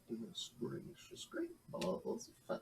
Goodness gracious, great balls of fire.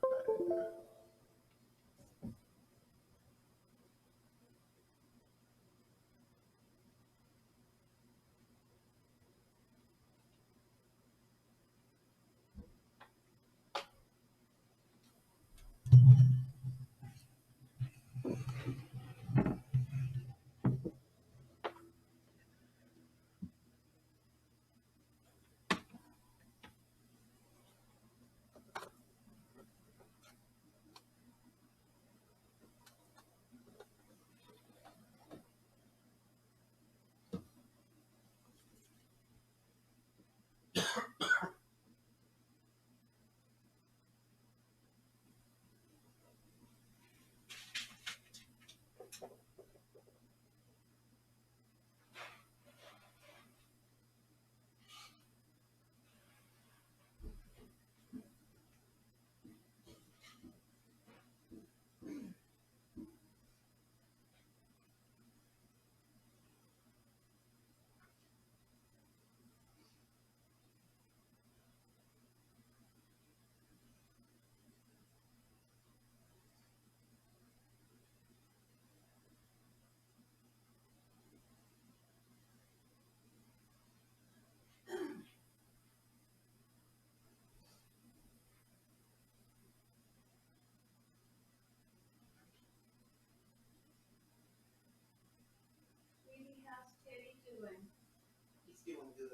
He's doing good.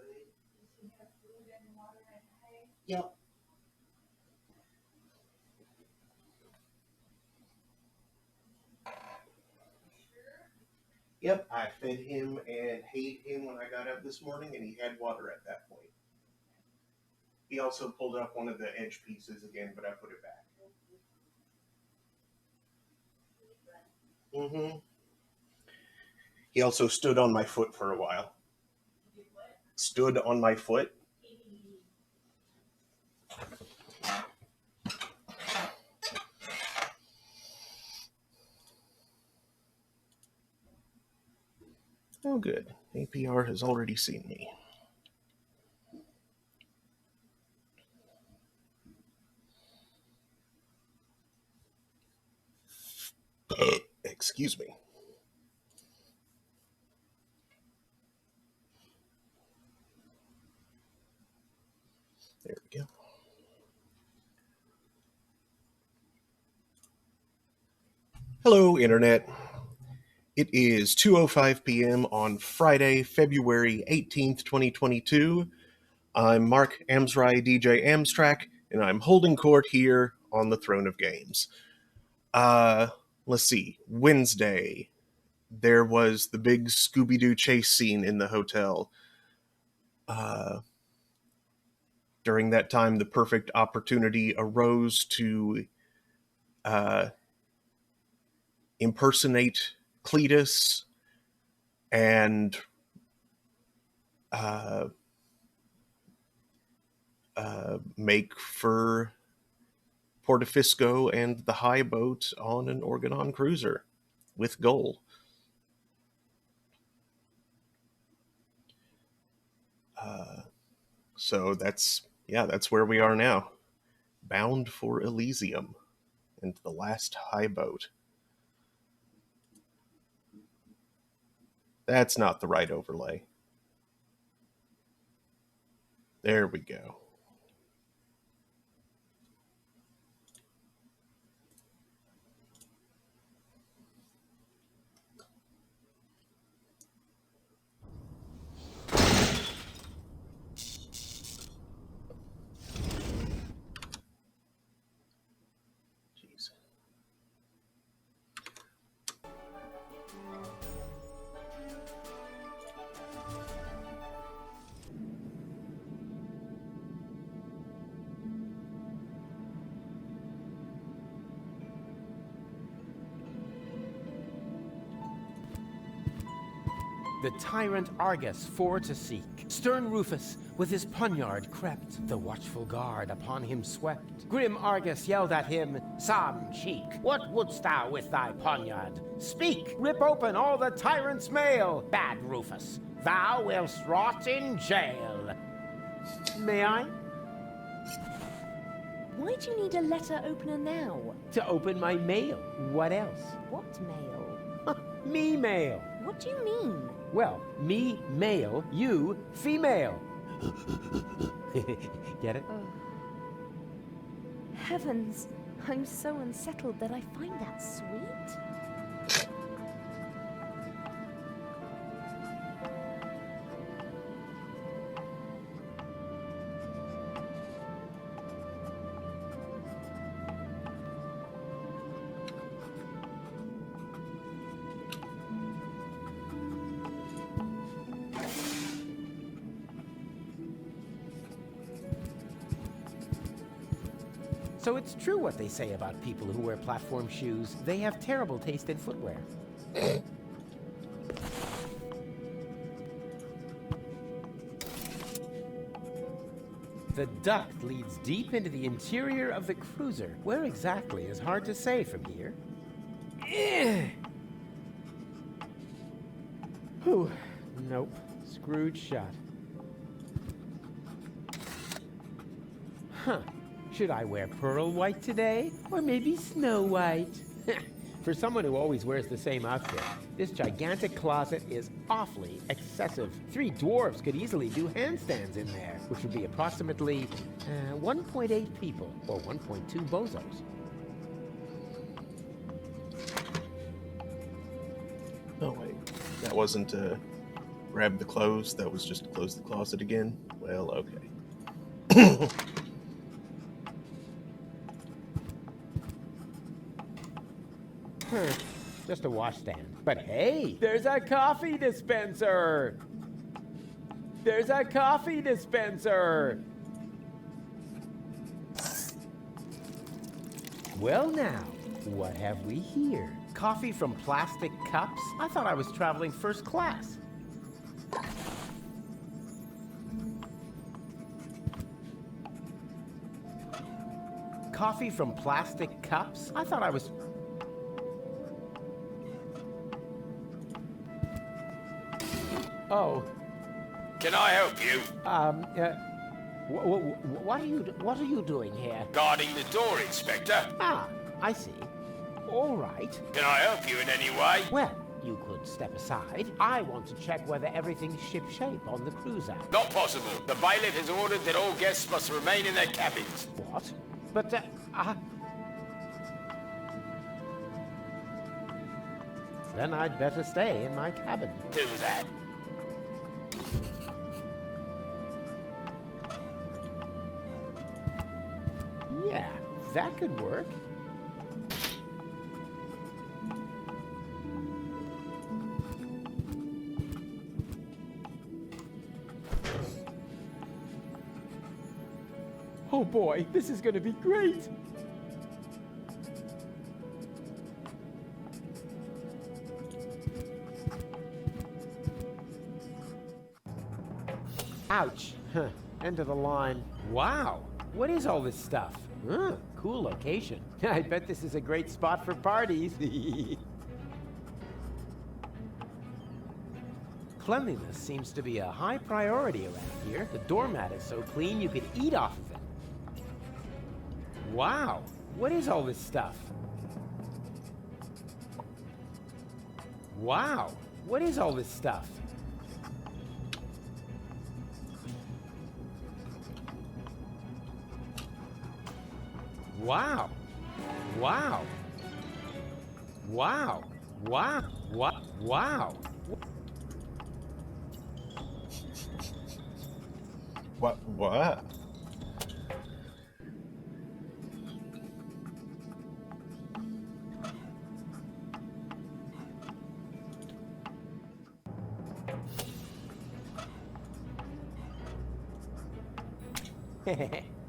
Does he have food and water and hay? Yep. Yep, I fed him and hayed him when I got up this morning, and he had water at that point. He also pulled up one of the edge pieces again, but I put it back. Mm-hmm. He also stood on my foot for a while. Stood on my foot. Oh, good. APR has already seen me. Excuse me. There we go. Hello, Internet. It is 2:05 p.m. on Friday, February 18th, 2022. I'm Mark Amsrai, DJ Amstrack, and I'm holding court here on the Throne of Games. Let's see. Wednesday, there was the big Scooby-Doo chase scene in the hotel. During that time, the perfect opportunity arose to impersonate Cletus and make for Portofisco and the high boat on an Organon cruiser with goal. So that's where we are now. Bound for Elysium and the last high boat. That's not the right overlay. There we go. Jeez. The tyrant Argus for to seek. Stern Rufus with his poniard crept. The watchful guard upon him swept. Grim Argus yelled at him, "Some cheek, what wouldst thou with thy poniard? Speak, rip open all the tyrant's mail. Bad Rufus, thou wilt rot in jail." May I? Why do you need a letter opener now? To open my mail. What else? What mail? Me mail. What do you mean? Well, me male, you female. Get it? Oh. Heavens, I'm so unsettled that I find that sweet. So it's true what they say about people who wear platform shoes. They have terrible taste in footwear. The duct leads deep into the interior of the cruiser. Where exactly is hard to say from here. Whew. Nope. Screwed shut. Huh. Should I wear pearl white today? Or maybe Snow White? For someone who always wears the same outfit, this gigantic closet is awfully excessive. 3 dwarves could easily do handstands in there, which would be approximately 1.8 people, or 1.2 bozos. Oh wait, that wasn't grab the clothes, that was just to close the closet again? Well, okay. Just a washstand. But hey, there's a coffee dispenser! There's a coffee dispenser! Well now, what have we here? Coffee from plastic cups? I thought I was traveling first class. Coffee from plastic cups? I thought I was... Oh. Can I help you? What are you doing here? Guarding the door, Inspector. Ah, I see. All right. Can I help you in any way? Well, you could step aside. I want to check whether everything's shipshape on the cruiser. Not possible. The bailiff has ordered that all guests must remain in their cabins. What? But, Then I'd better stay in my cabin. Do that. Yeah, that could work. Oh boy, this is going to be great! Ouch! Huh. End of the line. Wow! What is all this stuff? Cool location. I bet this is a great spot for parties. Cleanliness seems to be a high priority around here. The doormat is so clean you could eat off of it. Wow! What is all this stuff? Wow! What is all this stuff? Wow! Wow! Wow! Wow! What? Wow! What?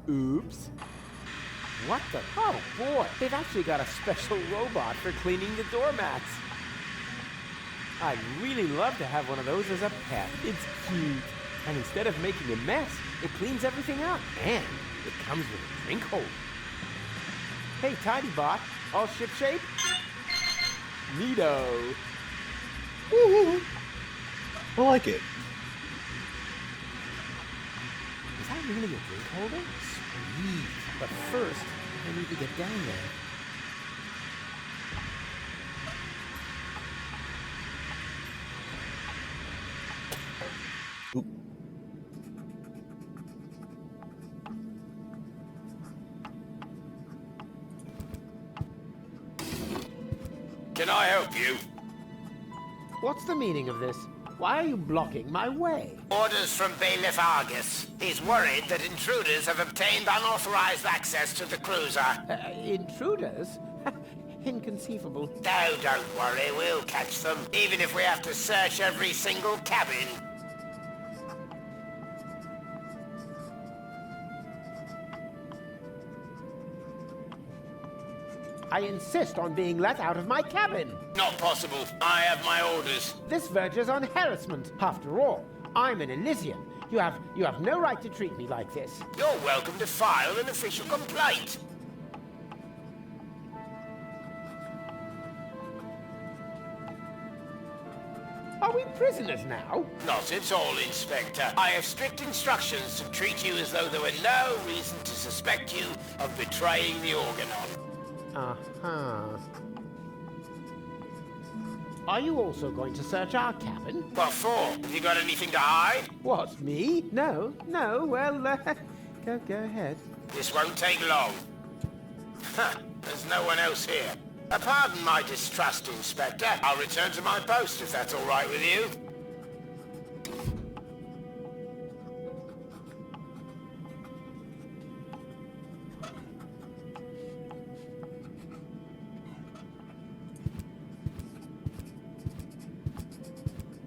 Oops. What the? Oh boy, they've actually got a special robot for cleaning the doormats. I'd really love to have one of those as a pet. It's cute. And instead of making a mess, it cleans everything up. And it comes with a drink holder. Hey, Tidybot, all shipshape? Neato. Woo-hoo. I like it. Is that really a drink holder? Sweet. But first, I need to get down there. Oop. Can I help you? What's the meaning of this? Why are you blocking my way? Orders from Bailiff Argus. He's worried that intruders have obtained unauthorized access to the cruiser. Intruders? Inconceivable. No, don't worry, we'll catch them, even if we have to search every single cabin. I insist on being let out of my cabin. Not possible. I have my orders. This verges on harassment. After all, I'm an Elysian. You have no right to treat me like this. You're welcome to file an official complaint. Are we prisoners now? Not at all, Inspector. I have strict instructions to treat you as though there were no reason to suspect you of betraying the Organon. Uh-huh. Are you also going to search our cabin? What for? Have you got anything to hide? What, me? No, well, go ahead. This won't take long. There's no one else here. Pardon my distrust, Inspector. I'll return to my post if that's all right with you.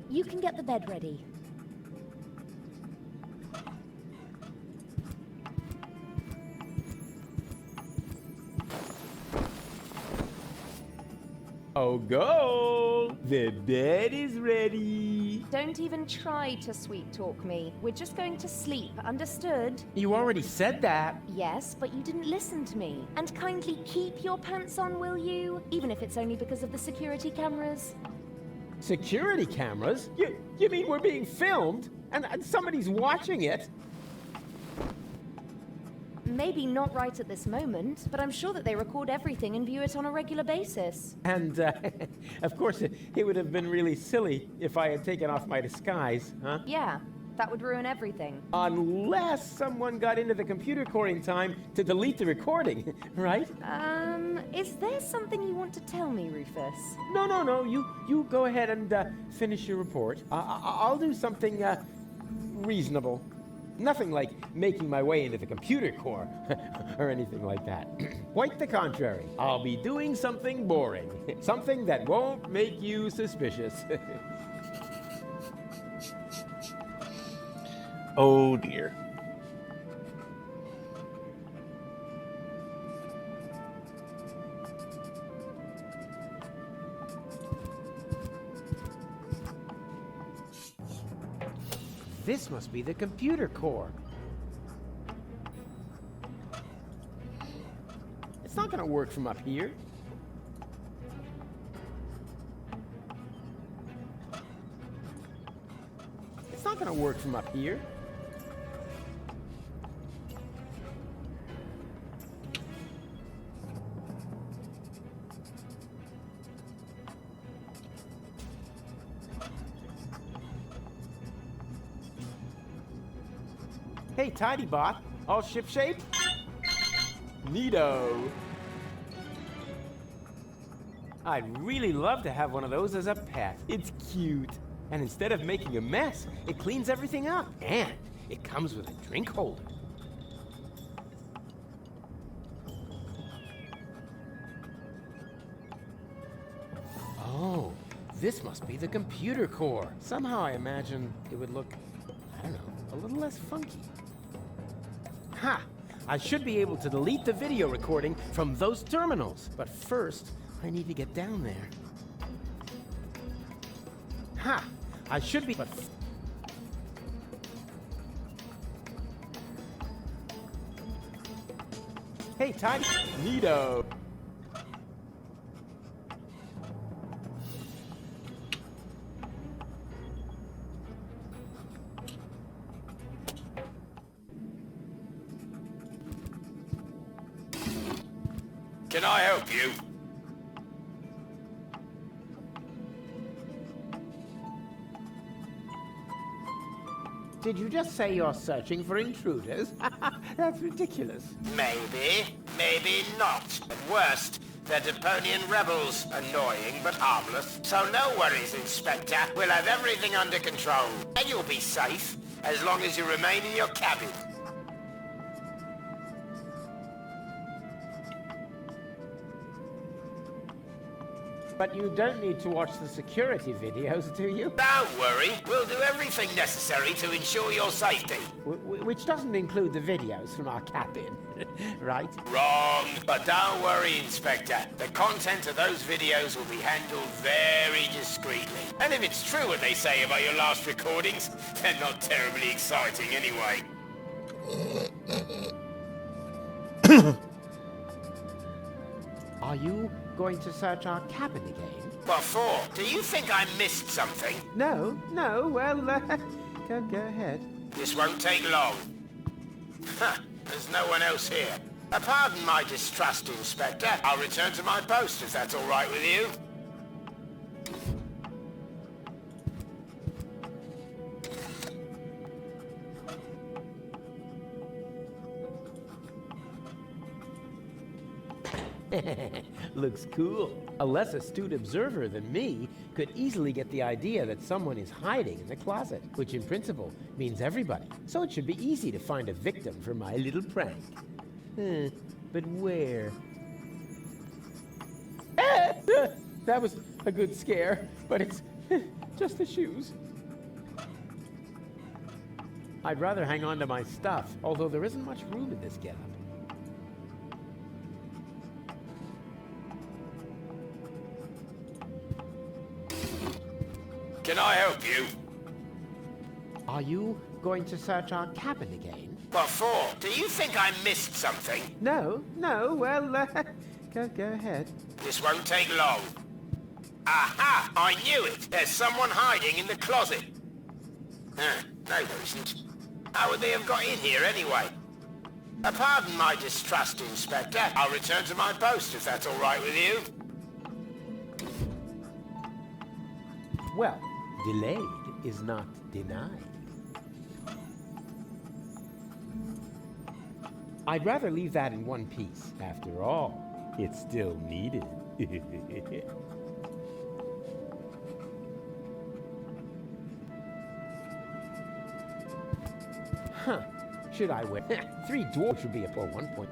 You can get the bed ready. Oh, go! The bed is ready. Don't even try to sweet talk me. We're just going to sleep, understood? You already said that. Yes, but you didn't listen to me. And kindly keep your pants on, will you? Even if it's only because of the security cameras. Security cameras? You mean we're being filmed? And somebody's watching it? Maybe not right at this moment, but I'm sure that they record everything and view it on a regular basis. And, of course, it would have been really silly if I had taken off my disguise, huh? Yeah, that would ruin everything. Unless someone got into the computer core in time to delete the recording, right? Is there something you want to tell me, Rufus? No. You go ahead and finish your report. I'll do something reasonable. Nothing like making my way into the computer core or anything like that. Quite the contrary. I'll be doing something boring. Something that won't make you suspicious. Oh dear. This must be the computer core. It's not gonna work from up here. It's not gonna work from up here. Hey, Tidybot, all shipshape? Neato. I'd really love to have one of those as a pet. It's cute. And instead of making a mess, it cleans everything up. And it comes with a drink holder. Oh, this must be the computer core. Somehow I imagine it would look, I don't know, a little less funky. Ha! I should be able to delete the video recording from those terminals. But first, I need to get down there. Aha! I should be, but... Hey, Tiny! Neato! Can I help you? Did you just say you're searching for intruders? That's ridiculous. Maybe, maybe not. At worst, they're Deponian rebels. Annoying, but harmless. So no worries, Inspector. We'll have everything under control. And you'll be safe, as long as you remain in your cabin. But you don't need to watch the security videos, do you? Don't worry. We'll do everything necessary to ensure your safety. Which doesn't include the videos from our cabin, right? Wrong. But don't worry, Inspector. The content of those videos will be handled very discreetly. And if it's true what they say about your last recordings, they're not terribly exciting anyway. Are you going to search our cabin again? What for? Do you think I missed something? No, well, go ahead. This won't take long. Ha! There's no one else here. Pardon my distrust, Inspector. I'll return to my post if that's all right with you. Looks cool. A less astute observer than me could easily get the idea that someone is hiding in the closet, which in principle means everybody. So it should be easy to find a victim for my little prank. But where? That was a good scare, but it's just the shoes. I'd rather hang on to my stuff, although there isn't much room in this getup. Can I help you? Are you going to search our cabin again? What for? Do you think I missed something? No, well, go ahead. This won't take long. Aha! I knew it! There's someone hiding in the closet. No, there isn't. How would they have got in here anyway? Pardon my distrust, Inspector. I'll return to my post if that's all right with you. Well, delayed is not denied. I'd rather leave that in one piece. After all, it's still needed. Huh. Should I wait? 3 dwarves should be up for 1 point.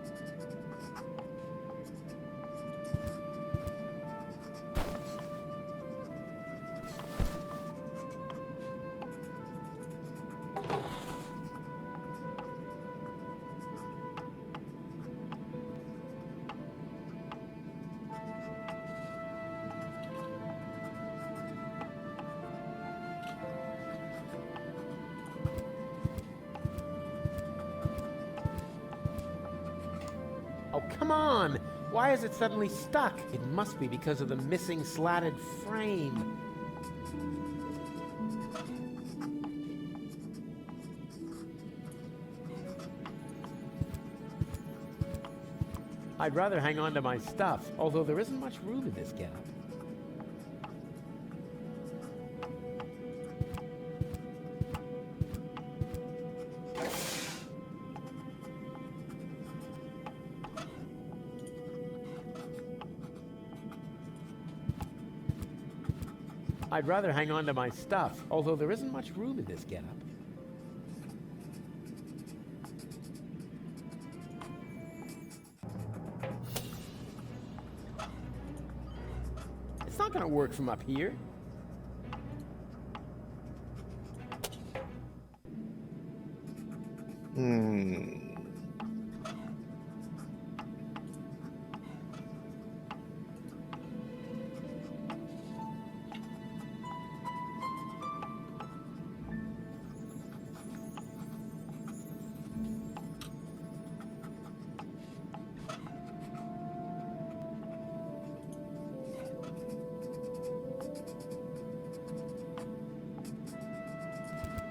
Oh, come on! Why is it suddenly stuck? It must be because of the missing slatted frame. I'd rather hang on to my stuff, although there isn't much room in this getup. I'd rather hang on to my stuff, although there isn't much room in this getup. It's not gonna work from up here.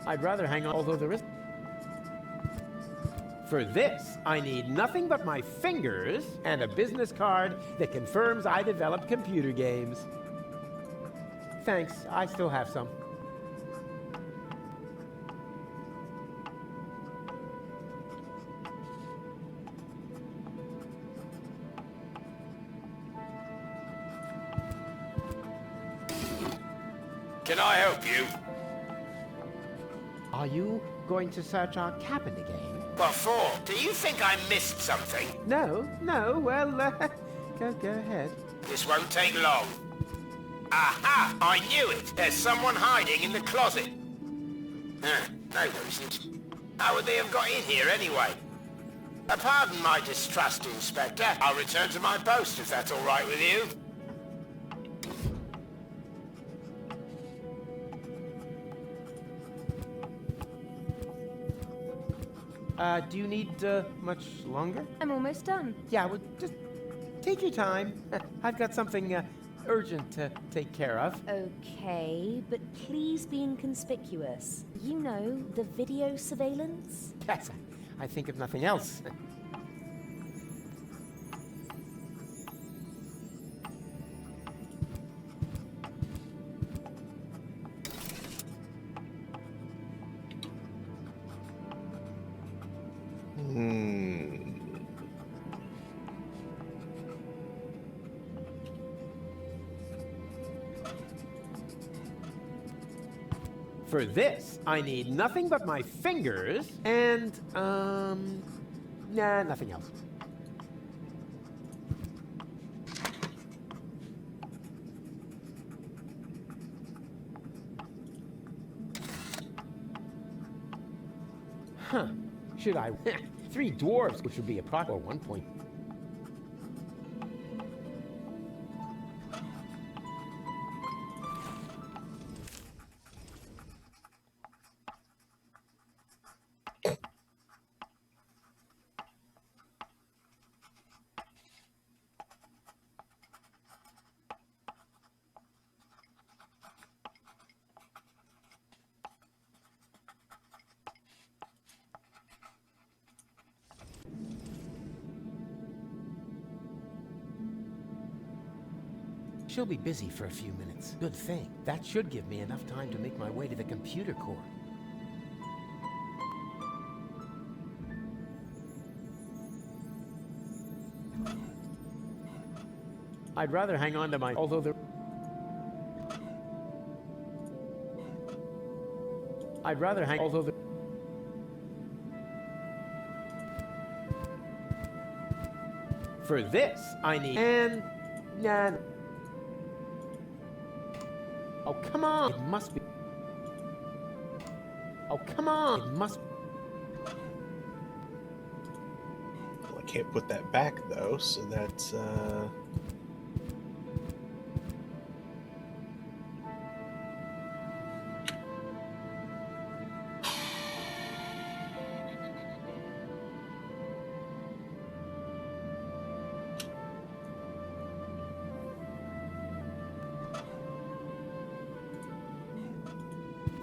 I'd rather hang on, although there is... For this, I need nothing but my fingers and a business card that confirms I developed computer games. Thanks, I still have some. Can I help you? Are you going to search our cabin again? What for? Do you think I missed something? No, well, go ahead. This won't take long. Aha! I knew it! There's someone hiding in the closet. No, there isn't. How would they have got in here anyway? Pardon my distrust, Inspector. I'll return to my post if that's all right with you. Do you need, much longer? I'm almost done. Yeah, well, just take your time. I've got something, urgent to take care of. Okay, but please be inconspicuous. You know, the video surveillance? Yes, I think of nothing else. For this, I need nothing but my fingers and, nah, nothing else. Huh. Should I? 3 dwarves, which would be approximately 1 point. She'll be busy for a few minutes. Good thing. That should give me enough time to make my way to the computer core. I'd rather hang on to my... although there... I'd rather hang... although there... For this, I need... and... nah... Oh, come on! It must be... Oh, come on! It must... Well, I can't put that back, though, so that's,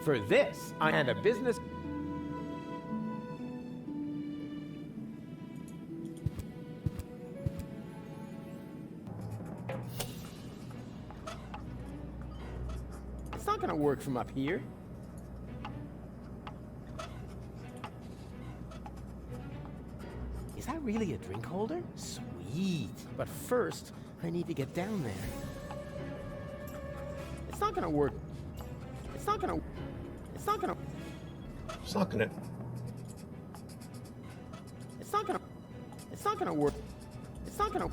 For this, I had a business... It's not gonna work from up here. Is that really a drink holder? Sweet. But first, I need to get down there. It's not gonna work. It's not gonna... It's not gonna... it's not gonna... It's not gonna... It's not gonna work. It's not gonna...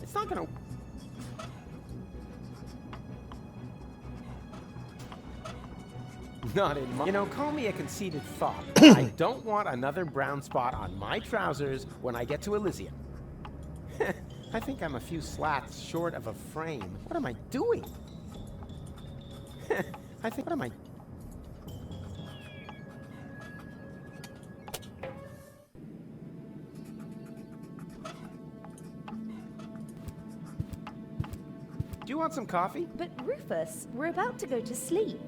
It's not gonna... Not in my... You know, call me a conceited fop. I don't want another brown spot on my trousers when I get to Elysium. I think I'm a few slats short of a frame. What am I doing? I think... What am I... Do you want some coffee? But Rufus, we're about to go to sleep.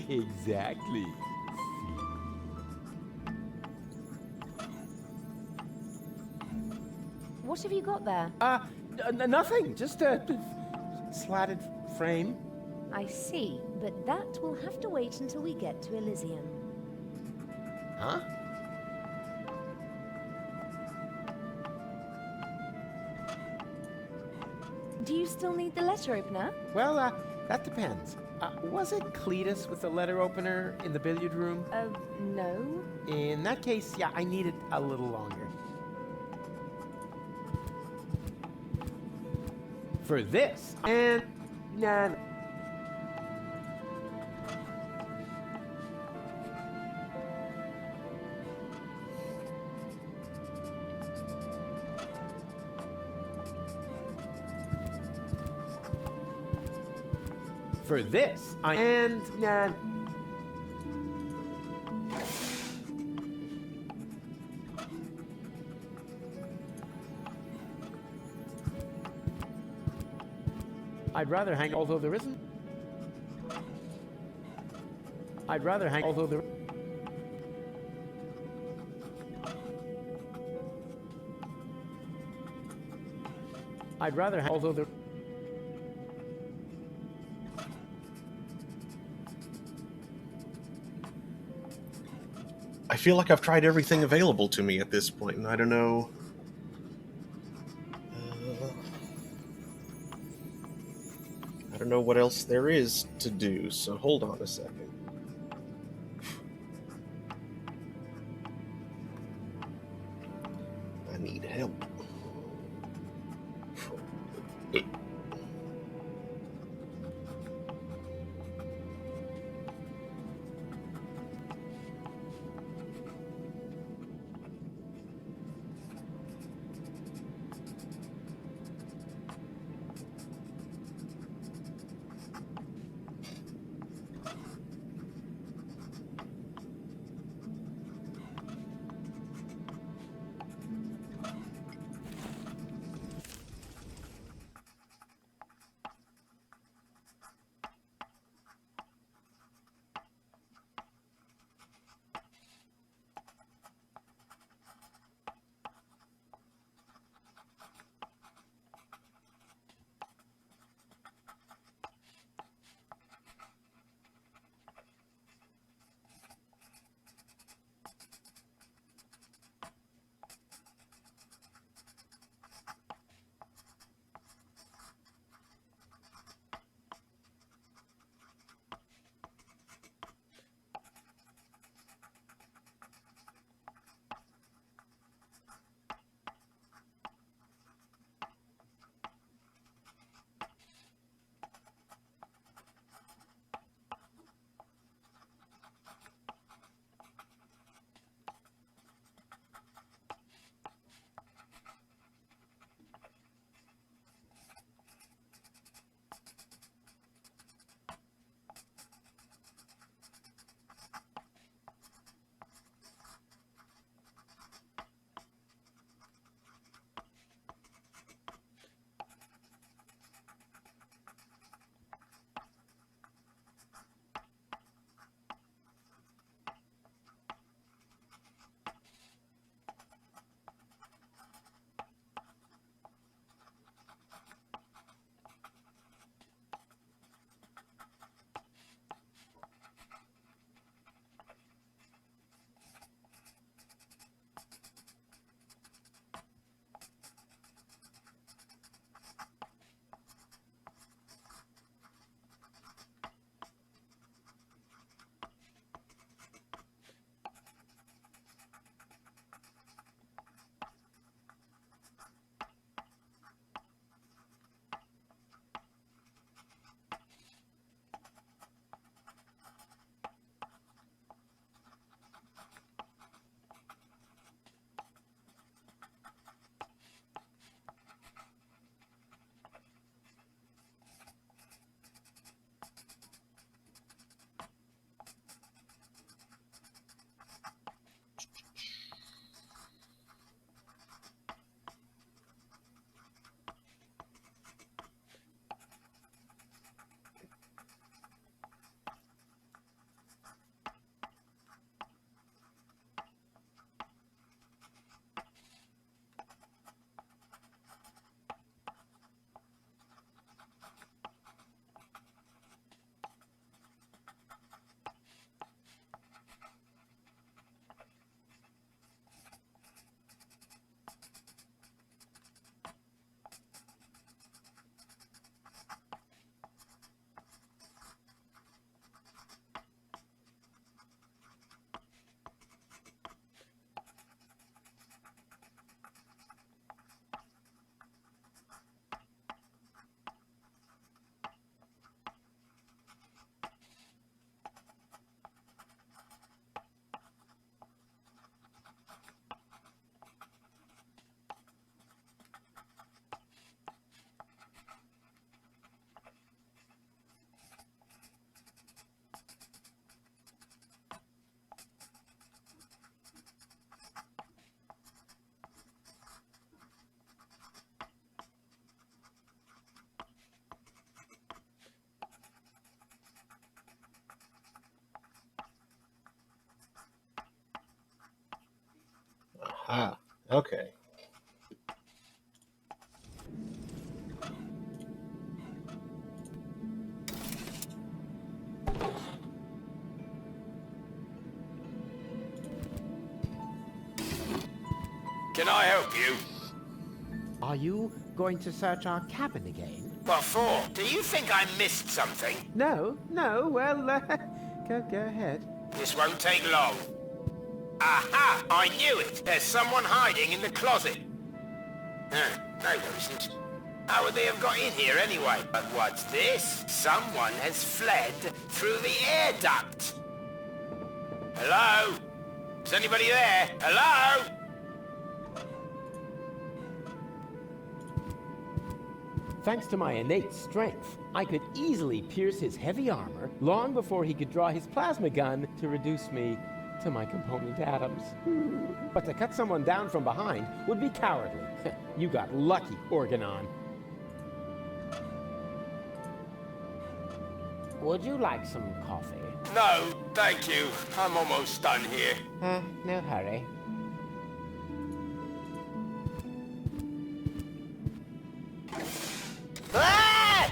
Exactly. What have you got there? Nothing. Just a slatted frame. I see, but that will have to wait until we get to Elysium. Huh? Do you still need the letter opener? Well, that depends. Was it Cletus with the letter opener in the billiard room? No. In that case, yeah, I need it a little longer. For this, and... Nah. For this, and... Nah. I'd rather hang, although there isn't. I'd rather hang, although there. I'd rather hang, although there. I feel like I've tried everything available to me at this point, and I don't know. I don't know what else there is to do, so hold on a second. I need help. Ah, okay. Can I help you? Are you going to search our cabin again? What for? Do you think I missed something? No, well, go ahead. This won't take long. Aha! I knew it! There's someone hiding in the closet. Huh, no there isn't. How would they have got in here anyway? But what's this? Someone has fled through the air duct. Hello? Is anybody there? Hello? Thanks to my innate strength, I could easily pierce his heavy armor long before he could draw his plasma gun to reduce me to my component atoms. But to cut someone down from behind would be cowardly. You got lucky, Organon. Would you like some coffee? No, thank you. I'm almost done here. No hurry. Ah!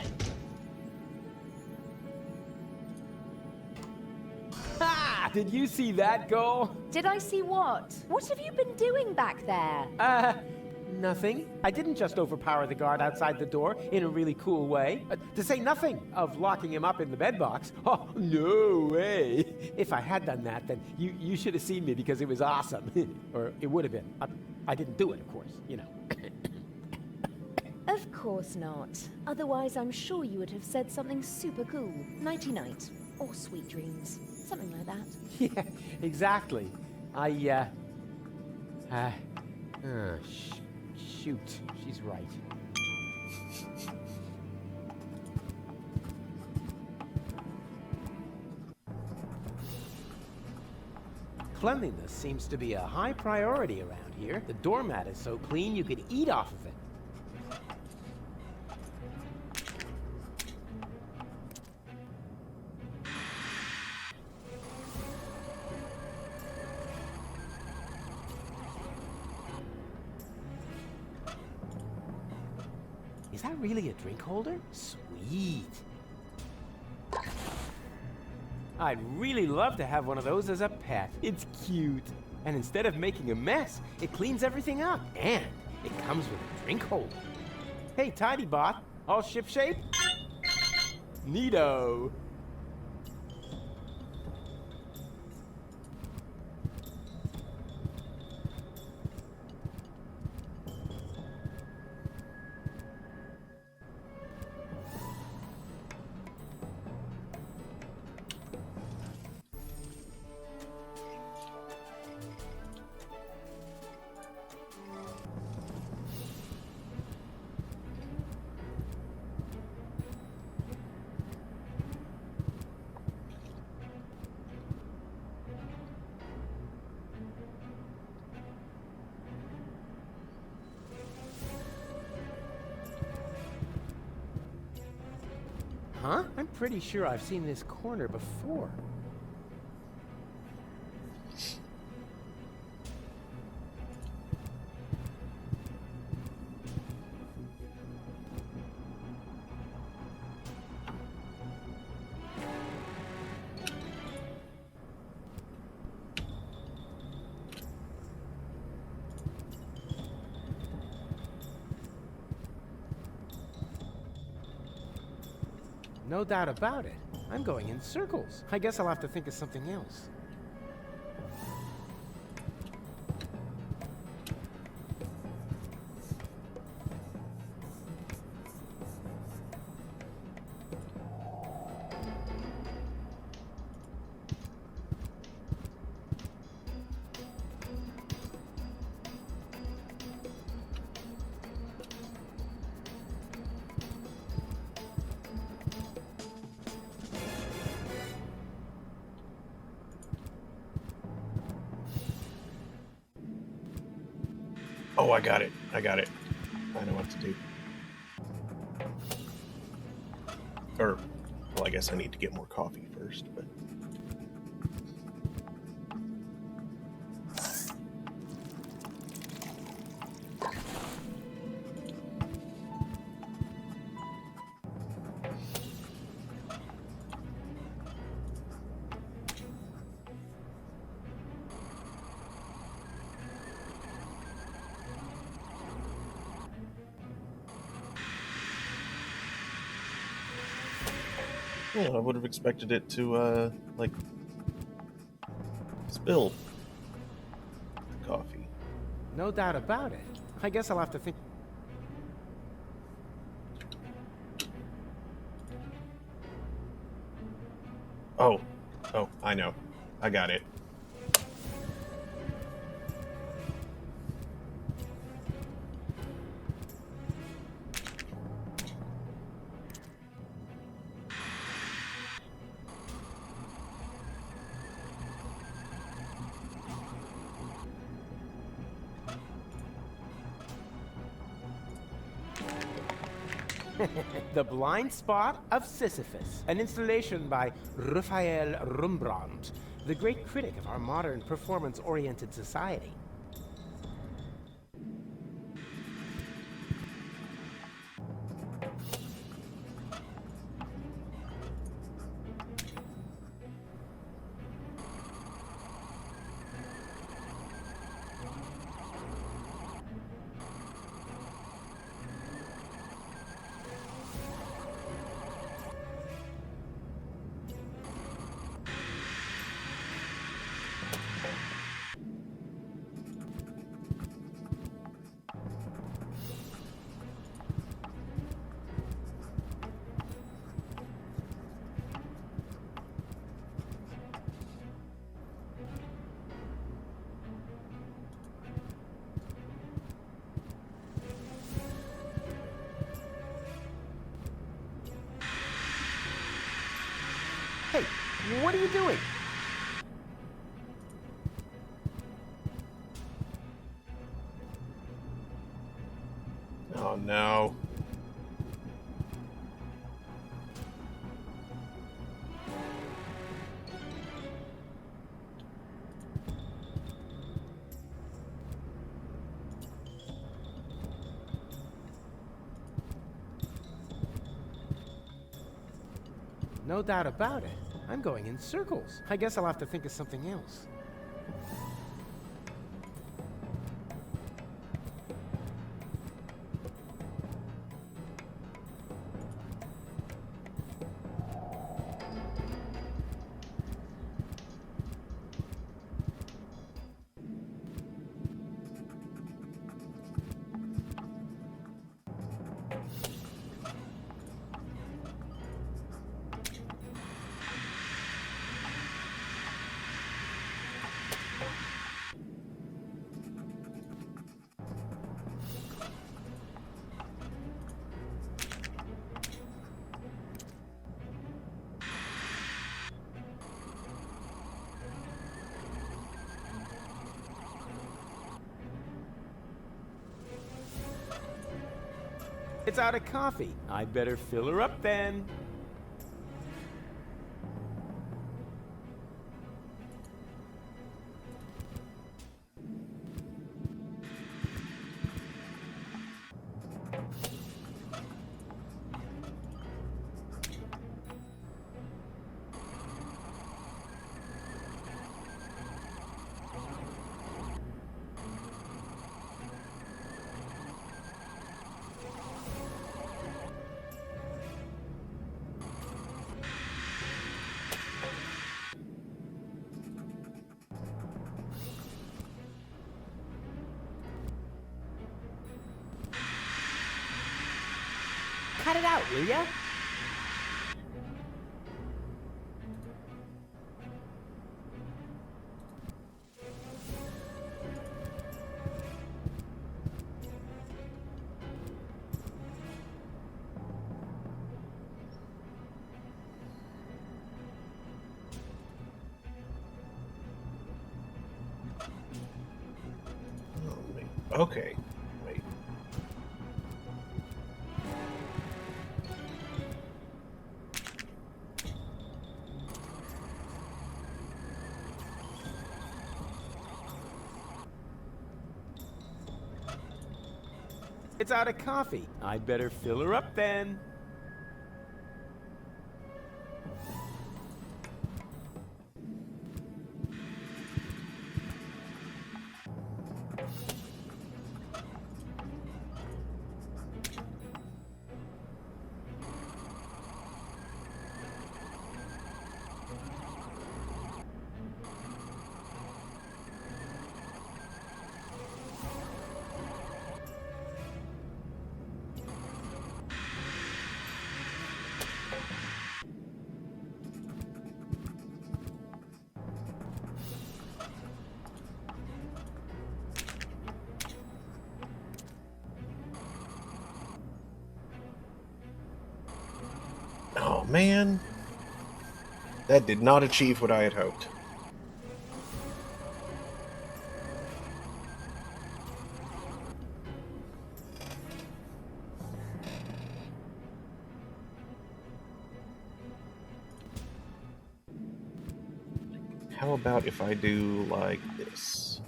Ha! Did you see that go? Did I see what? What have you been doing back there? Nothing. I didn't just overpower the guard outside the door in a really cool way. To say nothing of locking him up in the bedbox. Oh, no way. If I had done that, then you should have seen me because it was awesome. Or it would have been. I didn't do it, of course, you know. Of course not. Otherwise, I'm sure you would have said something super cool. Nighty-night. Or sweet dreams. Something like that. Yeah, exactly. Shoot. She's right. Cleanliness seems to be a high priority around here. The doormat is so clean you could eat off of it. Is that really a drink holder? Sweet. I'd really love to have one of those as a pet. It's cute. And instead of making a mess, it cleans everything up. And it comes with a drink holder. Hey, Tidy Bot, all shipshape? Neato. Huh? I'm pretty sure I've seen this corner before. No doubt about it. I'm going in circles. I guess I'll have to think of something else. Oh, I got it. I know what to do. Or, well, I guess I need to get more coffee first, but... Yeah, I would have expected it to, like, spill the coffee. No doubt about it. I guess I'll have to think. Oh, I know. I got it. The Blind Spot of Sisyphus, an installation by Raphael Rembrandt, the great critic of our modern performance-oriented society. Hey, what are you doing? Oh no. No doubt about it. I'm going in circles. I guess I'll have to think of something else. It's out of coffee. I'd better fill her up then. Cut it out, will ya? Oh, wait. Okay. Wait. It's out of coffee. I'd better fill her up then. man. That did not achieve what I had hoped. How about if I do like this?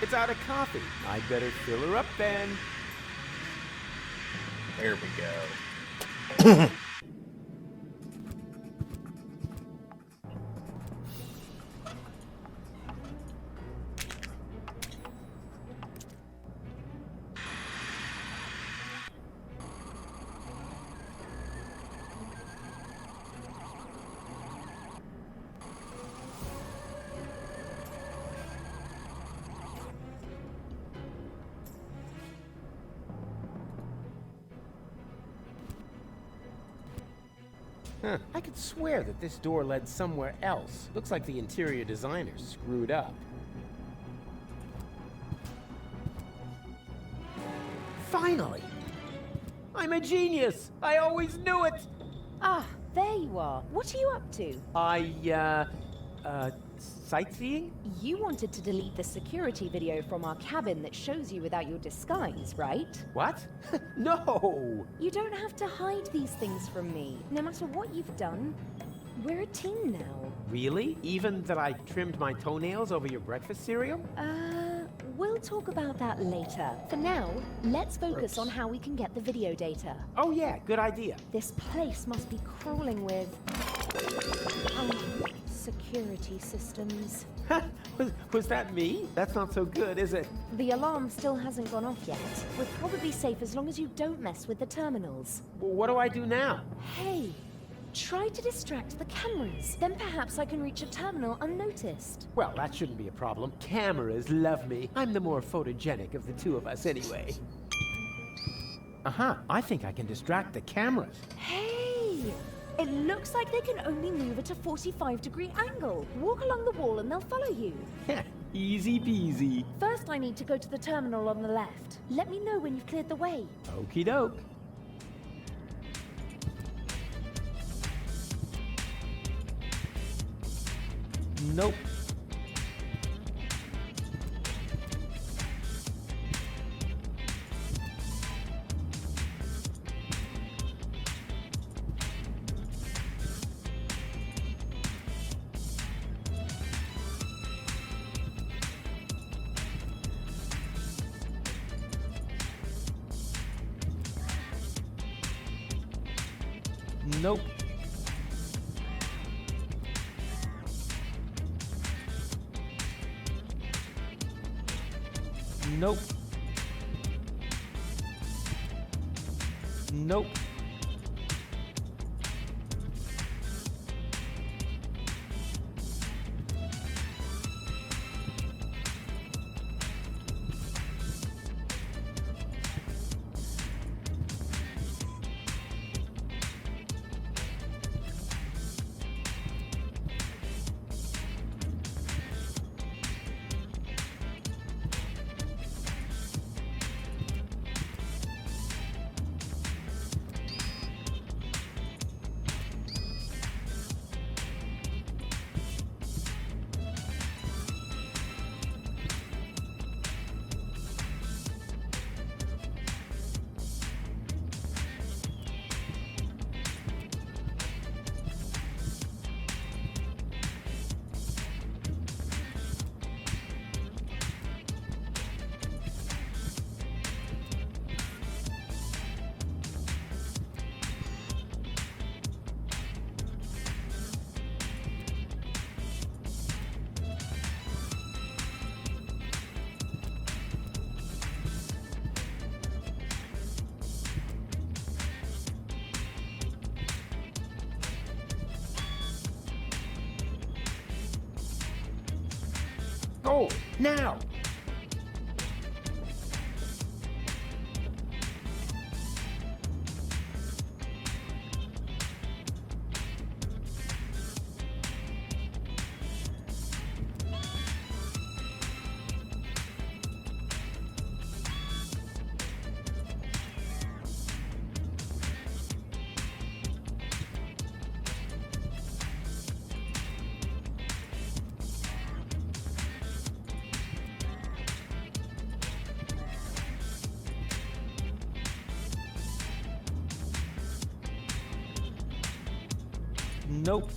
It's out of coffee. I'd better fill her up then. There we go. Huh. I could swear that this door led somewhere else. Looks like the interior designer screwed up. Finally! I'm a genius! I always knew it! Ah, there you are. What are you up to? Sightseeing? You wanted to delete the security video from our cabin that shows you without your disguise, right? What? No! You don't have to hide these things from me. No matter what you've done, we're a team now. Really? Even that I trimmed my toenails over your breakfast cereal? We'll talk about that later. For now, let's focus on how we can get the video data. Oh yeah, good idea. This place must be crawling with... security systems. Was that me? That's not so good, is it? The alarm still hasn't gone off yet. We're probably safe as long as you don't mess with the terminals. What do I do now? Hey, try to distract the cameras. Then perhaps I can reach a terminal unnoticed. Well, that shouldn't be a problem. Cameras love me. I'm the more photogenic of the two of us anyway. I think I can distract the cameras. Hey! It looks like they can only move at a 45-degree angle. Walk along the wall and they'll follow you. Easy peasy. First, I need to go to the terminal on the left. Let me know when you've cleared the way. Okie doke. Nope. Nope. Nope. Nope. Oh, now! Nope.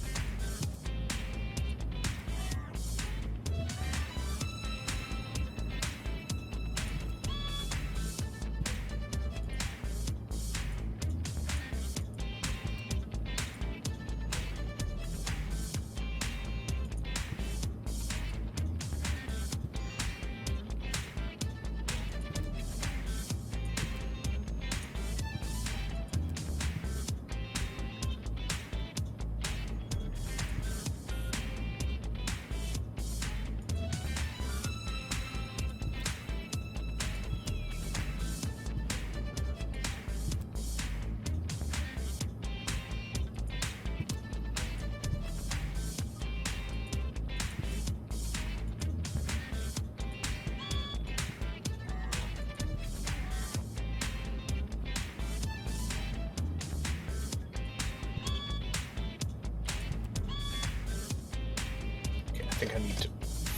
Okay, I think I need to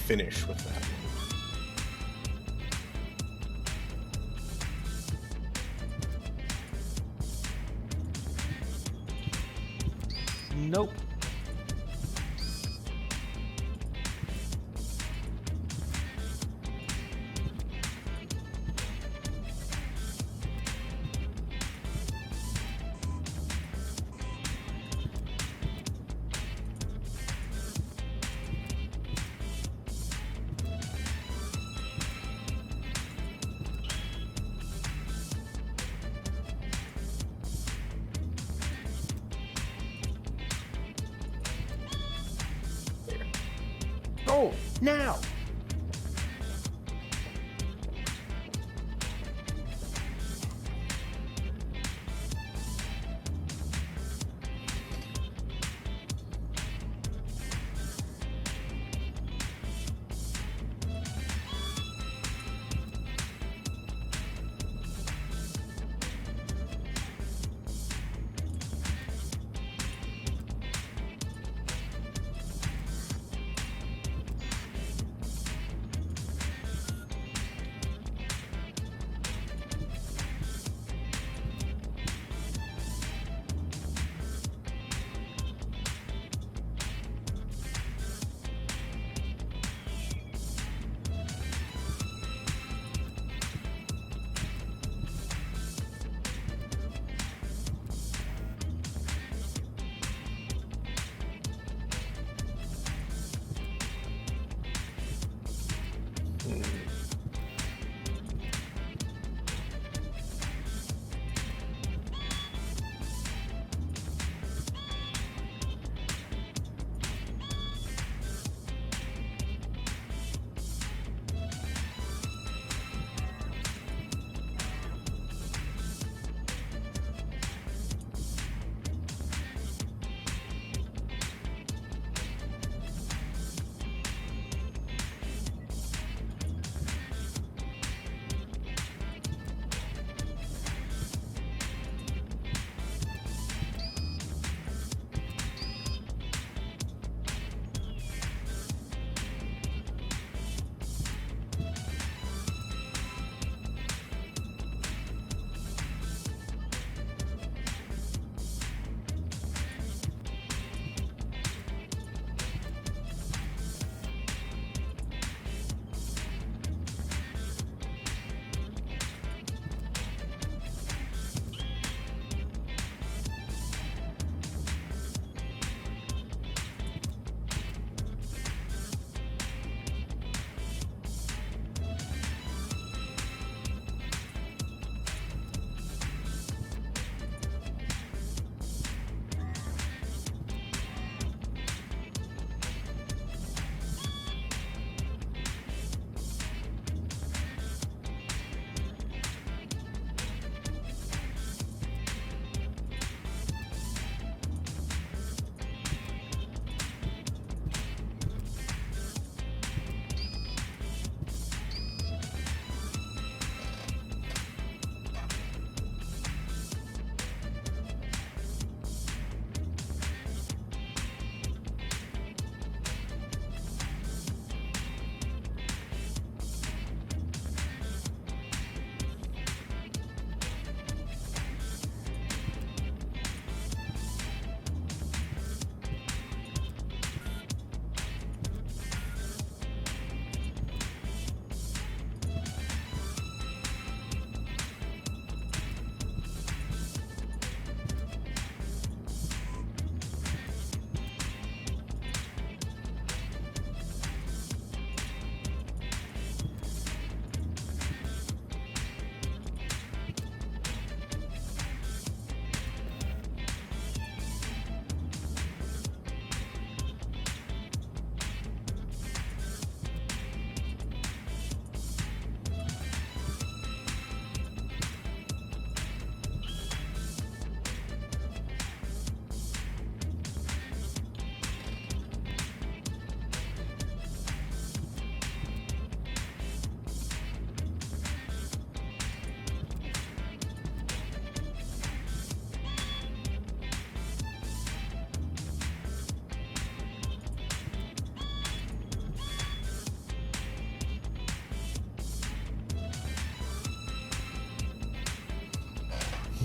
finish with that one. Nope. There. Go, now!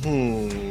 Hmm.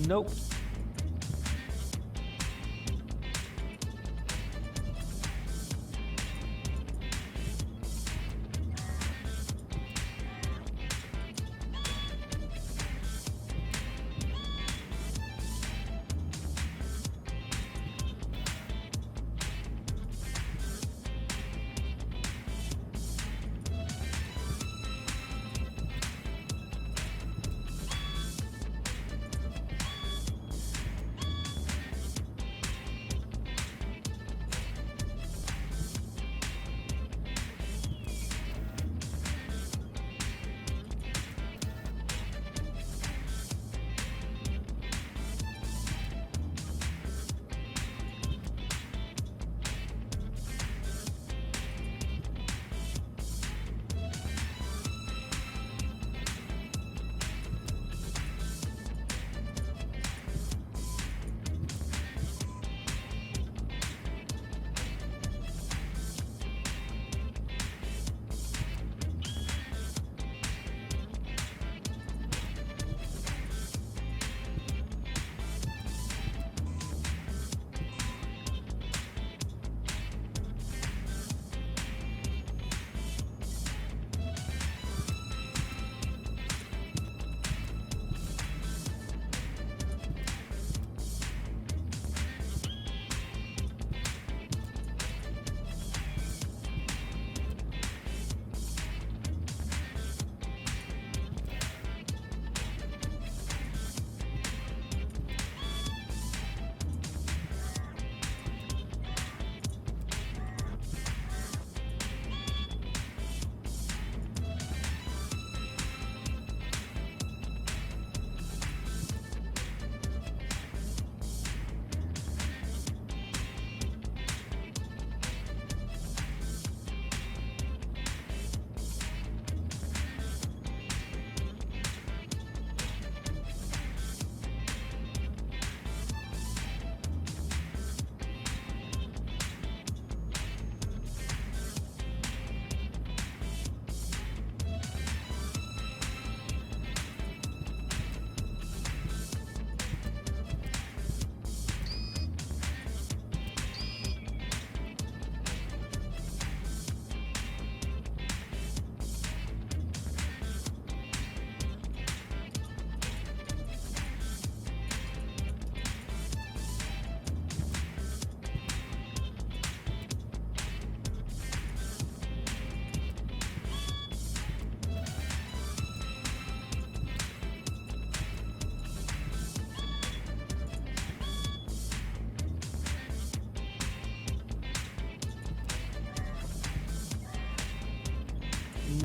Nope.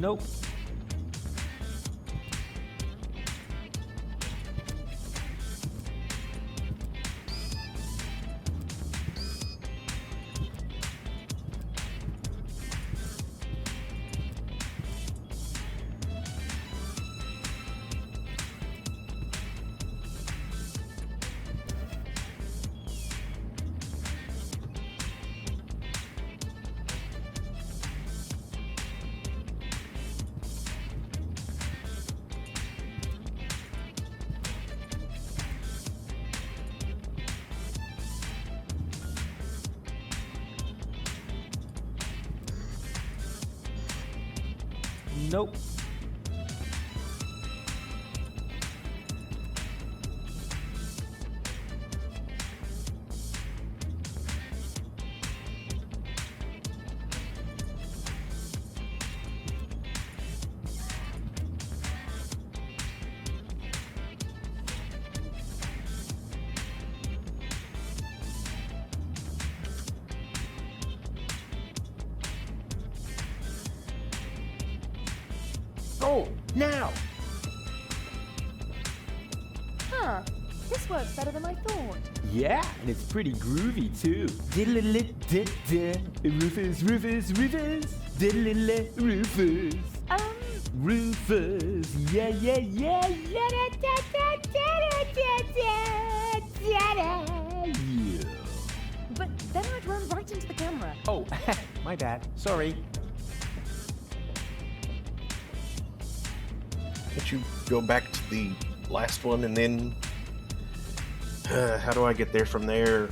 Nope. Nope. Go, now! Huh. This works better than I thought. Yeah, and it's pretty groovy too. Rufus, Rufus, Rufus. Rufus. Rufus. Yeah, yeah, yeah, yeah. Yeah. But then I'd run right into the camera. Oh, my bad. Sorry. Can't you go back to the last one and then... how do I get there from there?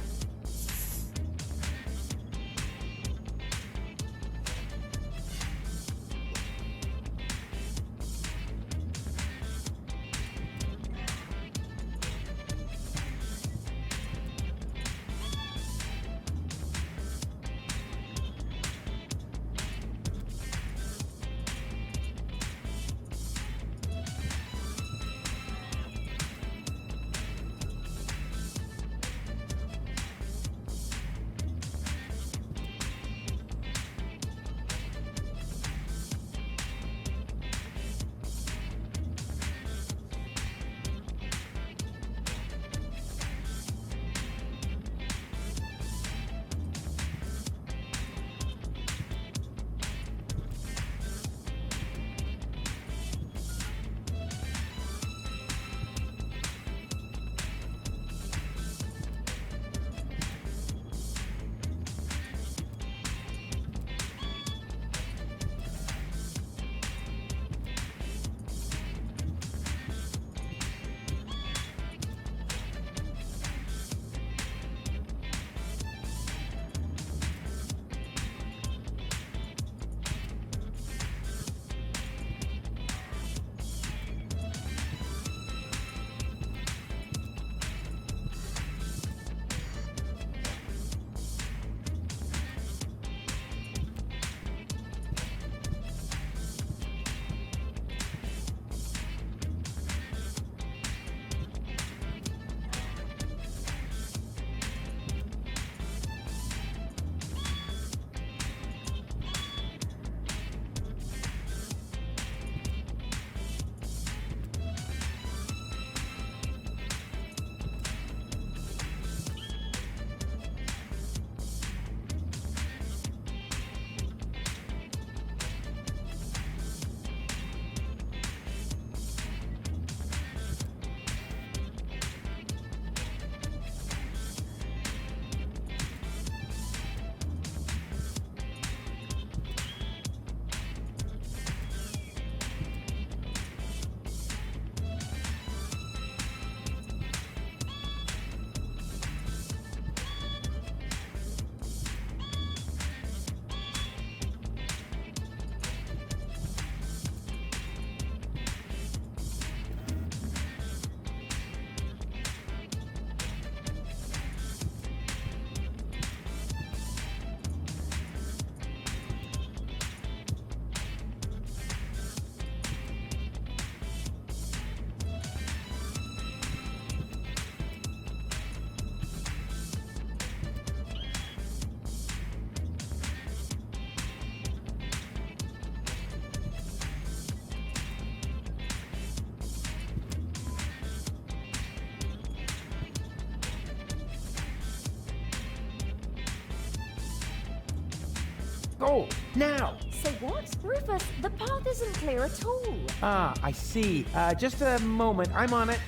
Go, now! Say what? Rufus, the path isn't clear at all. Ah, I see. Just a moment. I'm on it.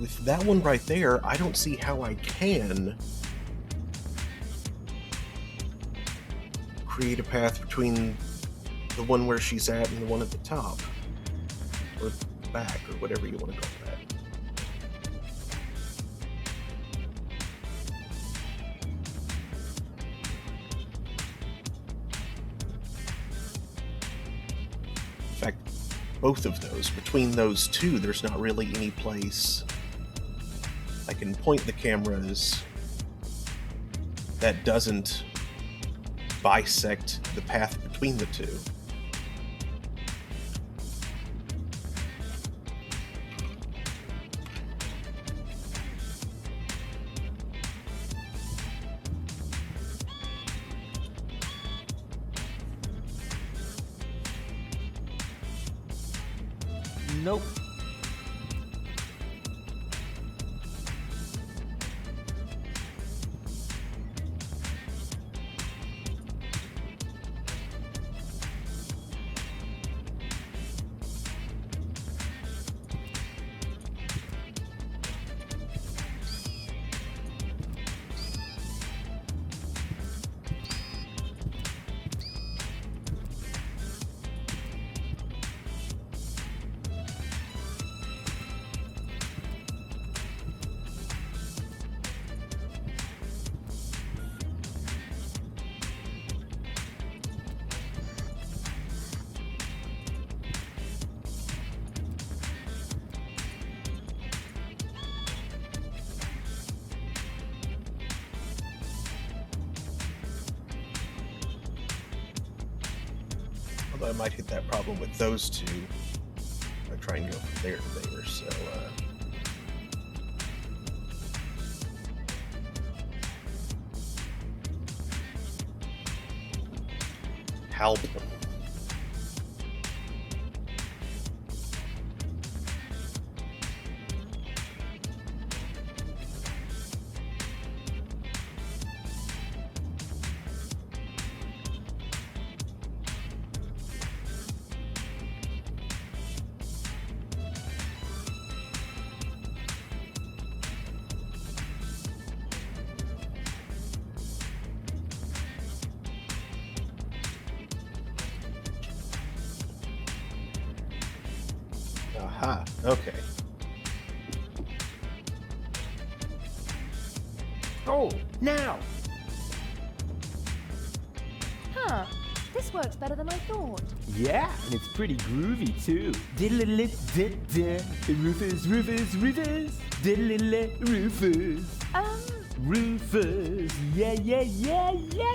with that one right there, I don't see how I can create a path between the one where she's at and the one at the top. Or the back, or whatever you want to call that. In fact, both of those, between those two, there's not really any place I can point the cameras that doesn't bisect the path between the two. Nope. Although I might hit that problem with those two if I try and go from there to there, so help. Aha, okay. Oh, now! Huh. This works better than I thought. Yeah, and it's pretty groovy too. Diddle-a-lit-dit-dit. Rufus, Rufus, Rufus. Diddle-a-lit, Rufus. Rufus. Yeah, yeah, yeah. Yeah.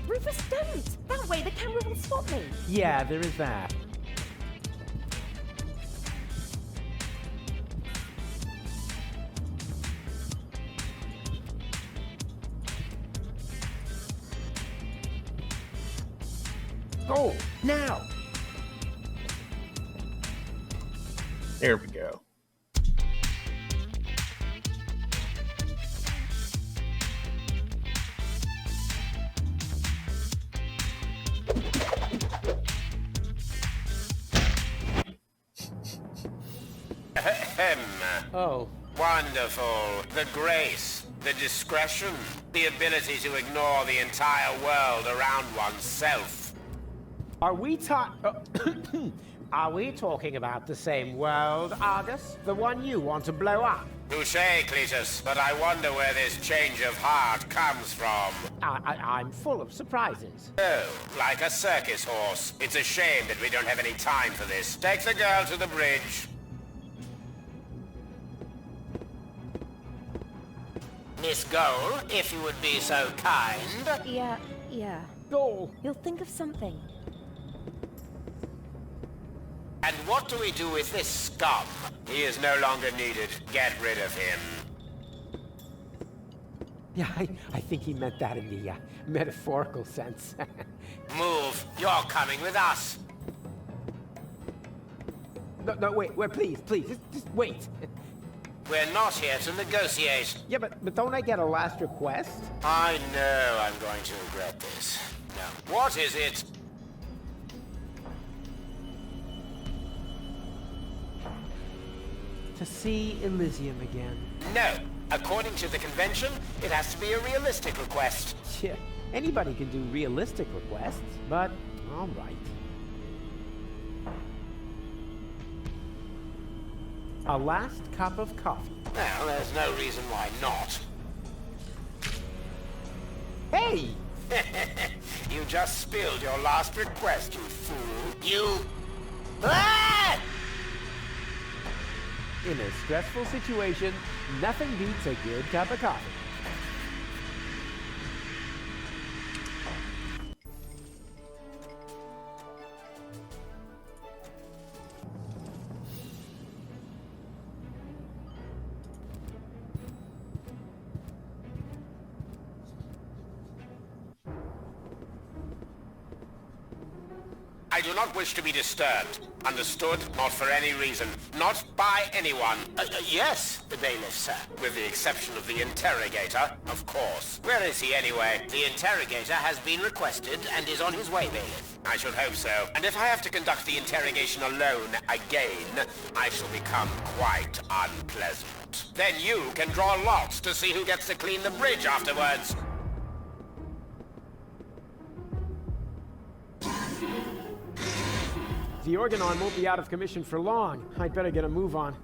Rufus, don't! That way the camera will spot me. Yeah, there is that. Go, now! There we go. Ahem. Oh. Wonderful. The grace, the discretion, the ability to ignore the entire world around oneself. Are we Are we talking about the same world, Argus? The one you want to blow up? Touché, Cletus, but I wonder where this change of heart comes from. I'm full of surprises. Oh, like a circus horse. It's a shame that we don't have any time for this. Take the girl to the bridge. Miss Goal, if you would be so kind. Yeah. Go! You'll think of something. And what do we do with this scum? He is no longer needed. Get rid of him. Yeah, I think he meant that in the metaphorical sense. Move. You're coming with us. No, wait, please, just wait. We're not here to negotiate. Yeah, but don't I get a last request? I know I'm going to regret this. Now, what is it? To see Elysium again. No. According to the convention, it has to be a realistic request. Yeah, anybody can do realistic requests, but all right. A last cup of coffee. Well, there's no reason why not. Hey! You just spilled your last request, you fool. You... Ah! In a stressful situation, nothing beats a good cup of coffee. I do not wish to be disturbed. Understood? Not for any reason. Not by anyone. Yes, the bailiff, sir. With the exception of the interrogator, of course. Where is he anyway? The interrogator has been requested and is on his way, bailiff. I should hope so. And if I have to conduct the interrogation alone again, I shall become quite unpleasant. Then you can draw lots to see who gets to clean the bridge afterwards. The Organon won't be out of commission for long. I'd better get a move on.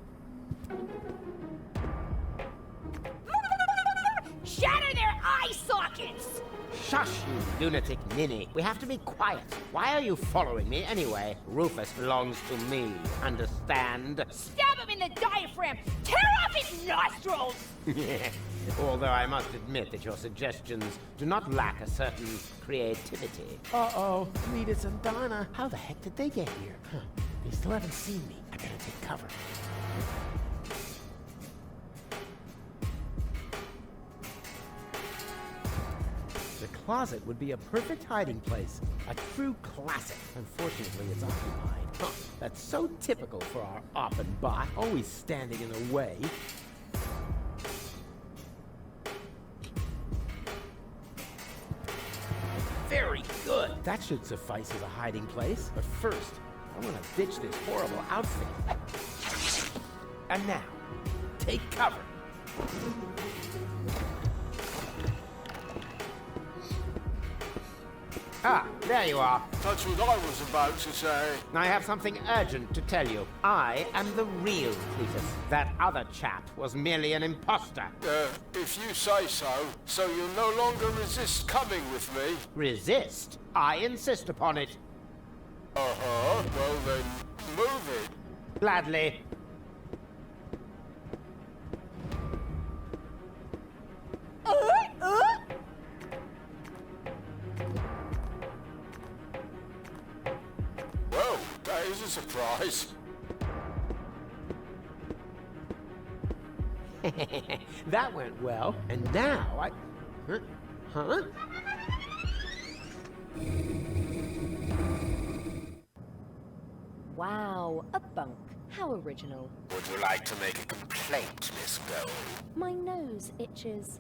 Shatter their eye sockets! Shush, you lunatic ninny. We have to be quiet. Why are you following me anyway? Rufus belongs to me. Understand? Stab him in the diaphragm! Tear off his nostrils! Although I must admit that your suggestions do not lack a certain creativity. Uh-oh, Cletus and Donna. How the heck did they get here? Huh. They still haven't seen me. I better take cover. The closet would be a perfect hiding place. A true classic. Unfortunately, it's occupied. Huh. That's so typical for our Offenbach, always standing in the way. Very good. That should suffice as a hiding place. But first, I want to ditch this horrible outfit. And now, take cover. Ah, there you are. That's what I was about to say. I have something urgent to tell you. I am the real Cletus. That other chap was merely an imposter. If you say so, so you'll no longer resist coming with me? Resist? I insist upon it. Uh-huh. Well then, move it. Gladly. Well, that is a surprise. That went well. And now I... Huh? Wow, a bunk. How original. Would you like to make a complaint, Miss Gold? My nose itches.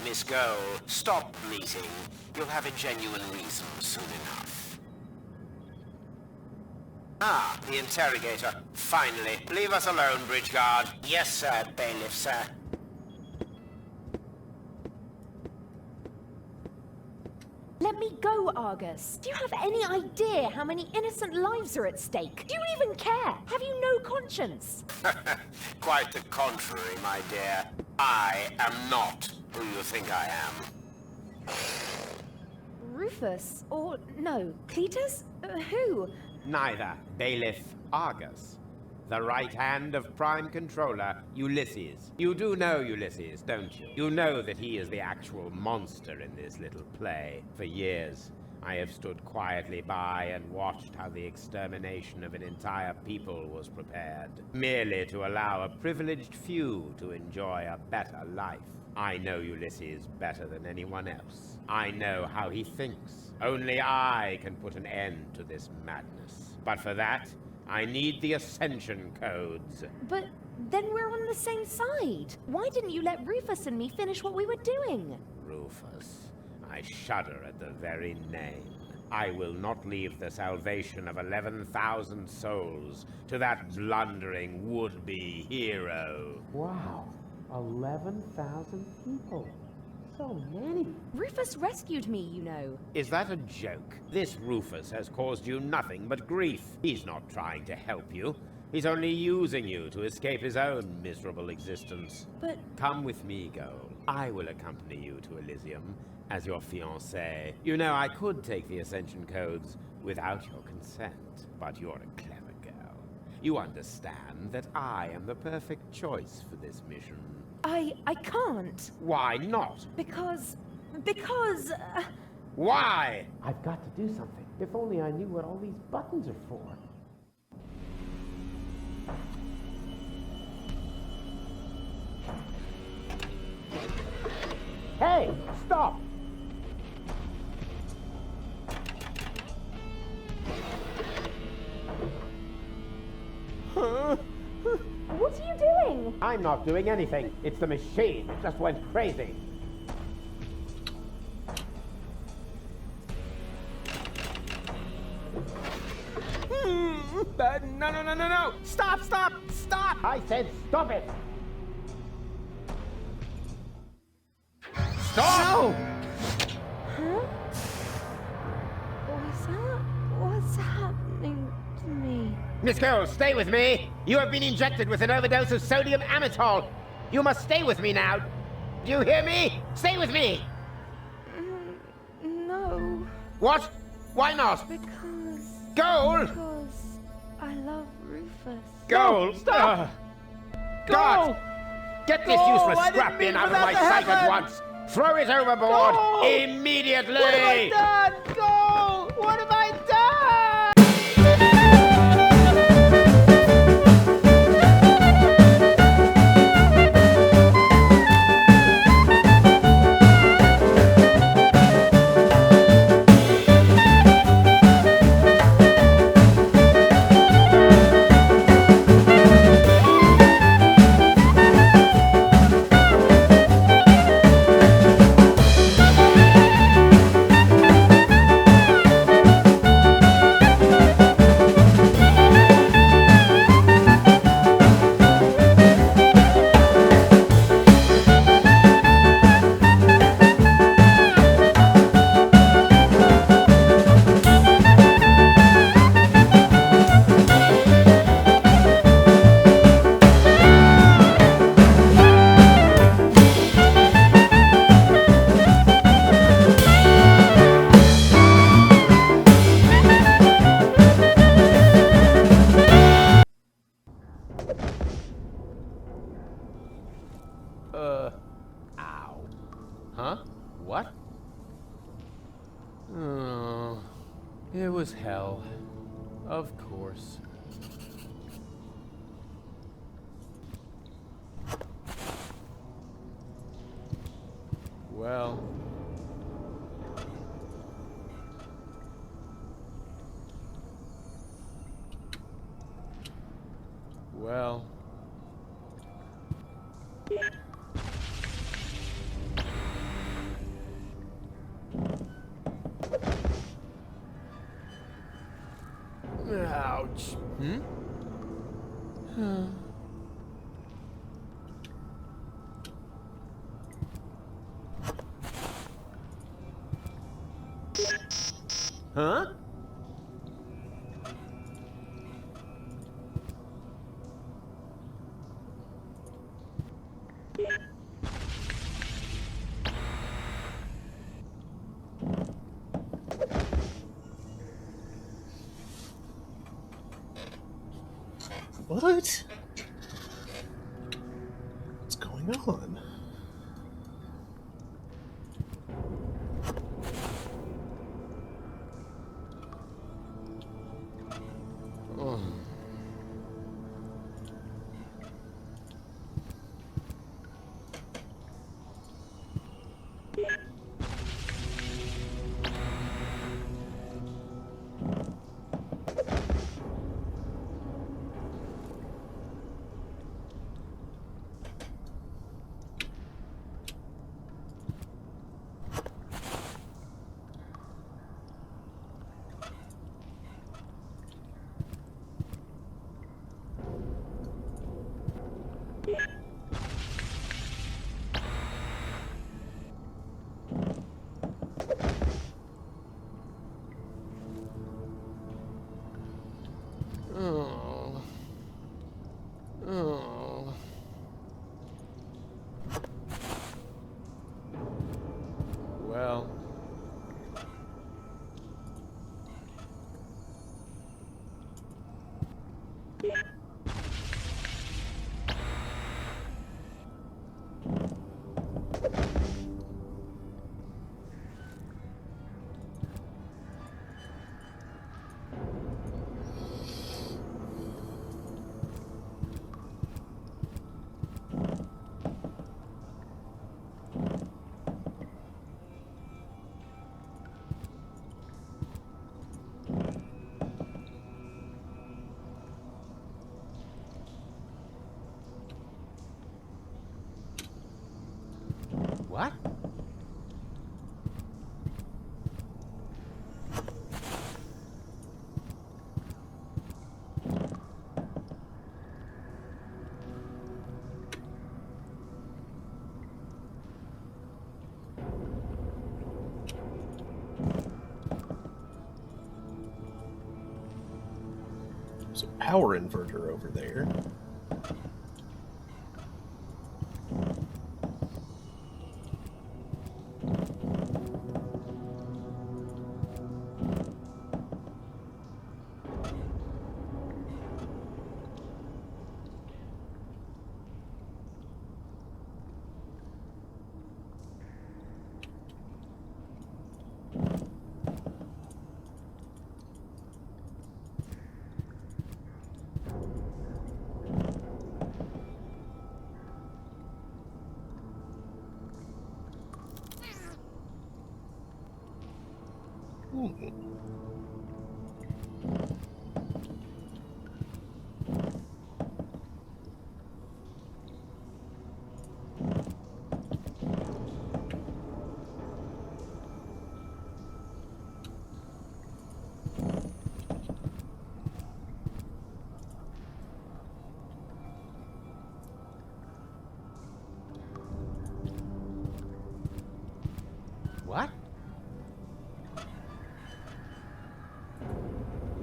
Miss Gold, stop bleating. You'll have a genuine reason soon enough. Ah, the interrogator. Finally. Leave us alone, bridge guard. Yes, sir, bailiff, sir. Let me go, Argus. Do you have any idea how many innocent lives are at stake? Do you even care? Have you no conscience? Quite the contrary, my dear. I am not who you think I am. Rufus? Or, no, Cletus? Who? Neither. Bailiff Argus. The right hand of Prime Controller, Ulysses. You do know Ulysses, don't you? You know that he is the actual monster in this little play. For years, I have stood quietly by and watched how the extermination of an entire people was prepared, merely to allow a privileged few to enjoy a better life. I know Ulysses better than anyone else. I know how he thinks. Only I can put an end to this madness. But for that, I need the Ascension codes. But then we're on the same side. Why didn't you let Rufus and me finish what we were doing? Rufus. I shudder at the very name. I will not leave the salvation of 11,000 souls to that blundering would-be hero. Wow, 11,000 people. So many. Rufus rescued me, you know. Is that a joke? This Rufus has caused you nothing but grief. He's not trying to help you. He's only using you to escape his own miserable existence. But Come with me, Goal. I will accompany you to Elysium as your fiancée. You know, I could take the Ascension codes without your consent, but you're a clever girl. You understand that I am the perfect choice for this mission. I can't. Why not? Because... Why? I've got to do something. If only I knew what all these buttons are for. Hey, stop! What are you doing? I'm not doing anything. It's the machine. It just went crazy. No. Stop! I said stop it! Stop! Huh? What's happening to me? Miss Cole, stay with me! You have been injected with an overdose of sodium amytal! You must stay with me now! Do you hear me? Stay with me! No. What? Why not? Because Goal! I love Rufus. Goal! Stop! God! Get this useless scrap bin out of my sight at once! Throw it overboard! Immediately! What have I done? Go! What have I done? Ow. Huh? What? Oh, it was hell. Of course. Well... Well... Ouch. Huh? What? What's going on? power inverter over there. What?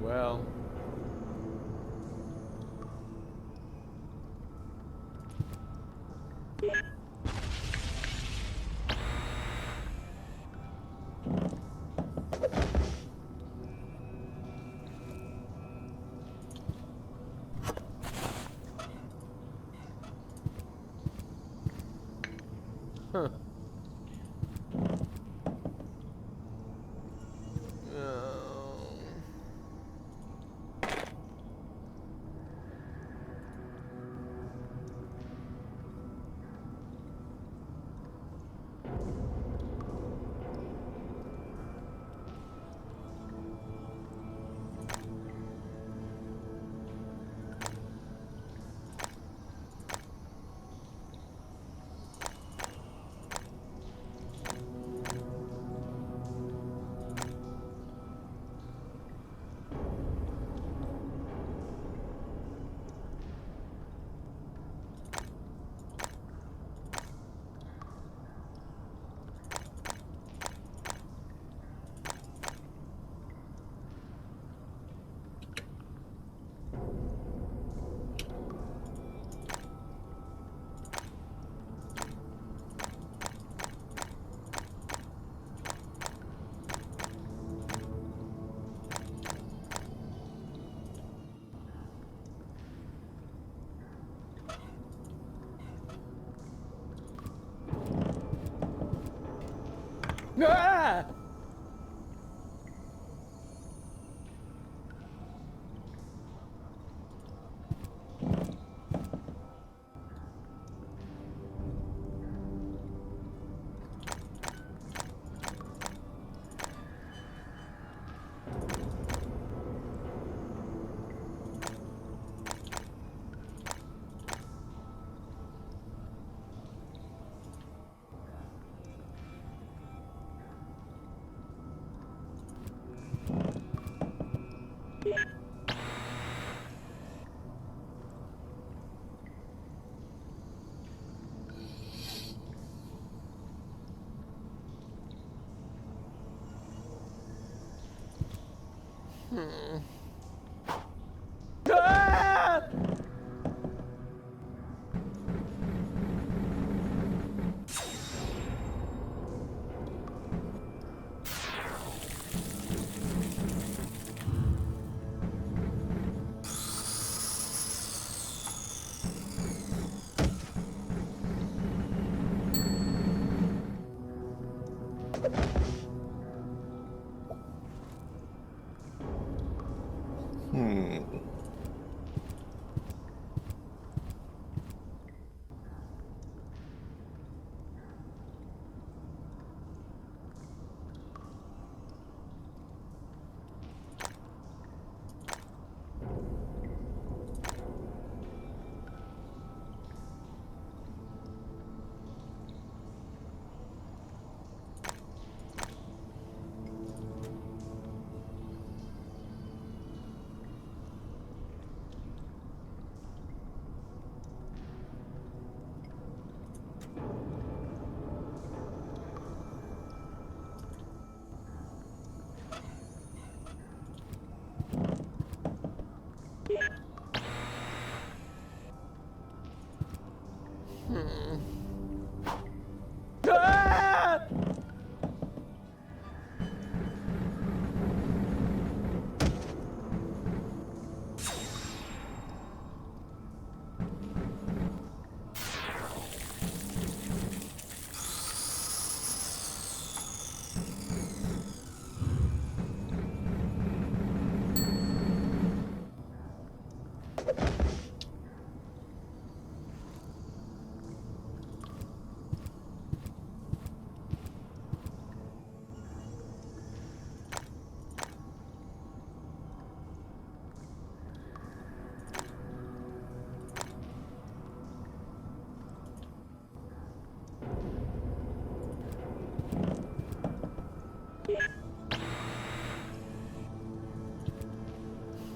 Well... Huh. Ah! Ah!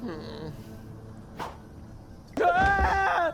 Ah! Ah!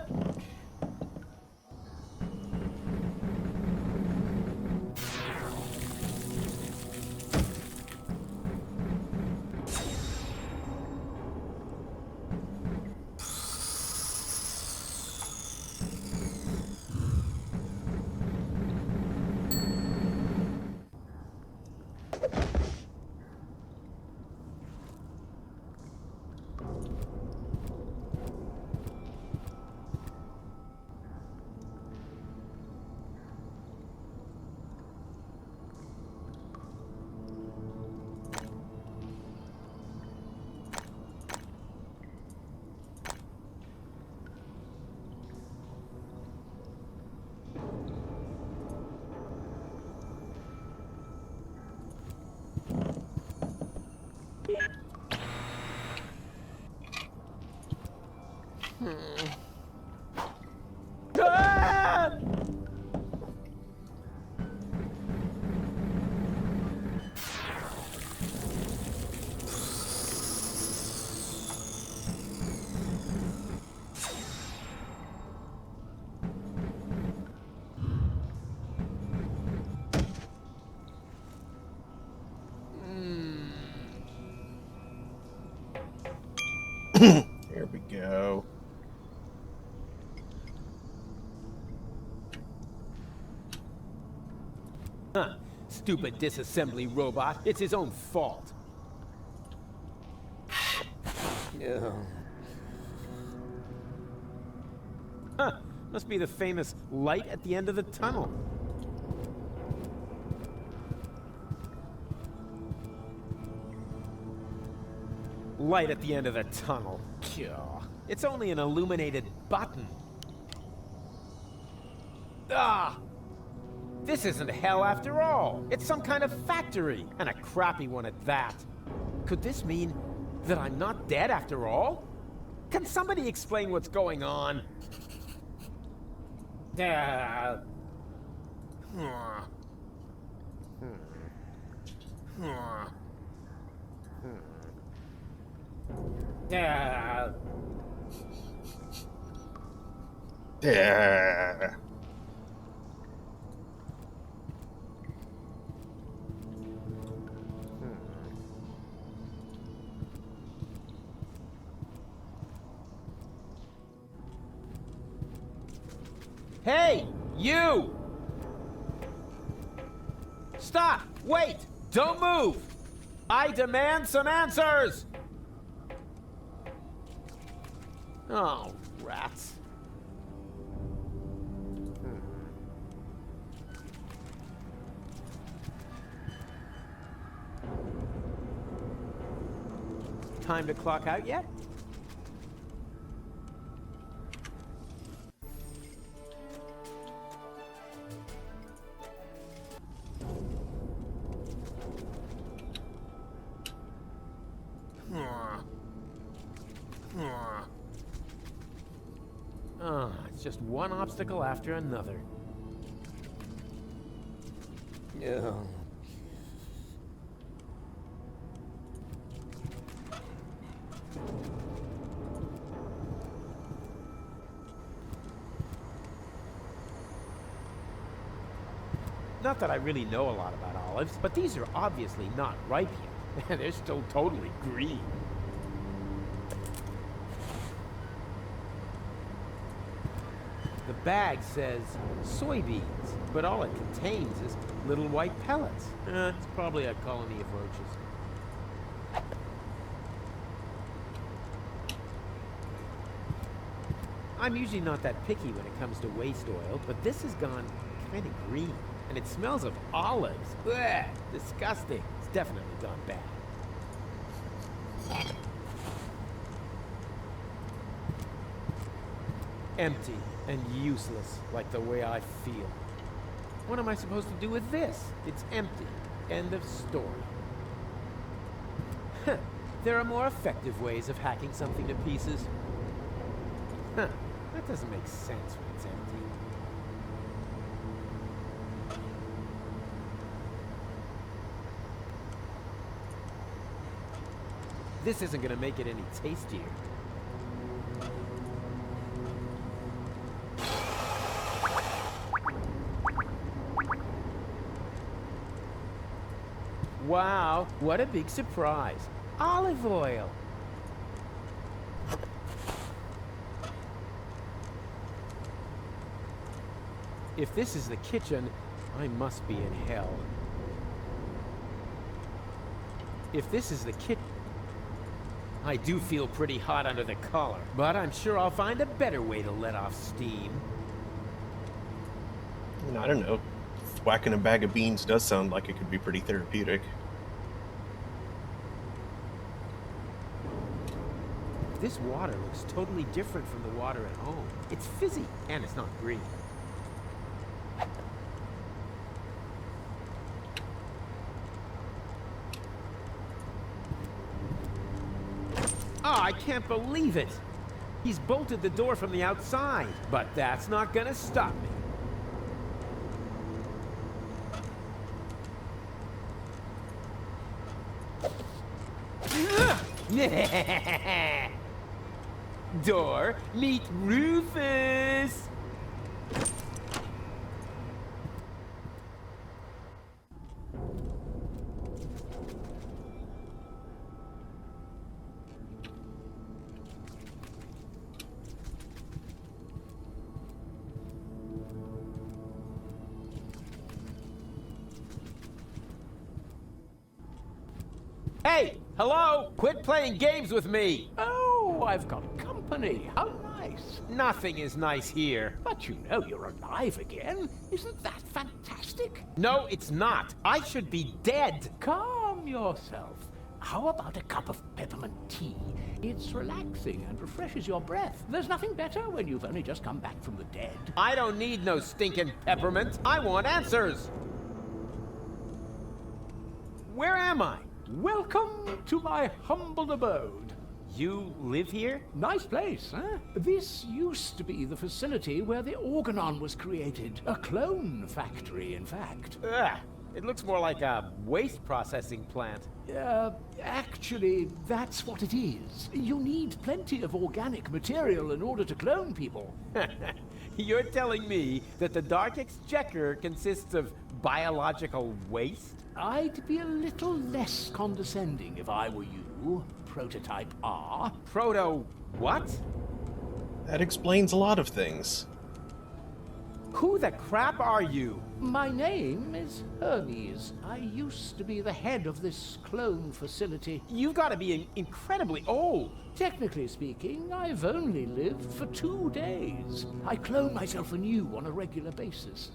Here we go. Huh. Stupid disassembly robot. It's his own fault. Ugh. Huh. Must be the famous light at the end of the tunnel. Light at the end of the tunnel. Gah. It's only an illuminated button. Ah! This isn't hell after all. It's some kind of factory, and a crappy one at that. Could this mean that I'm not dead after all? Can somebody explain what's going on? Ah. Ah. Yeah. Hey, you! Stop! Wait! Don't move! I demand some answers! Oh, rats. Time to clock out yet? It's just one obstacle after another. Ugh. Not that I really know a lot about olives, but these are obviously not ripe yet. They're still totally green. The bag says soybeans, but all it contains is little white pellets. It's probably a colony of roaches. I'm usually not that picky when it comes to waste oil, but this has gone kind of green. And it smells of olives. Blech, disgusting. It's definitely gone bad. Empty and useless, like the way I feel. What am I supposed to do with this? It's empty. End of story. Huh. There are more effective ways of hacking something to pieces. Huh. That doesn't make sense when it's empty. This isn't gonna make it any tastier. Wow, what a big surprise. Olive oil. If this is the kitchen, I must be in hell. If this is the kitchen, I do feel pretty hot under the collar, but I'm sure I'll find a better way to let off steam. I don't know. Whacking a bag of beans does sound like it could be pretty therapeutic. This water looks totally different from the water at home. It's fizzy, and it's not green. Oh, I can't believe it! He's bolted the door from the outside, but that's not gonna stop me. Door, meet Rufus! Hey! Hello! Quit playing games with me! Oh, I've got company. How nice. Nothing is nice here. But you know you're alive again. Isn't that fantastic? No, it's not. I should be dead. Calm yourself. How about a cup of peppermint tea? It's relaxing and refreshes your breath. There's nothing better when you've only just come back from the dead. I don't need no stinking peppermint. I want answers. Where am I? Welcome to my humble abode. You live here? Nice place, huh? This used to be the facility where the Organon was created. A clone factory, in fact. Ugh, it looks more like a waste processing plant. Actually, that's what it is. You need plenty of organic material in order to clone people. You're telling me that the Dark Exchequer consists of biological waste? I'd be a little less condescending if I were you, Prototype R. Proto... what? That explains a lot of things. Who the crap are you? My name is Hermes. I used to be the head of this clone facility. You've got to be incredibly old. Technically speaking, I've only lived for 2 days. I clone myself anew on a regular basis.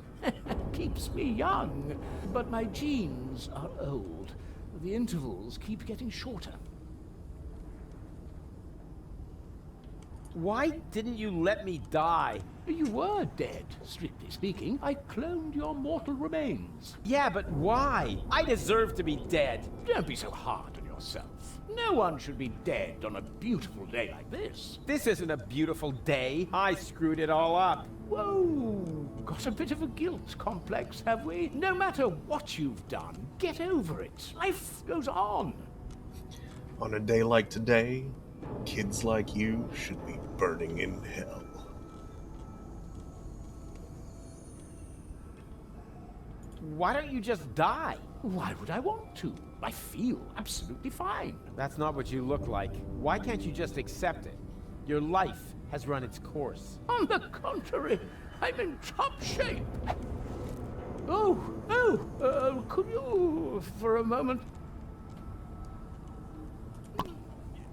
Keeps me young, but my genes are old. The intervals keep getting shorter. Why didn't you let me die? You were dead, strictly speaking. I cloned your mortal remains. Yeah, but why? I deserve to be dead. Don't be so hard on yourself. No one should be dead on a beautiful day like this. This isn't a beautiful day. I screwed it all up. Whoa, got a bit of a guilt complex, have we? No matter what you've done, get over it. Life goes on. On a day like today, kids like you should be burning in hell. Why don't you just die? Why would I want to? I feel absolutely fine. That's not what you look like. Why can't you just accept it? Your life has run its course. On the contrary, I'm in top shape. Could you, for a moment?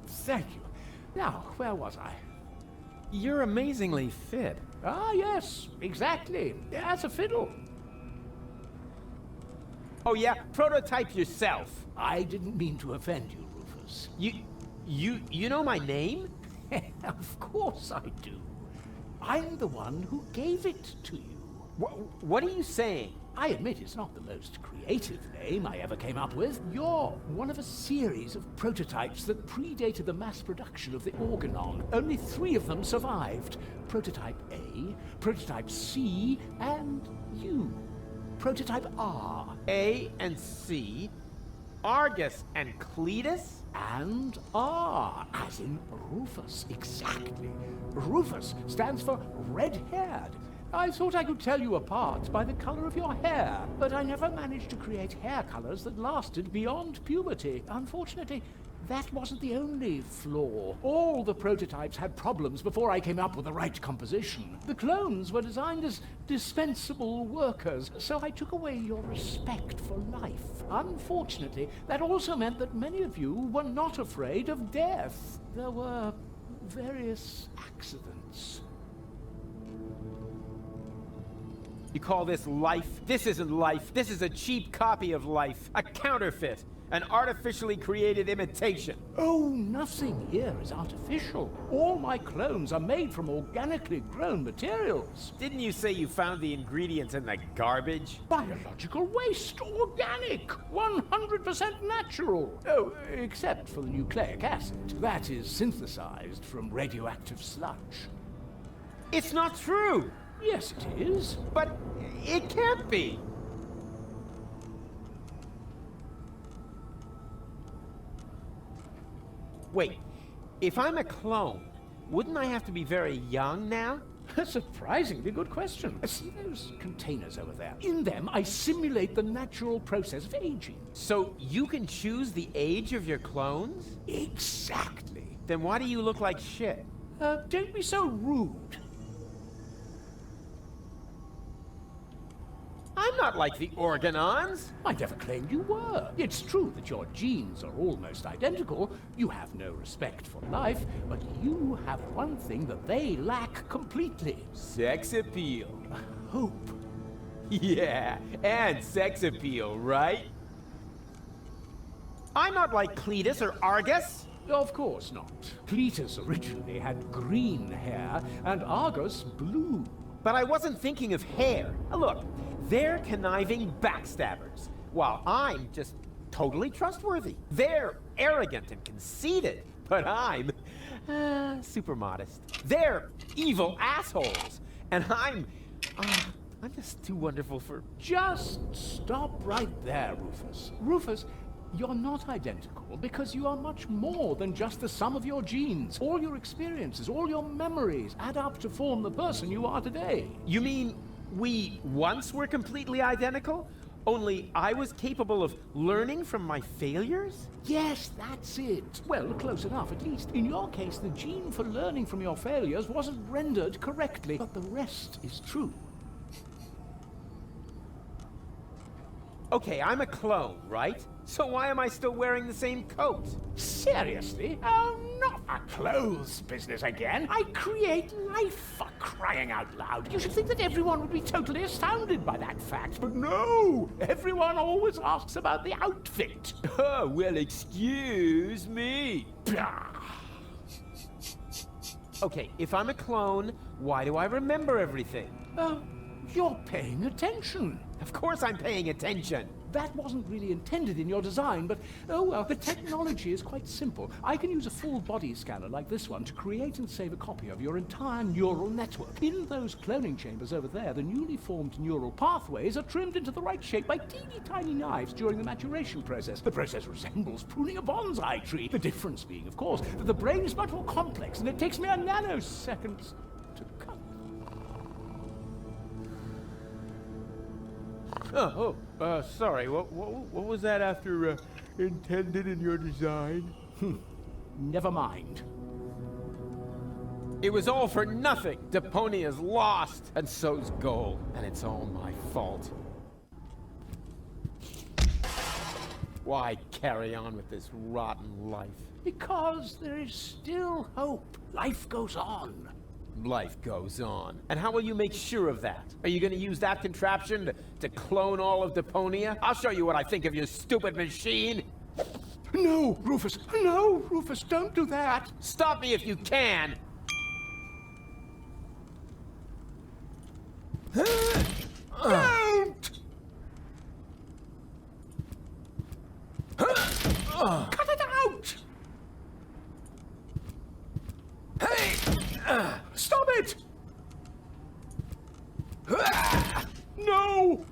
Thank you. Now, where was I? You're amazingly fit. Ah, yes, exactly. As a fiddle. Oh yeah, prototype yourself. I didn't mean to offend you, Rufus. You know my name? Of course I do. I'm the one who gave it to you. What are you saying? I admit it's not the most creative name I ever came up with. You're one of a series of prototypes that predated the mass production of the Organon. Only 3 of them survived. Prototype A, Prototype C, and you. Prototype R. A and C? Argus and Cletus? And R, as in Rufus, exactly. Rufus stands for red-haired. I thought I could tell you apart by the color of your hair, but I never managed to create hair colors that lasted beyond puberty. Unfortunately, that wasn't the only flaw. All the prototypes had problems before I came up with the right composition. The clones were designed as dispensable workers, so I took away your respect for life. Unfortunately, that also meant that many of you were not afraid of death. There were various accidents. You call this life? This isn't life. This is a cheap copy of life. A counterfeit. An artificially created imitation. Oh, nothing here is artificial. All my clones are made from organically grown materials. Didn't you say you found the ingredients in the garbage? Biological waste, organic, 100% natural. Oh, except for the nucleic acid. That is synthesized from radioactive sludge. It's not true! Yes, it is. But it can't be! Wait, if I'm a clone, wouldn't I have to be very young now? A surprisingly good question. See those containers over there? In them, I simulate the natural process of aging. So you can choose the age of your clones? Exactly. Then why do you look like shit? Don't be so rude. I'm not like the Organons. I never claimed you were. It's true that your genes are almost identical. You have no respect for life, but you have one thing that they lack completely. Sex appeal. Hope. Yeah, and sex appeal, right? I'm not like Cletus or Argus. Of course not. Cletus originally had green hair, and Argus blue. But I wasn't thinking of hair. Look, they're conniving backstabbers, while I'm just totally trustworthy. They're arrogant and conceited, but I'm super modest. They're evil assholes, and I'm just too wonderful for... Just stop right there, Rufus. Rufus, you're not identical because you are much more than just the sum of your genes. All your experiences, all your memories add up to form the person you are today. You mean we once were completely identical? Only I was capable of learning from my failures? Yes, that's it. Well, close enough at least. In your case, the gene for learning from your failures wasn't rendered correctly, but the rest is true. Okay, I'm a clone, right? So why am I still wearing the same coat? Seriously? Oh, not a clothes business again. I create life, for crying out loud. You should think that everyone would be totally astounded by that fact. But no! Everyone always asks about the outfit. Oh, well, excuse me. Okay, if I'm a clone, why do I remember everything? You're paying attention. Of course I'm paying attention. That wasn't really intended in your design, but oh well, the technology is quite simple. I can use a full body scanner like this one to create and save a copy of your entire neural network. In those cloning chambers over there, the newly formed neural pathways are trimmed into the right shape by teeny tiny knives during the maturation process. The process resembles pruning a bonsai tree. The difference being, of course, that the brain is much more complex and it takes mere nanoseconds to cut. Sorry, what was that after intended in your design? Never mind. It was all for nothing. Deponia's lost, and so's gold, and it's all my fault. Why carry on with this rotten life? Because there is still hope. Life goes on. Life goes on. And how will you make sure of that? Are you going to use that contraption to clone all of Deponia? I'll show you what I think of your stupid machine. No, Rufus. No, Rufus, don't do that. Stop me if you can. Don't! Cut it out! Hey! Stop it! No!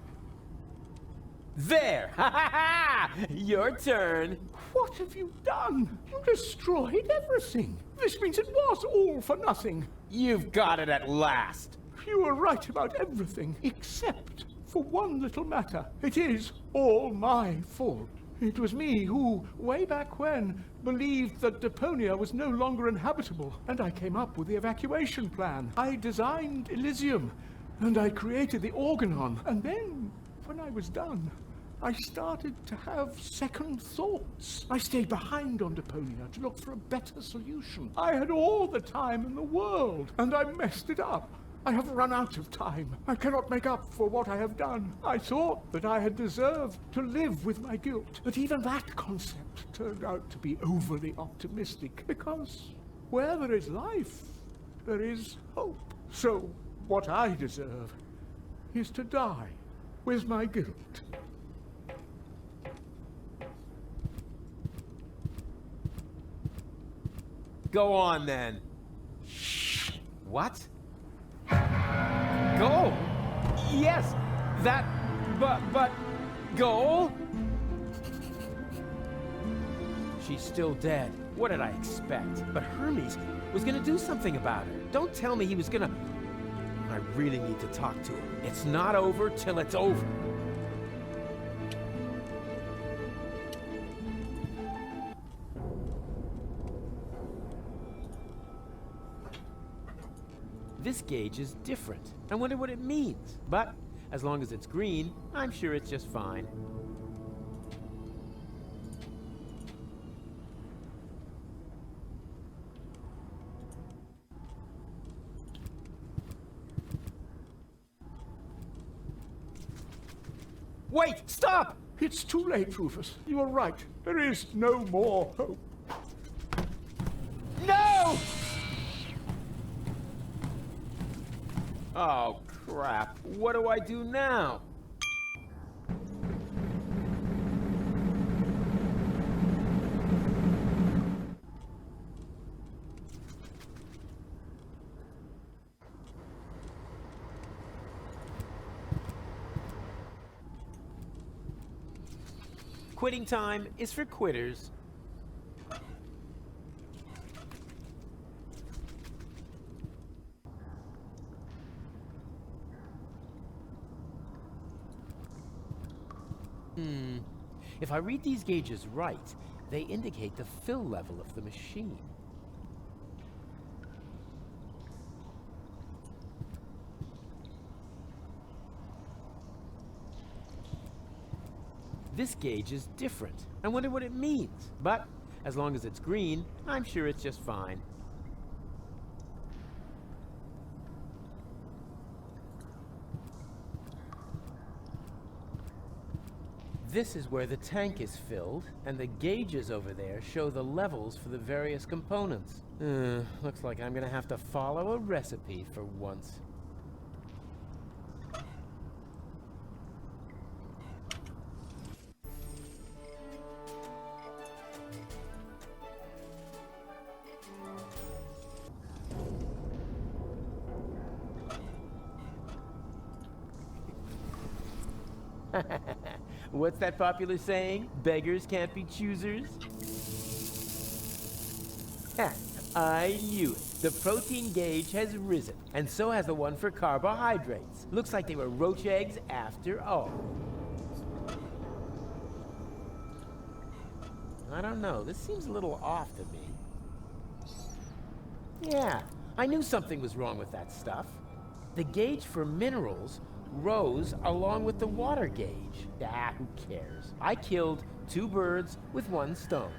There! Ha ha ha! Your turn. What have you done? You destroyed everything. This means it was all for nothing. You've got it at last. You were right about everything, except for one little matter. It is all my fault. It was me who, way back when, believed that Deponia was no longer inhabitable, and I came up with the evacuation plan. I designed Elysium, and I created the Organon. And then, when I was done, I started to have second thoughts. I stayed behind on Deponia to look for a better solution. I had all the time in the world, and I messed it up. I have run out of time. I cannot make up for what I have done. I thought that I had deserved to live with my guilt, but even that concept turned out to be overly optimistic, because where there is life, there is hope. So what I deserve is to die with my guilt. Go on then. What? Goal? Yes, that, but, goal? She's still dead. What did I expect? But Hermes was gonna do something about her. Don't tell me he was gonna... I really need to talk to him. It's not over till it's over. This gauge is different. I wonder what it means. But as long as it's green, I'm sure it's just fine. Wait! Stop! It's too late, Rufus. You are right. There is no more hope. No! Oh, crap. What do I do now? Quitting time is for quitters. If I read these gauges right, they indicate the fill level of the machine. This gauge is different. I wonder what it means. But as long as it's green, I'm sure it's just fine. This is where the tank is filled, and the gauges over there show the levels for the various components. Looks like I'm gonna have to follow a recipe for once. What's that popular saying? Beggars can't be choosers? Ha! I knew it. The protein gauge has risen, and so has the one for carbohydrates. Looks like they were roach eggs after all. I don't know, this seems a little off to me. Yeah, I knew something was wrong with that stuff. The gauge for minerals rose along with the water gauge. Ah, who cares? I killed 2 birds with 1 stone.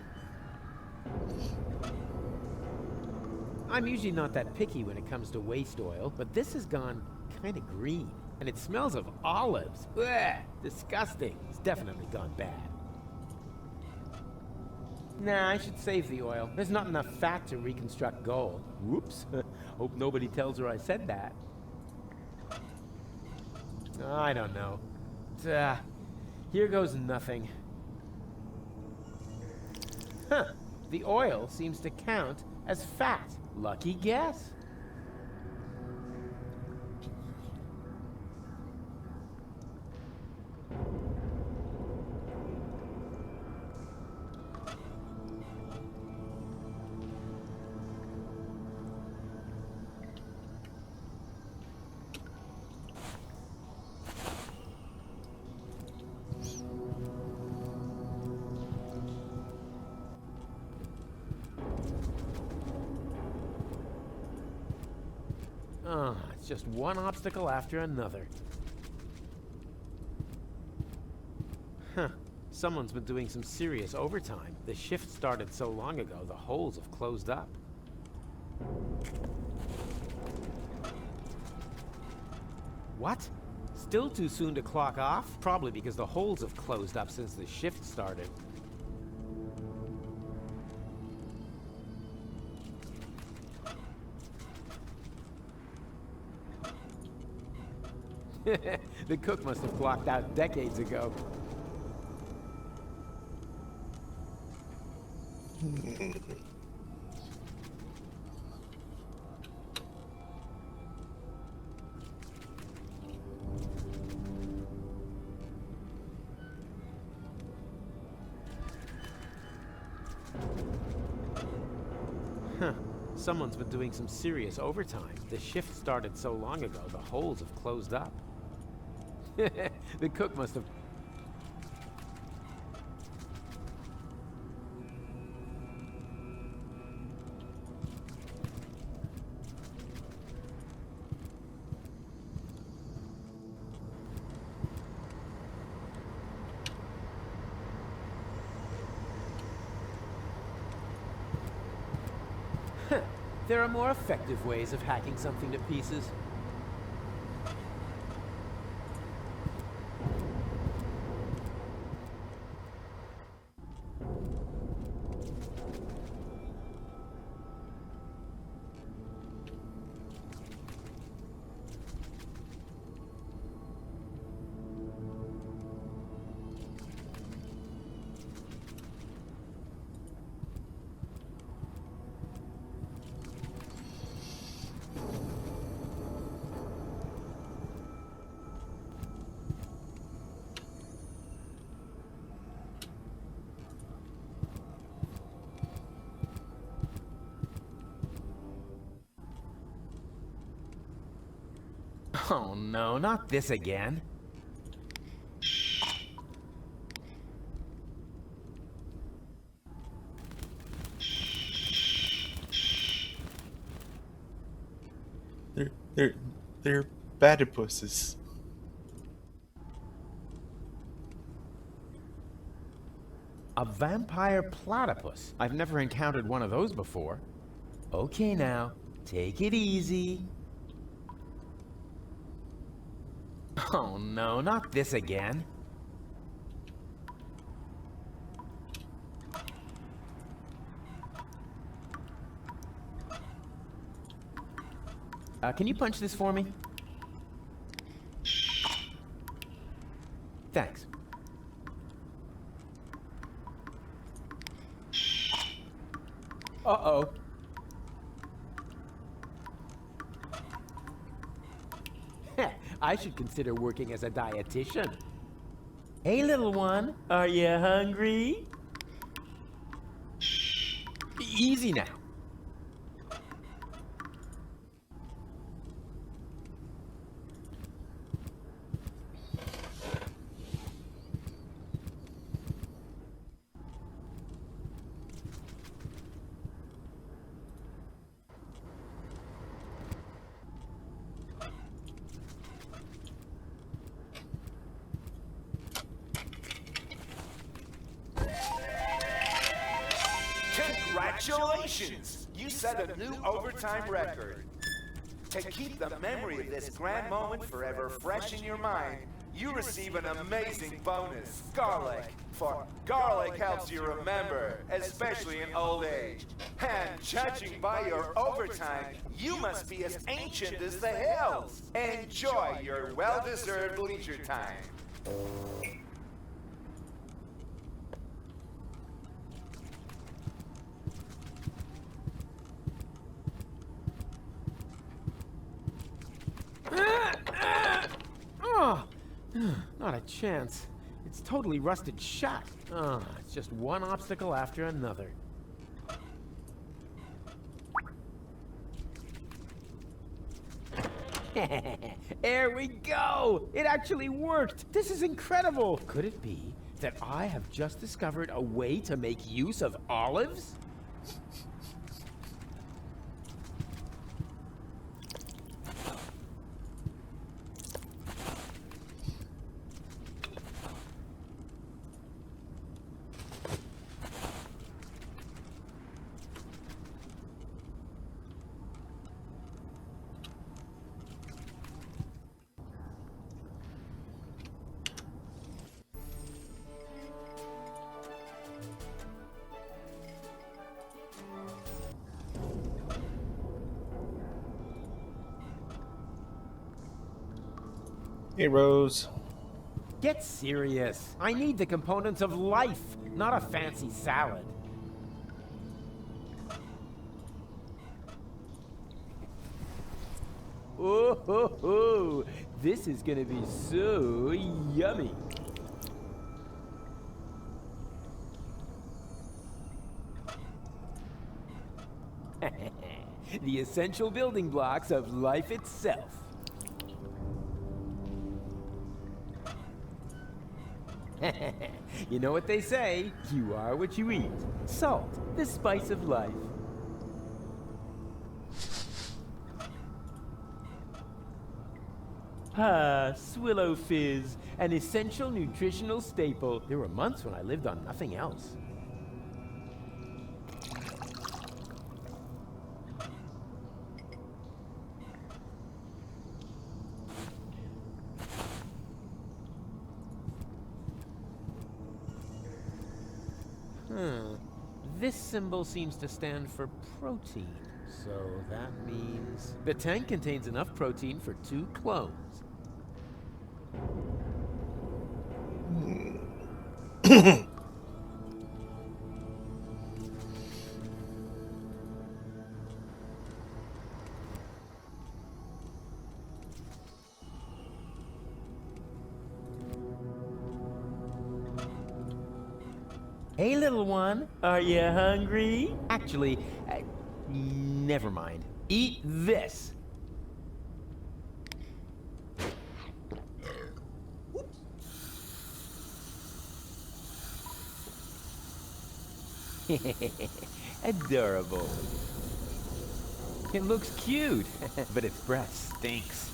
I'm usually not that picky when it comes to waste oil, but this has gone kind of green. And it smells of olives. Ugh, disgusting. It's definitely gone bad. Nah, I should save the oil. There's not enough fat to reconstruct gold. Whoops. Hope nobody tells her I said that. I don't know. Here goes nothing. Huh. The oil seems to count as fat. Lucky guess. It's just one obstacle after another. Huh. Someone's been doing some serious overtime. The shift started so long ago, the holes have closed up. What? Still too soon to clock off? Probably because the holes have closed up since the shift started. The cook must have clocked out decades ago. Huh. Someone's been doing some serious overtime. The shift started so long ago, the holes have closed up. The cook must have... There are more effective ways of hacking something to pieces. Oh no, not this again. They're platypuses. A vampire platypus. I've never encountered one of those before. Okay now, take it easy. Oh no, not this again. Can you punch this for me? Thanks. Uh-oh. I should consider working as a dietitian. Hey, little one, are you hungry? Easy now. Congratulations! You set a new overtime record. To keep the memory of this grand moment forever fresh in your mind, you receive an amazing bonus, Garlic. For garlic helps you remember, especially in old age. And judging by your overtime, you must be as ancient as the hills. Enjoy your well-deserved leisure time. Oh, not a chance. It's totally rusted shut. It's just one obstacle after another. There we go! It actually worked! This is incredible! Could it be that I have just discovered a way to make use of olives? Hey, Rose. Get serious. I need the components of life, not a fancy salad. Oh, ho, ho. This is gonna be so yummy. The essential building blocks of life itself. You know what they say, you are what you eat. Salt, the spice of life. Ah, Swillow Fizz, an essential nutritional staple. There were months when I lived on nothing else. This symbol seems to stand for protein, so that means the tank contains enough protein for 2 clones. Hey, little one, are you hungry? Actually, never mind. Eat this. Adorable. It looks cute, but its breath stinks.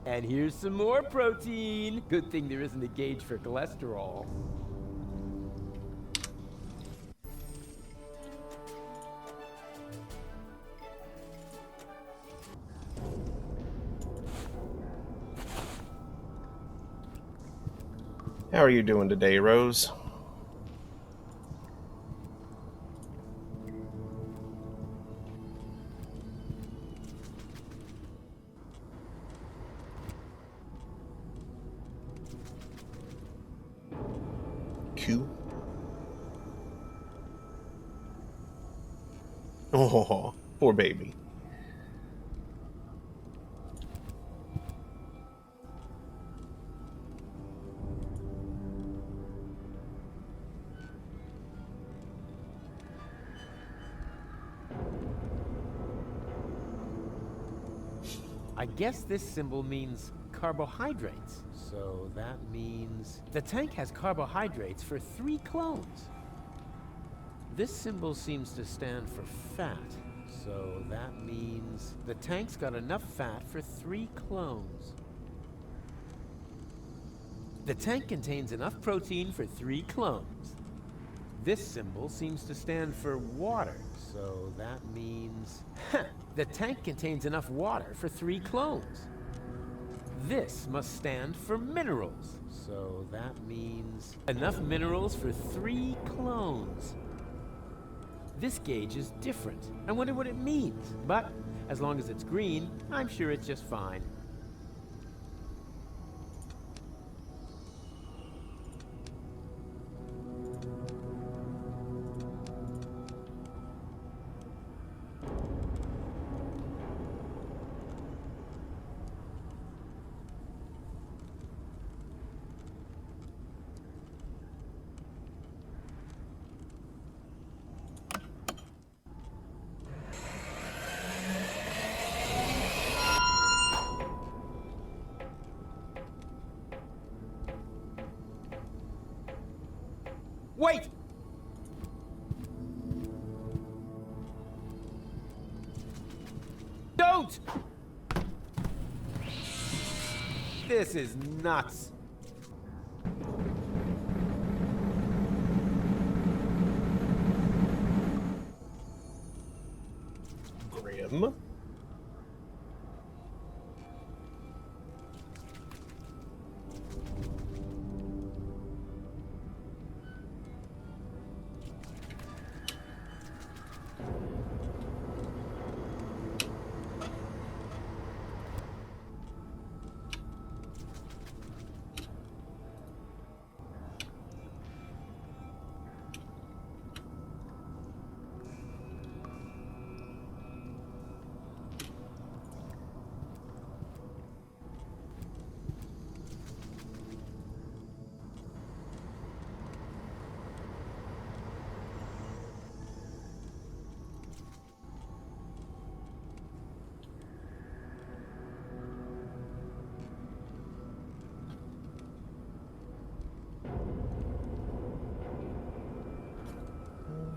And here's some more protein. Good thing there isn't a gauge for cholesterol. How are you doing today, Rose? Q? Oh, poor baby. I guess this symbol means carbohydrates. So that means the tank has carbohydrates for 3 clones. This symbol seems to stand for fat. So that means the tank's got enough fat for 3 clones. The tank contains enough protein for 3 clones. This symbol seems to stand for water, so that means the tank contains enough water for 3 clones. This must stand for minerals, so that means enough minerals for 3 clones. This gauge is different. I wonder what it means, but as long as it's green, I'm sure it's just fine. Wait! Don't! This is nuts. them.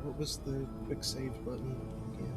What was the quick save button again?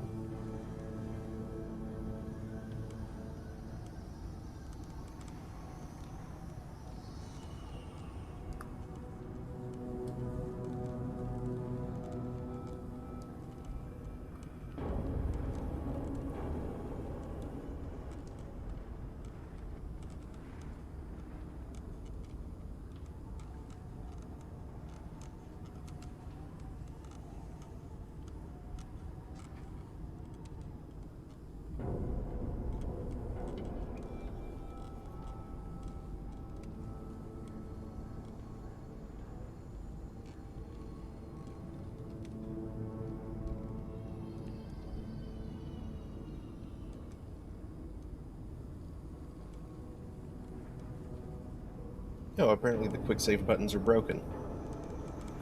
Oh, apparently the quick save buttons are broken.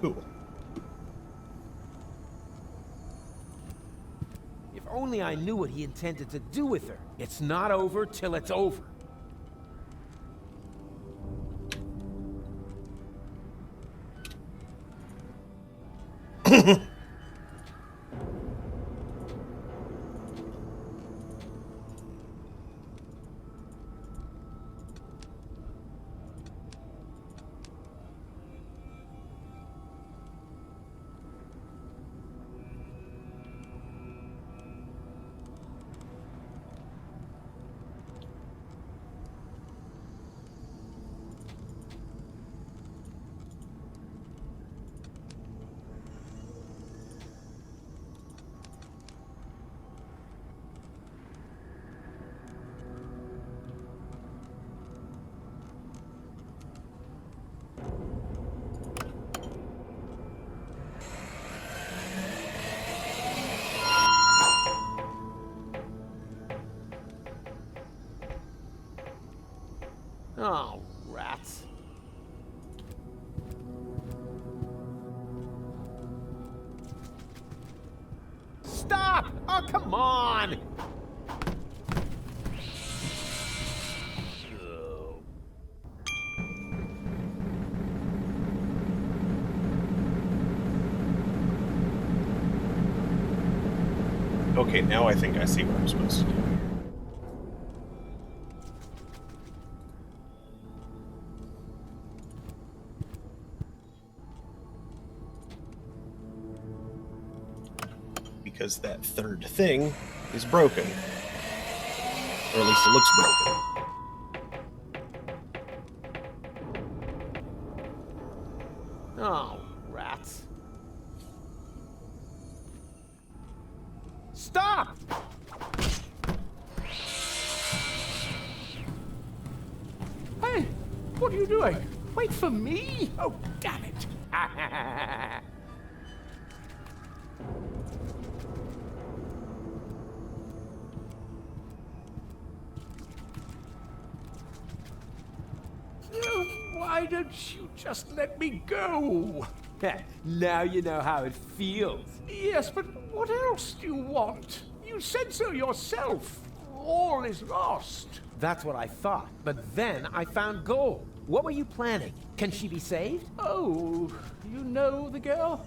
Cool. If only I knew what he intended to do with her. It's not over till it's over. Oh, rats. Stop! Oh, come on! Okay, now I think I see what I'm supposed to do. Because that third thing is broken. Or at least it looks broken. Oh, rats. Stop! Hey, what are you doing? Wait for me? Oh, damn it. Why don't you just let me go? Now you know how it feels. Yes, but what else do you want? You said so yourself. All is lost. That's what I thought. But then I found gold. What were you planning? Can she be saved? Oh, you know the girl?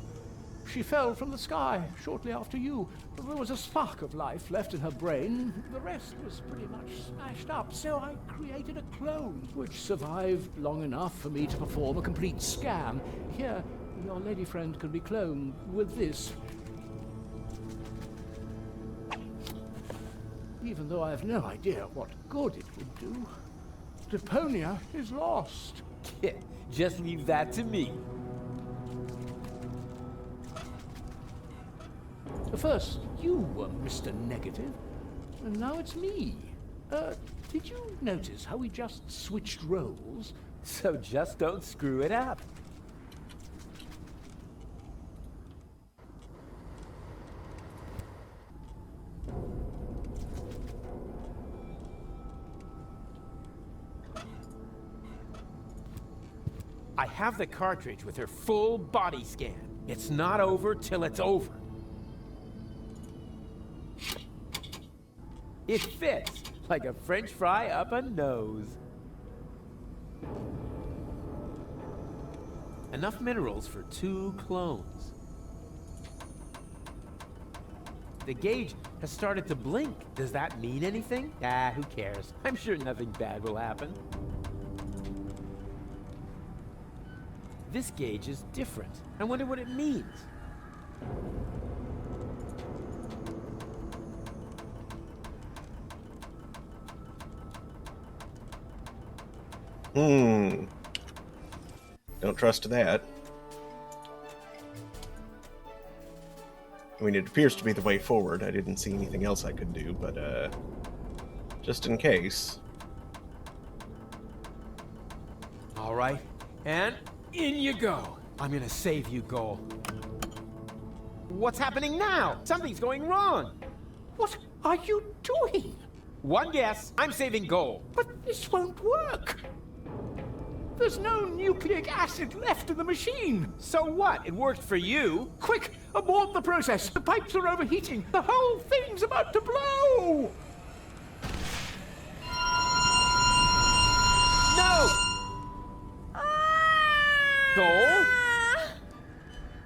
She fell from the sky shortly after you. There was a spark of life left in her brain. The rest was pretty much smashed up, so I created a clone, which survived long enough for me to perform a complete scan. Here, your lady friend can be cloned with this. even though I have no idea what good it would do. Deponia is lost. Just leave that to me. First, you were Mr. Negative, and now it's me. Did you notice how we just switched roles? So just don't screw it up. I have the cartridge with her full body scan. It's not over till it's over. It fits like a French fry up a nose. Enough minerals for 2 clones. The gauge has started to blink. Does that mean anything? Ah, who cares? I'm sure nothing bad will happen. This gauge is different. I wonder what it means. Don't trust that. I mean, it appears to be the way forward. I didn't see anything else I could do, but, just in case. All right, and in you go. I'm gonna save you, Goal. What's happening now? Something's going wrong. What are you doing? One guess. I'm saving Goal. But this won't work. There's no nucleic acid left in the machine. So what? It worked for you. Quick, abort the process. The pipes are overheating. The whole thing's about to blow. No! Goal?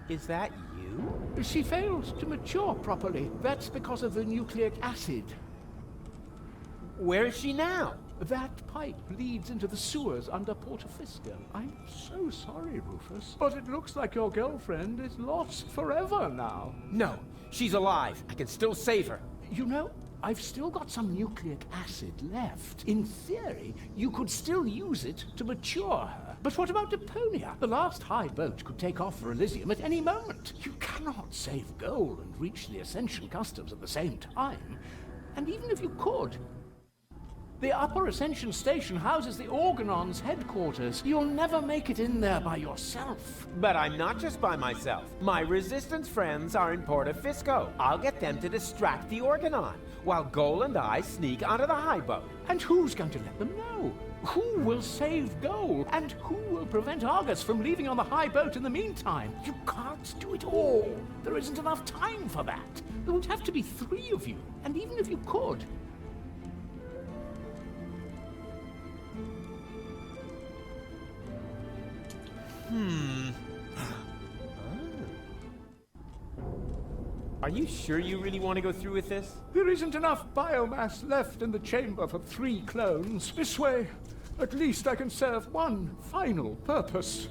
Is that you? She failed to mature properly. That's because of the nucleic acid. Where is she now? That pipe leads into the sewers under Porta Fisca. I'm so sorry, Rufus, but it looks like your girlfriend is lost forever now. No, she's alive. I can still save her. You know, I've still got some nucleic acid left. In theory, you could still use it to mature her. But what about Deponia? The last high boat could take off for Elysium at any moment. You cannot save Goal and reach the Ascension Customs at the same time. And even if you could, the Upper Ascension Station houses the Organon's headquarters. You'll never make it in there by yourself. But I'm not just by myself. My Resistance friends are in Porta Fisco. I'll get them to distract the Organon, while Goal and I sneak onto the high boat. And who's going to let them know? Who will save Goal? And who will prevent Argus from leaving on the high boat in the meantime? You can't do it all. There isn't enough time for that. There would have to be 3 of you. And even if you could, Are you sure you really want to go through with this? there isn't enough biomass left in the chamber for 3 clones. This way, at least I can serve one final purpose.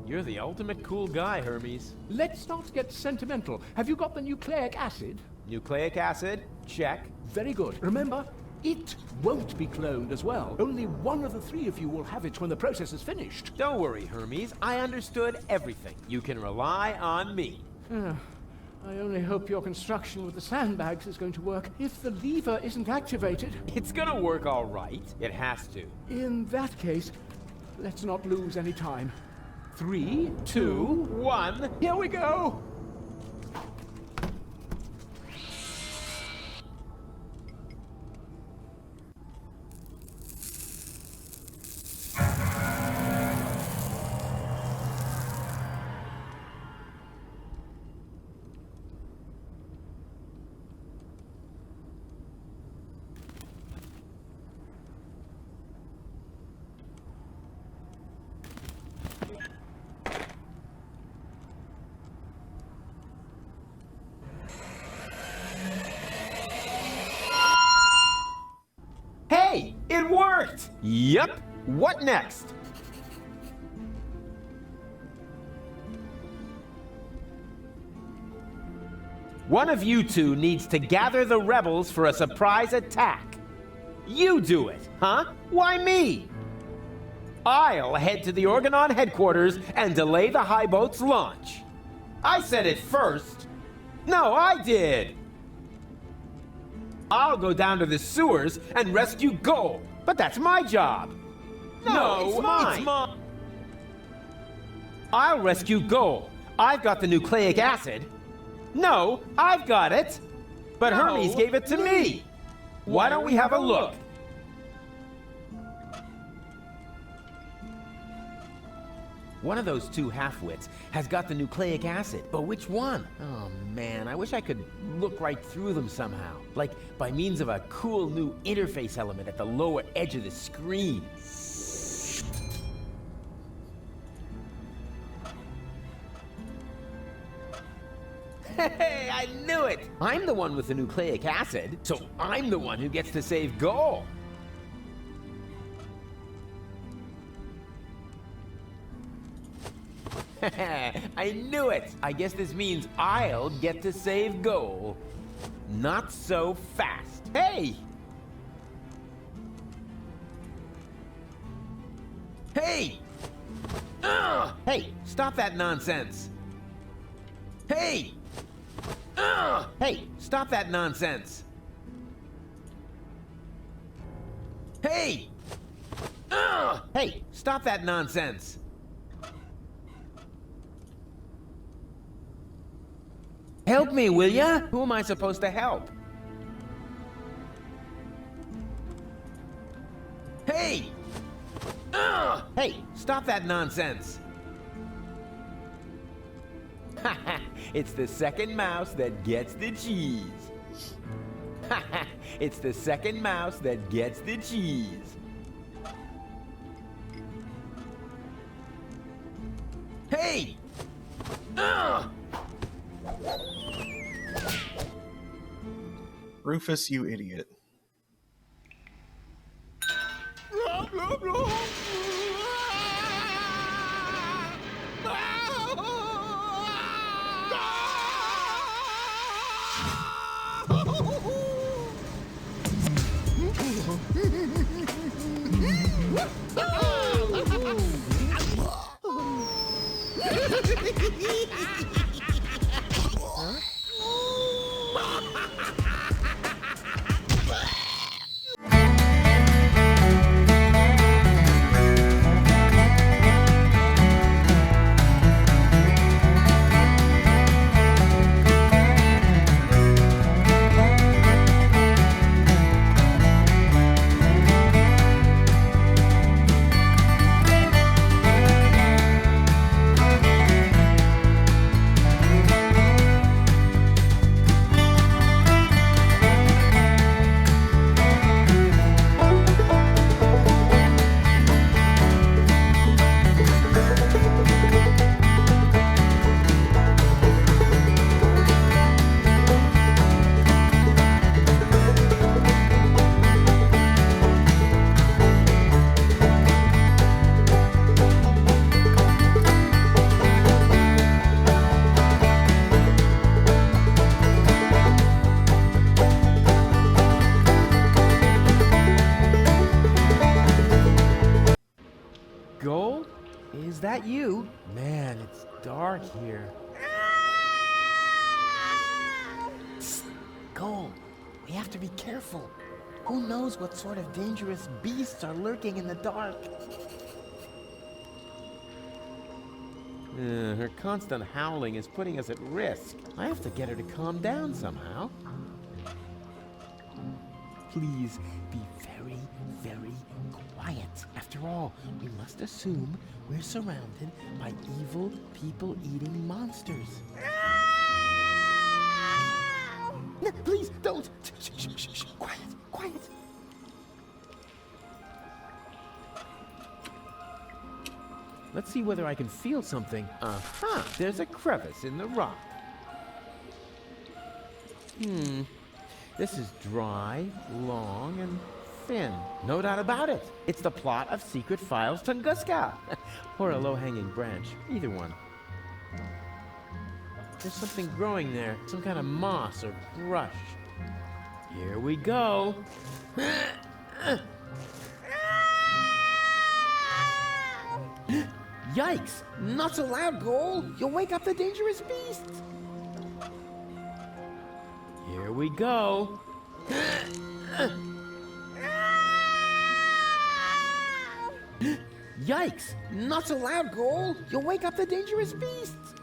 You're the ultimate cool guy, Hermes. Let's not get sentimental. Have you got the nucleic acid? Nucleic acid? Check. Very good. Remember, it won't be cloned as well. Only one of the 3 of you will have it when the process is finished. Don't worry, Hermes. I understood everything. You can rely on me. I only hope your construction with the sandbags is going to work. If the lever isn't activated, It's gonna work all right. It has to. in that case, let's not lose any time. 3, 2, 1. here we go! Hey, it worked! Yep. What next? One of you two needs to gather the rebels for a surprise attack. You do it, huh? Why me? I'll head to the Organon headquarters and delay the high boat's launch. I said it first. No, I did. I'll go down to the sewers and rescue Goal, but that's my job. No, it's mine. I'll rescue Goal. I've got the nucleic acid. No, I've got it. But Hermes gave it to me. Why don't we have a look? One of those two half-wits has got the nucleic acid, but which one? Oh man, I wish I could look right through them somehow. Like by means of a cool new interface element at the lower edge of the screen. Hey, I knew it! I'm the one with the nucleic acid, so I'm the one who gets to save Goal. I knew it! I guess this means I'll get to save Goal. Not so fast. Hey! Hey! Hey, stop that nonsense! Hey! Hey, stop that nonsense! Hey! Hey, stop that nonsense! Help me, will ya? Who am I supposed to help? Hey! Hey, stop that nonsense! It's the second mouse that gets the cheese. It's the second mouse that gets the cheese. Hey! Rufus, you idiot. Goal? Is that you? Man, it's dark here. Psst. Goal, we have to be careful. Who knows what sort of dangerous beasts are lurking in the dark? Her constant howling is putting us at risk. I have to get her to calm down somehow. Please be very, very quiet. After all, we must assume we're surrounded by evil, people-eating monsters. No, please, don't! Shh, shh, shh, shh. Quiet, quiet. Let's see whether I can feel something. Uh-huh, there's a crevice in the rock. This is dry, long, and thin. No doubt about it. It's the plot of Secret Files Tunguska. Or a low-hanging branch. Either one. There's something growing there. Some kind of moss or brush. Here we go. Yikes! Not so loud, Ghoul! You'll wake up the dangerous beasts! Here we go. Yikes! Not so loud, Ghoul! You'll wake up the dangerous beasts!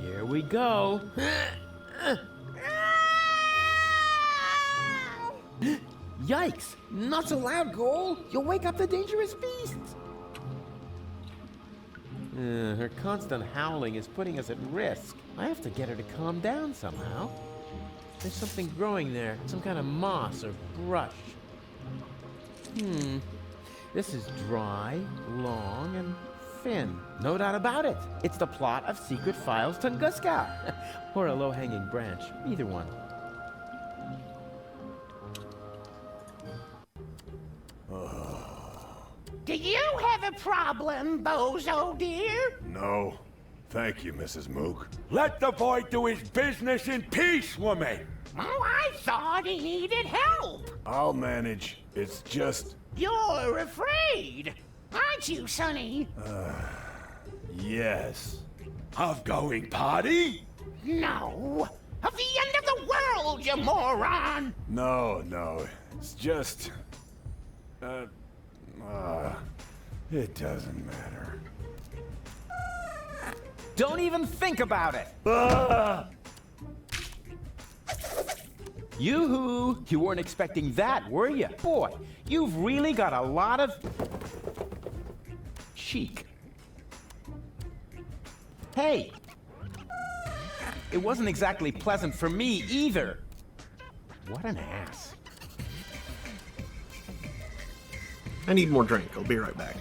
Here we go. Yikes! Not so loud, Ghoul! You'll wake up the dangerous beasts! Her constant howling is putting us at risk. I have to get her to calm down somehow. There's something growing there. Some kind of moss or brush. This is dry, long, and thin. No doubt about it. It's the plot of Secret Files Tunguska. Or a low-hanging branch. Either one. Do you have a problem, Bozo dear? No. Thank you, Mrs. Mook. Let the boy do his business in peace, woman. Oh, I thought he needed help. I'll manage. It's just... You're afraid, aren't you, Sonny? yes. Of going party? No. Of the end of the world, you moron! No. It's just... it doesn't matter. Don't even think about it! Yoo-hoo! You weren't expecting that, were you? Boy, you've really got a lot of... chic. Hey! It wasn't exactly pleasant for me, either. What an ass. I need more drink. I'll be right back.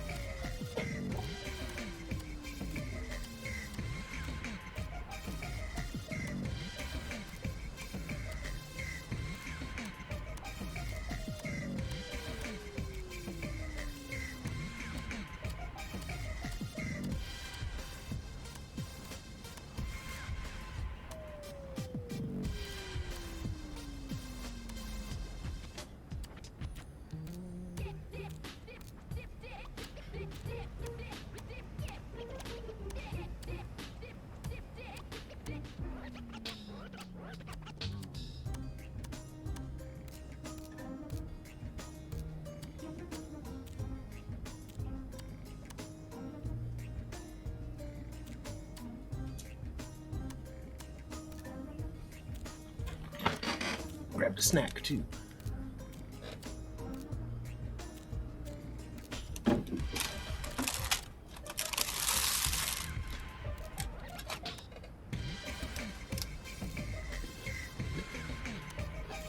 Grabbed a snack, too.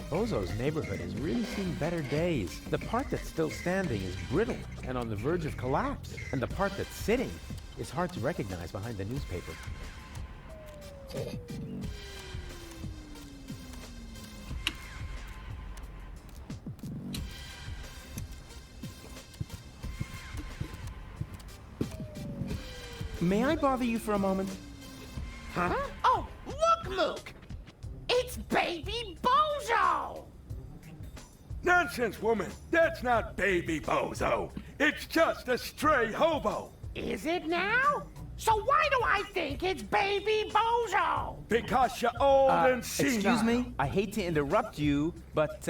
Bozo's neighborhood has really seen better days. The part that's still standing is brittle and on the verge of collapse. And the part that's sitting is hard to recognize behind the newspaper. May I bother you for a moment? Huh? Oh, look, Mook! It's Baby Bozo! Nonsense, woman. That's not Baby Bozo. It's just a stray hobo. Is it now? So why do I think it's Baby Bozo? Because you're old and senile. Excuse me? I hate to interrupt you, but,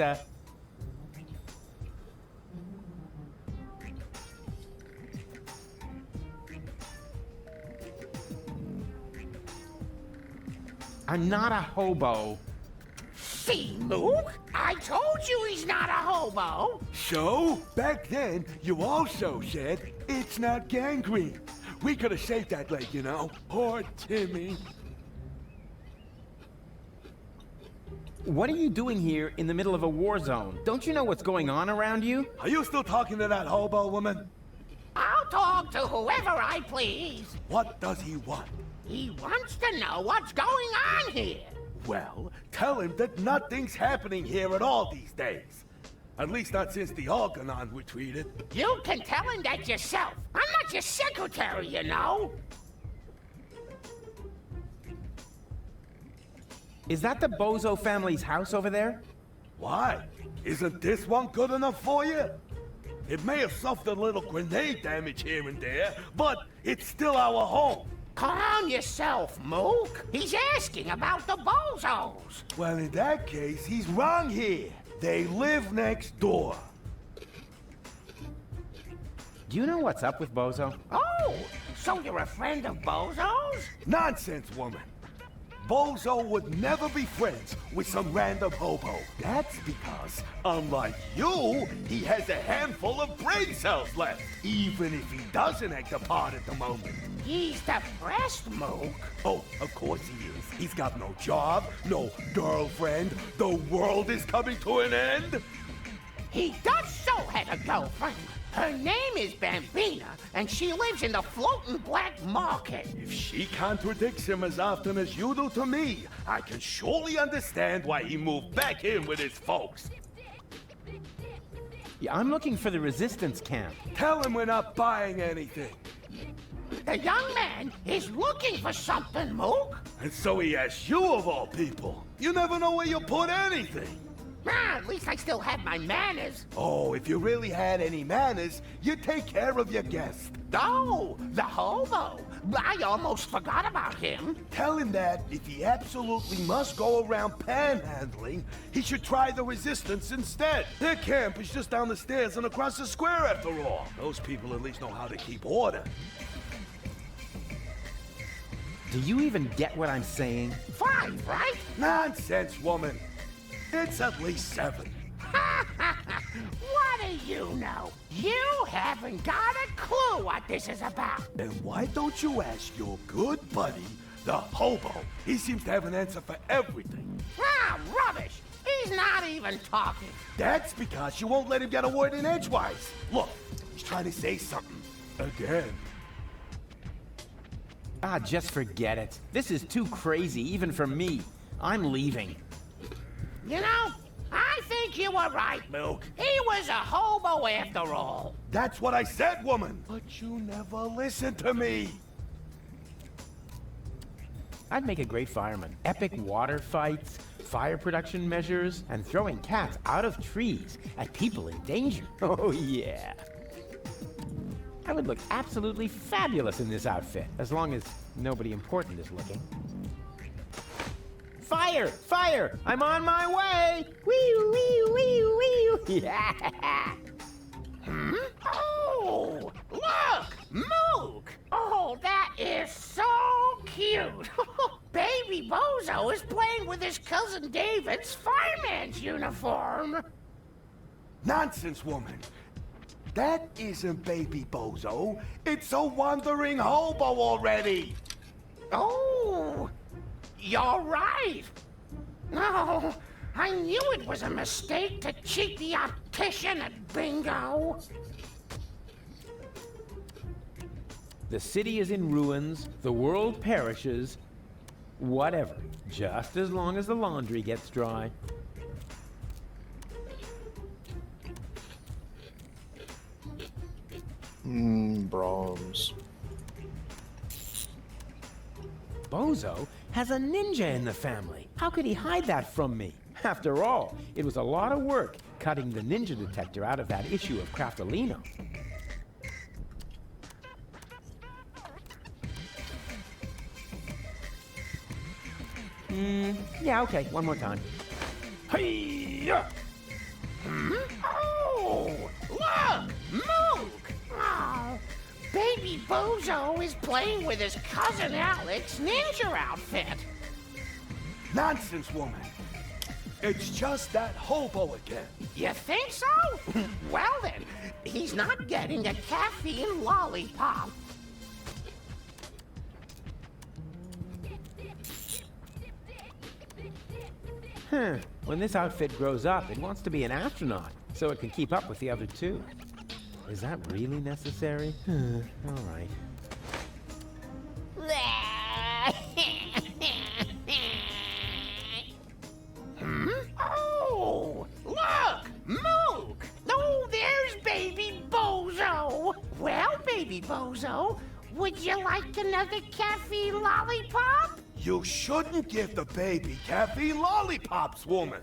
I'm not a hobo. See, Mook? I told you he's not a hobo. So, back then, you also said it's not gangrene. We could have saved that leg, you know. Poor Timmy. What are you doing here in the middle of a war zone? Don't you know what's going on around you? Are you still talking to that hobo woman? I'll talk to whoever I please. What does he want? He wants to know what's going on here. Well, tell him that nothing's happening here at all these days. At least not since the Algernon retreated. You can tell him that yourself. I'm not your secretary, you know. Is that the Bozo family's house over there? Why? Isn't this one good enough for you? It may have suffered a little grenade damage here and there, but it's still our home. Calm yourself, Mook. He's asking about the Bozos. Well, in that case, he's wrong here. They live next door. Do you know what's up with Bozo? Oh, so you're a friend of Bozo's? Nonsense, woman. Bozo would never be friends with some random hobo. That's because, unlike you, he has a handful of brain cells left, even if he doesn't act a part at the moment. He's depressed, Mook. Oh, of course he is. He's got no job, no girlfriend. The world is coming to an end. He does so have a girlfriend. Her name is Bambina, and she lives in the floating black market. If she contradicts him as often as you do to me, I can surely understand why he moved back in with his folks. Yeah, I'm looking for the resistance camp. Tell him we're not buying anything. The young man is looking for something, Mook. And so he asks you of all people. You never know where you put anything. Ah, at least I still have my manners. Oh, if you really had any manners, you'd take care of your guest. Oh, the hobo. I almost forgot about him. Tell him that if he absolutely must go around panhandling, he should try the resistance instead. Their camp is just down the stairs and across the square after all. Those people at least know how to keep order. Do you even get what I'm saying? 5, right? Nonsense, woman. It's at least 7. What do you know? You haven't got a clue what this is about. Then why don't you ask your good buddy, the hobo? He seems to have an answer for everything. Ah, rubbish. He's not even talking. That's because you won't let him get a word in edgewise. Look, he's trying to say something. Again. Ah, just forget it. This is too crazy, even for me. I'm leaving. You know, I think you were right, Mook. He was a hobo after all. That's what I said, woman. But you never listen to me. I'd make a great fireman. Epic water fights, fire production measures, and throwing cats out of trees at people in danger. Oh, yeah. I would look absolutely fabulous in this outfit, as long as nobody important is looking. Fire! Fire! I'm on my way! Wee wee wee wee! Yeah! Hmm? Oh, look! Mook! Oh, that is so cute! Baby Bozo is playing with his cousin David's fireman's uniform! Nonsense, woman. That isn't Baby Bozo. It's a wandering hobo already. Oh, you're right. No, I knew it was a mistake to cheat the optician at bingo. The city is in ruins, the world perishes. Whatever, just as long as the laundry gets dry. Brahms. Bozo has a ninja in the family. How could he hide that from me? After all, it was a lot of work cutting the ninja detector out of that issue of Craftolino. Yeah, okay, one more time. Hey-ya! Hmm? Oh, look! Mook! Oh, Baby Bozo is playing with his cousin Alec's ninja outfit. Nonsense, woman. It's just that hobo again. You think so? Well then, he's not getting a caffeine lollipop. When this outfit grows up, it wants to be an astronaut, so it can keep up with the other two. Is that really necessary? All right. Hmm? Oh, look! Mook! Oh, there's Baby Bozo! Well, Baby Bozo, would you like another caffeine lollipop? You shouldn't give the baby caffeine lollipops, woman.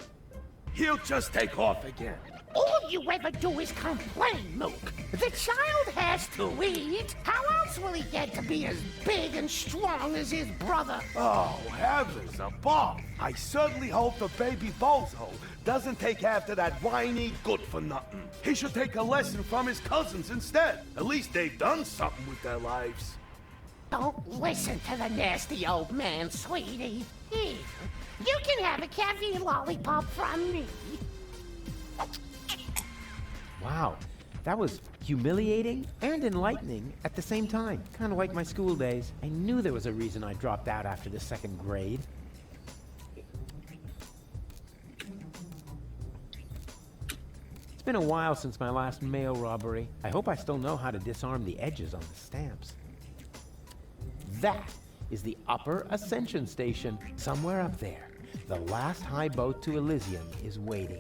He'll just take off again. All you ever do is complain, Mook. The child has to eat. How else will he get to be as big and strong as his brother? Oh, heavens above. I certainly hope the baby Bozo doesn't take after that whiny good-for-nothing. He should take a lesson from his cousins instead. At least they've done something with their lives. Don't listen to the nasty old man, sweetie. Here, you can have a caffeine lollipop from me. Wow, that was humiliating and enlightening at the same time. Kind of like my school days. I knew there was a reason I dropped out after the 2nd grade. It's been a while since my last mail robbery. I hope I still know how to disarm the edges on the stamps. That is the Upper Ascension Station, somewhere up there. The last high boat to Elysium is waiting.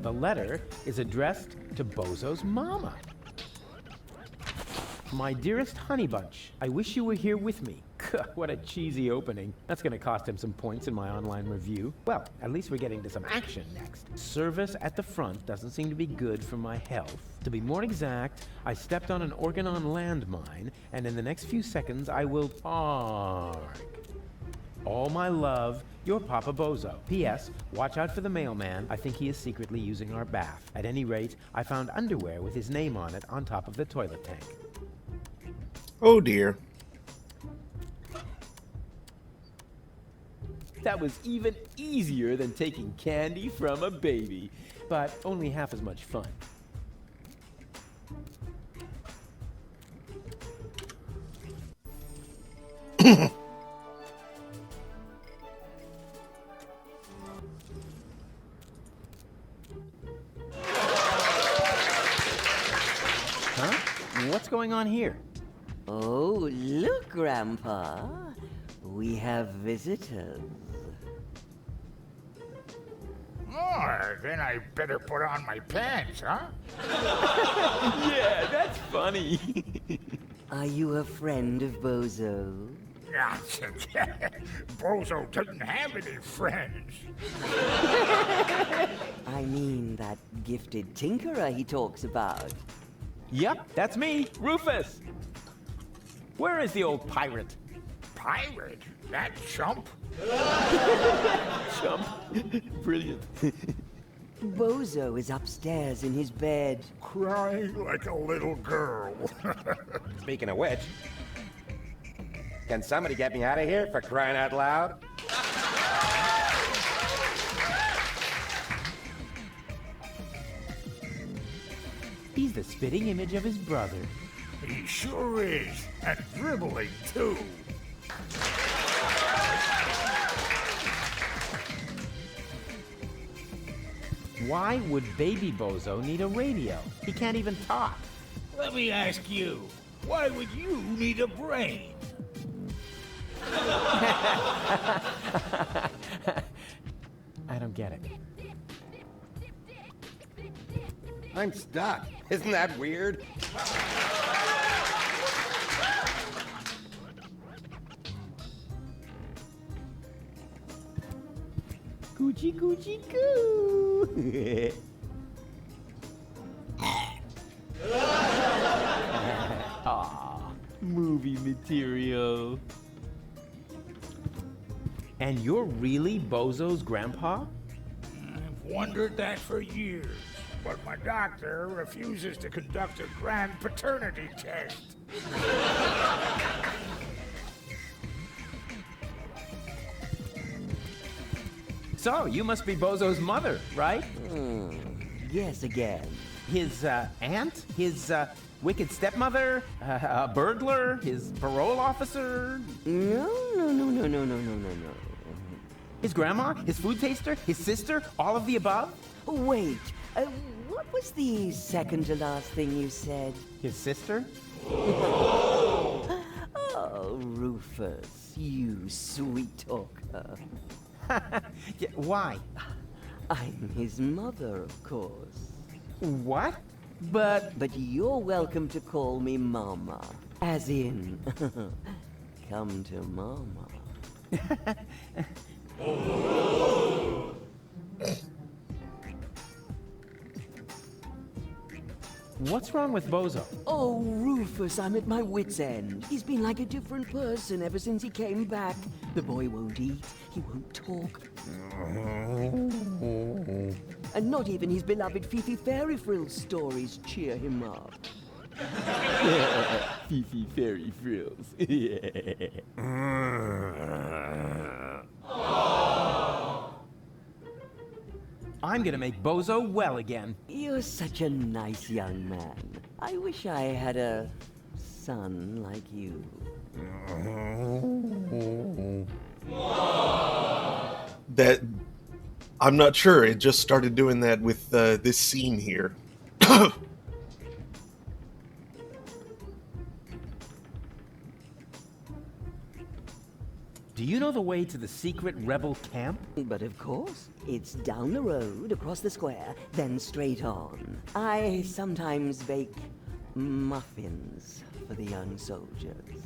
The letter is addressed to Bozo's mama. My dearest honey bunch, I wish you were here with me. What a cheesy opening. That's gonna cost him some points in my online review. Well, at least we're getting to some action next. Service at the front doesn't seem to be good for my health. To be more exact, I stepped on an Organon landmine, and in the next few seconds I will arg. All my love, your Papa Bozo. P.S. Watch out for the mailman. I think he is secretly using our bath. At any rate, I found underwear with his name on it on top of the toilet tank. Oh dear. That was even easier than taking candy from a baby, but only half as much fun. Huh? What's going on here? Oh, look, Grandpa. We have visitors. Oh, then I better put on my pants, huh? Yeah, that's funny. Are you a friend of Bozo? Bozo doesn't have any friends. I mean that gifted tinkerer he talks about. Yep, that's me, Rufus. Where is the old pirate? Pirate? That chump? Chump. Brilliant. Bozo is upstairs in his bed. Crying like a little girl. Speaking of which, can somebody get me out of here, for crying out loud? He's the spitting image of his brother. He sure is. And dribbling, too. Why would baby Bozo need a radio? He can't even talk. Let me ask you, why would you need a brain? I don't get it. I'm stuck. Isn't that weird? Coochie coochie coo. Aw, movie material. And you're really Bozo's grandpa? I've wondered that for years, but my doctor refuses to conduct a grand paternity test. So, you must be Bozo's mother, right? Yes, again. His aunt? His wicked stepmother? A burglar? His parole officer? No. His grandma? His food taster? His sister? All of the above? Wait, what was the second to last thing you said? His sister? Oh, Rufus, you sweet talker. Yeah, why? I'm his mother, of course. What? But But you're welcome to call me Mama. As in, come to Mama. what's wrong with Bozo? Oh, Rufus, I'm at my wit's end. He's been like a different person ever since he came back. The boy won't eat, he won't talk. And not even his beloved Fifi Fairy Frills stories cheer him up. Fifi Fairy Frills. I'm gonna make Bozo well again. You're such a nice young man. I wish I had a son like you. That I'm not sure. It just started doing that with this scene here. Do you know the way to the secret rebel camp? But of course, it's down the road, across the square, then straight on. I sometimes bake muffins for the young soldiers.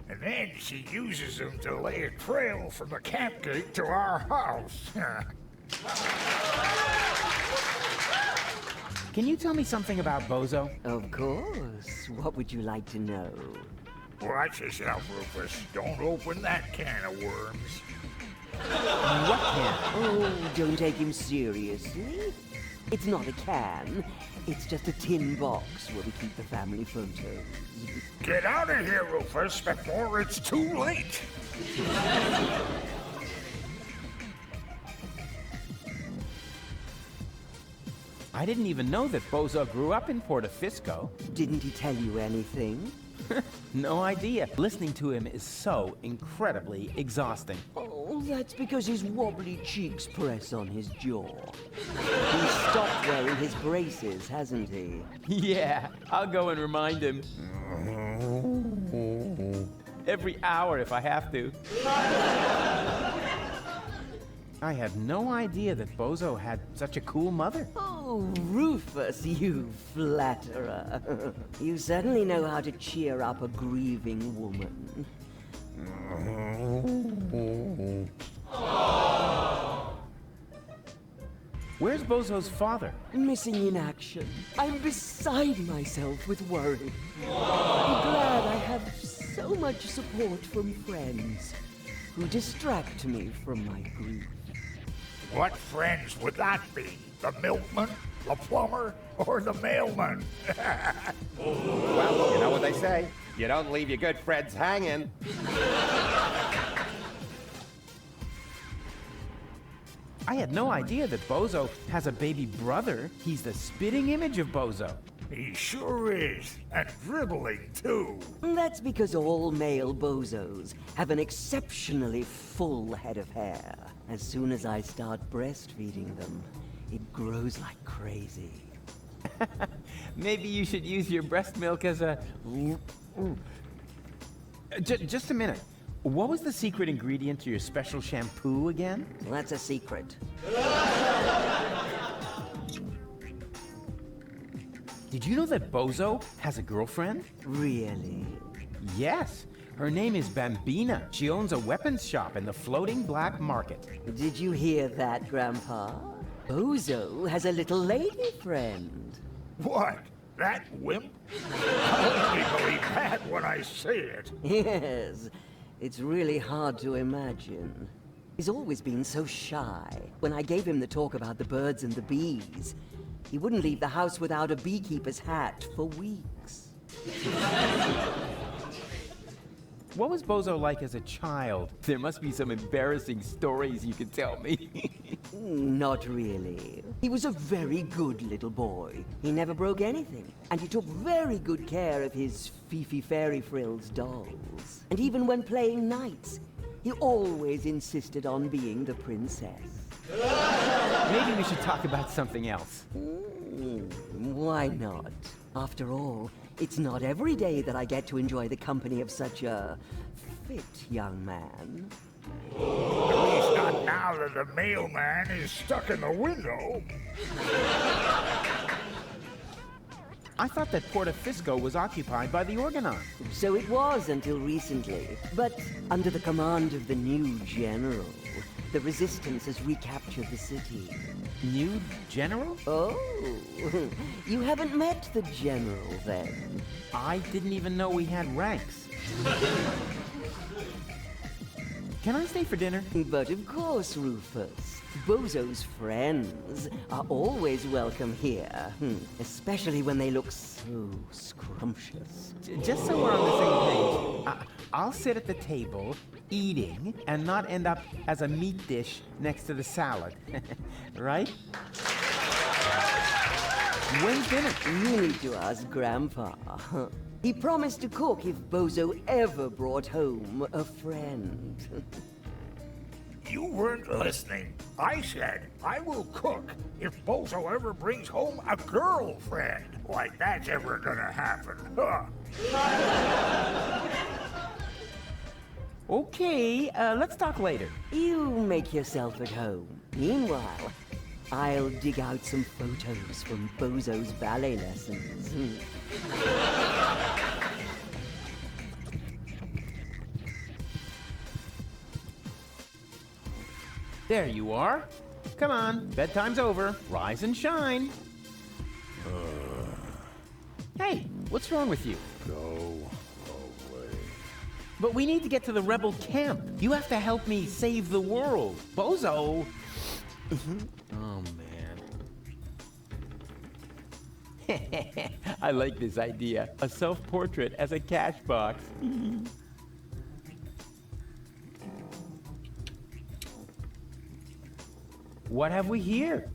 And then she uses them to lay a trail from the camp gate to our house. Can you tell me something about Bozo? Of course. What would you like to know? Watch yourself, Rufus. Don't open that can of worms. What can? Oh, don't take him seriously. It's not a can. It's just a tin box where we keep the family photos. Get out of here, Rufus, before it's too late. I didn't even know that Bozo grew up in Porta Fisco. Didn't he tell you anything? No idea. Listening to him is so incredibly exhausting. Oh, that's because his wobbly cheeks press on his jaw. He's stopped wearing his braces, hasn't he? Yeah, I'll go and remind him. Every hour if I have to. I had no idea that Bozo had such a cool mother. Oh, Rufus, you flatterer. You certainly know how to cheer up a grieving woman. Where's Bozo's father? Missing in action. I'm beside myself with worry. I'm glad I have so much support from friends who distract me from my grief. What friends would that be? The milkman, the plumber, or the mailman? Well, you know what they say. You don't leave your good friends hanging. I had no idea that Bozo has a baby brother. He's the spitting image of Bozo. He sure is, and dribbling too. That's because all male bozos have an exceptionally full head of hair. As soon as I start breastfeeding them, it grows like crazy. Maybe you should use your breast milk as a... Just a minute. What was the secret ingredient to your special shampoo again? Well, that's a secret. Did you know that Bozo has a girlfriend? Really? Yes. Her name is Bambina. She owns a weapons shop in the floating black market. Did you hear that, Grandpa? Bozo has a little lady friend. What? That wimp? I'll only believe that when I see it. Yes. It's really hard to imagine. He's always been so shy. When I gave him the talk about the birds and the bees, he wouldn't leave the house without a beekeeper's hat for weeks. What was Bozo like as a child? There must be some embarrassing stories you could tell me. Not really. He was a very good little boy. He never broke anything. And he took very good care of his Fifi Fairy Frills dolls. And even when playing knights, he always insisted on being the princess. Maybe we should talk about something else. Why not? After all, it's not every day that I get to enjoy the company of such a fit young man. At least not now that the mailman is stuck in the window. I thought that Porta Fisco was occupied by the Organon. So it was until recently. But under the command of the new general, the Resistance has recaptured the city. New general? Oh, you haven't met the general then? I didn't even know we had ranks. Can I stay for dinner? But of course, Rufus. Bozo's friends are always welcome here, especially when they look so scrumptious. Just so we're on the same page, I'll sit at the table, eating, and not end up as a meat dish next to the salad. Right? When's dinner? You need to ask Grandpa. He promised to cook if Bozo ever brought home a friend. You weren't listening. I said I will cook if Bozo ever brings home a girlfriend. Like that's ever gonna happen. Huh. Okay, let's talk later. You make yourself at home. Meanwhile, I'll dig out some photos from Bozo's ballet lessons. There you are. Come on, bedtime's over. Rise and shine. Hey, what's wrong with you? Go away. But we need to get to the rebel camp. You have to help me save the world. Bozo! Oh, man. I like this idea. A self-portrait as a cash box. What have we here?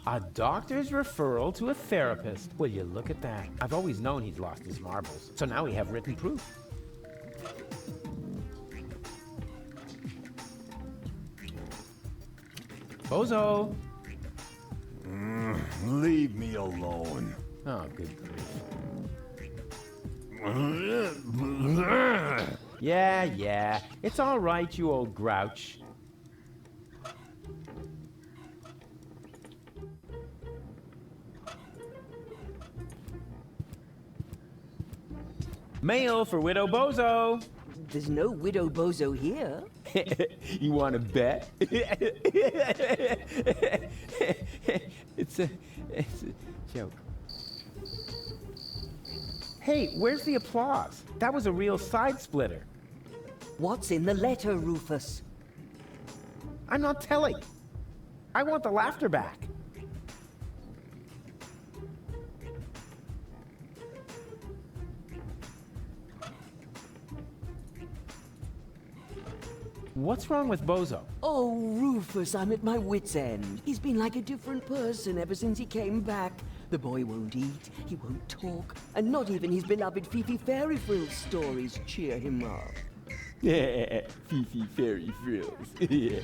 A doctor's referral to a therapist. Will you look at that? I've always known he'd lost his marbles, so now we have written proof. Bozo! Leave me alone. Oh, good grief. Yeah. It's all right, you old grouch. Mail for Widow Bozo. There's no Widow Bozo here. You want to bet? It's a joke. Hey, where's the applause? That was a real side splitter. What's in the letter, Rufus? I'm not telling. I want the laughter back. What's wrong with Bozo? Oh, Rufus, I'm at my wit's end. He's been like a different person ever since he came back. The boy won't eat, he won't talk, and not even his beloved Fifi Fairy Frills stories cheer him up. Yeah, Fifi Fairy Frills. Yeah.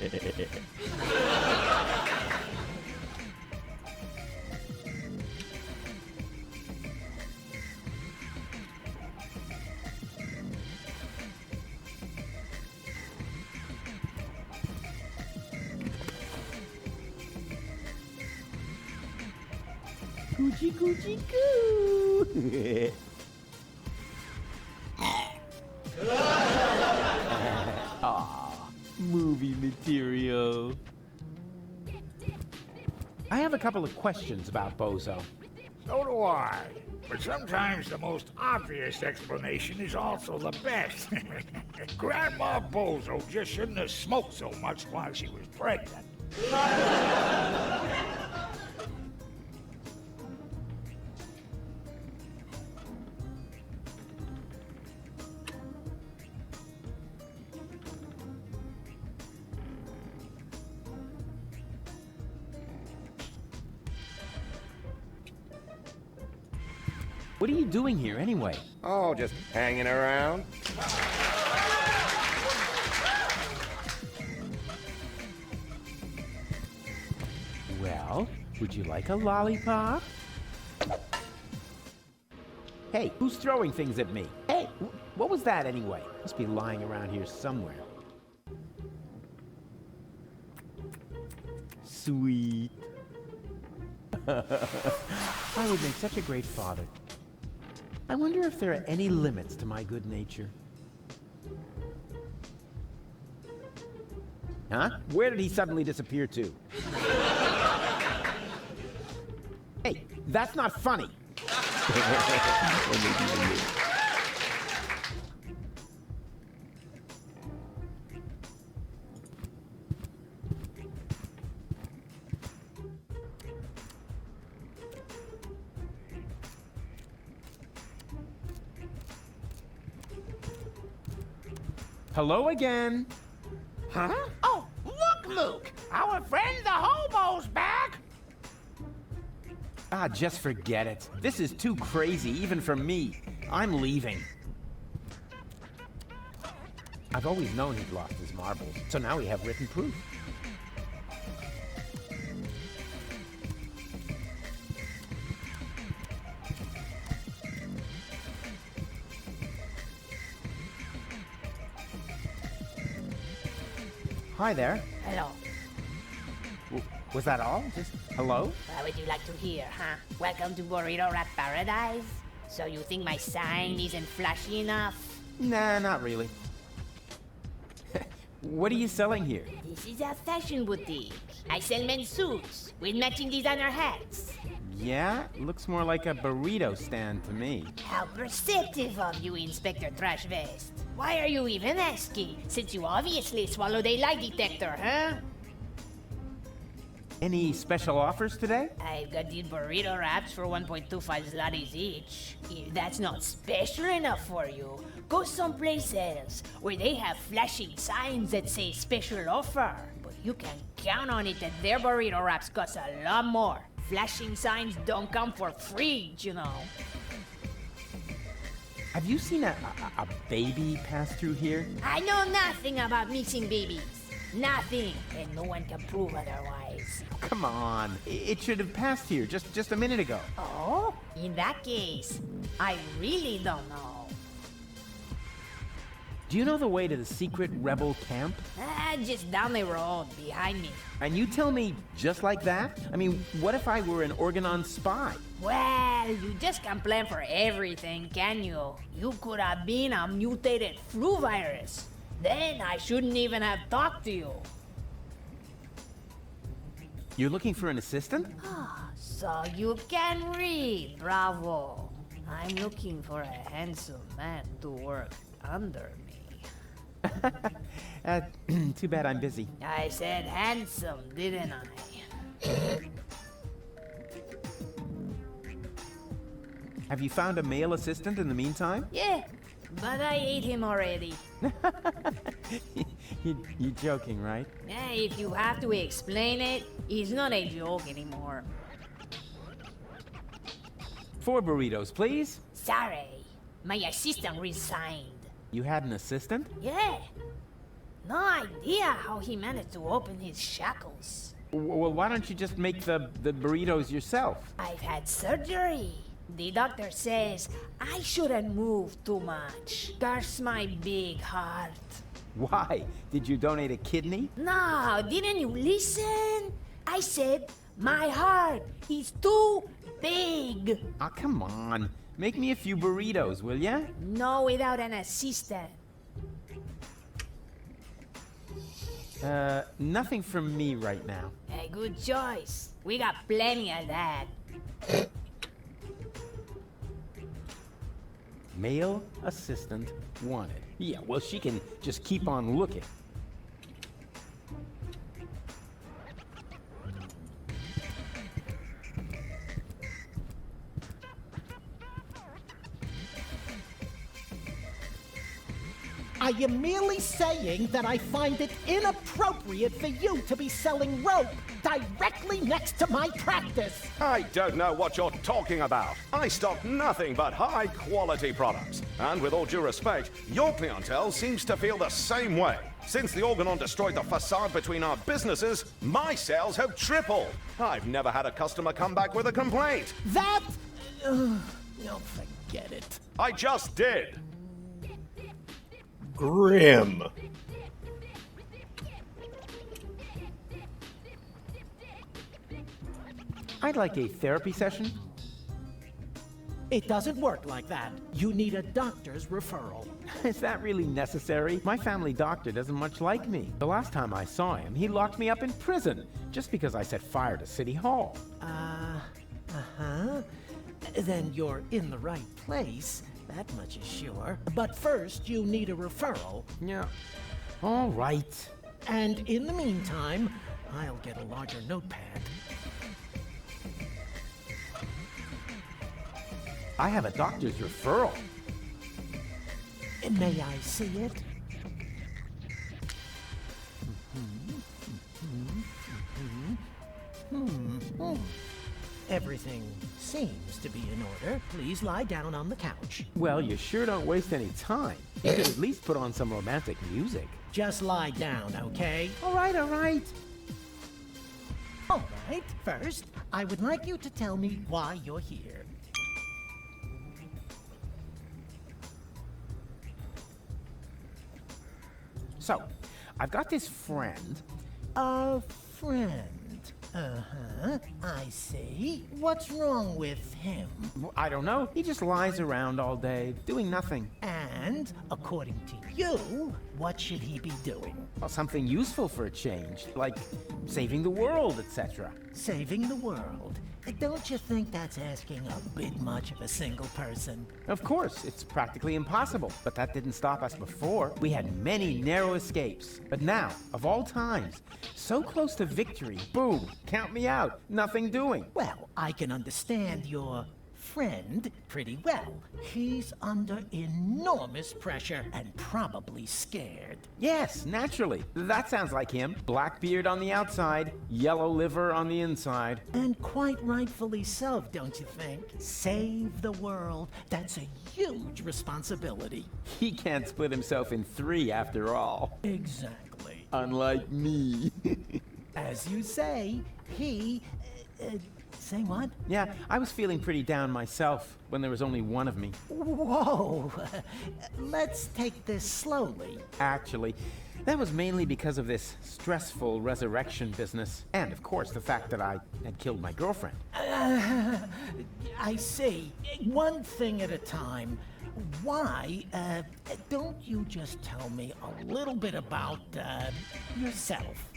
Coochie coochie coo. Aw, movie material. I have a couple of questions about Bozo. So do I. But sometimes the most obvious explanation is also the best. Grandma Bozo just shouldn't have smoked so much while she was pregnant. What are you doing here anyway? Oh, just hanging around. Well, would you like a lollipop? Hey, who's throwing things at me? Hey, What was that anyway? Must be lying around here somewhere. Sweet. I would make such a great father. I wonder if there are any limits to my good nature. Huh? Where did he suddenly disappear to? Hey, that's not funny. Hello again. Huh? Oh, look, Luke! Our friend the hobo's back! Ah, just forget it. This is too crazy, even for me. I'm leaving. I've always known he'd lost his marbles, so now we have written proof. Hi there. Hello. Was that all? Just hello? What would you like to hear, huh? Welcome to Burrito Wrap Paradise? So you think my sign isn't flashy enough? Nah, not really. What are you selling here? This is a fashion boutique. I sell men's suits with matching designer hats. Yeah, looks more like a burrito stand to me. How perceptive of you, Inspector Trash Vest. Why are you even asking, since you obviously swallowed a lie detector, huh? Any special offers today? I've got these burrito wraps for 1.25 zlotys each. If that's not special enough for you, go someplace else, where they have flashing signs that say special offer. But you can count on it that their burrito wraps cost a lot more. Flashing signs don't come for free, you know. Have you seen a baby pass through here? I know nothing about missing babies. Nothing, and no one can prove otherwise. Come on, it should have passed here just a minute ago. Oh? In that case, I really don't know. Do you know the way to the secret rebel camp? Just down the road, behind me. And you tell me just like that? I mean, what if I were an Organon spy? Well, you just can't plan for everything, can you? You could have been a mutated flu virus. Then I shouldn't even have talked to you. You're looking for an assistant? So you can read, bravo. I'm looking for a handsome man to work under me. Too bad I'm busy. I said handsome, didn't I? Have you found a male assistant in the meantime? Yeah, but I ate him already. You're joking, right? If you have to explain it, it's not a joke anymore. 4 burritos, please. Sorry, my assistant resigned. You had an assistant? Yeah. No idea how he managed to open his shackles. Well, why don't you just make the burritos yourself? I've had surgery. The doctor says I shouldn't move too much. Curse my big heart. Why? Did you donate a kidney? No, didn't you listen? I said my heart is too big. Oh, come on. Make me a few burritos, will ya? No, without an assistant. Nothing from me right now. A good choice. We got plenty of that. Male assistant wanted. Yeah, well, she can just keep on looking. I am merely saying that I find it inappropriate for you to be selling rope directly next to my practice. I don't know what you're talking about. I stock nothing but high-quality products. And with all due respect, your clientele seems to feel the same way. Since the Organon destroyed the facade between our businesses, my sales have tripled. I've never had a customer come back with a complaint. That... no, forget it. I just did. Grim. I'd like a therapy session. It doesn't work like that. You need a doctor's referral. Is that really necessary? My family doctor doesn't much like me. The last time I saw him, he locked me up in prison just because I set fire to City Hall. Uh-huh. Then you're in the right place. That much is sure. But first, you need a referral. Yeah. All right. And in the meantime, I'll get a larger notepad. I have a doctor's referral. May I see it? Everything seems to be in order. Please lie down on the couch. Well, you sure don't waste any time. You could at least put on some romantic music. Just lie down, okay? All right, all right. All right. First, I would like you to tell me why you're here. So, I've got this friend. A friend. Uh-huh. I see. What's wrong with him? I don't know. He just lies around all day, doing nothing. And, according to you, what should he be doing? Well, something useful for a change, like saving the world, etc. Saving the world? Don't you think that's asking a bit much of a single person? Of course, it's practically impossible, but that didn't stop us before. We had many narrow escapes, but now, of all times, so close to victory, boom, count me out, nothing doing. Well, I can understand your friend pretty well. He's under enormous pressure and probably scared. Yes, naturally. That sounds like him. Black beard on the outside, yellow liver on the inside. And quite rightfully so, don't you think? Save the world. That's a huge responsibility. He can't split himself in three after all. Exactly. Unlike me. As you say, he... say what? Yeah, I was feeling pretty down myself when there was only one of me. Whoa! Let's take this slowly. Actually, that was mainly because of this stressful resurrection business. And, of course, the fact that I had killed my girlfriend. I see. One thing at a time. Why, don't you just tell me a little bit about, yourself?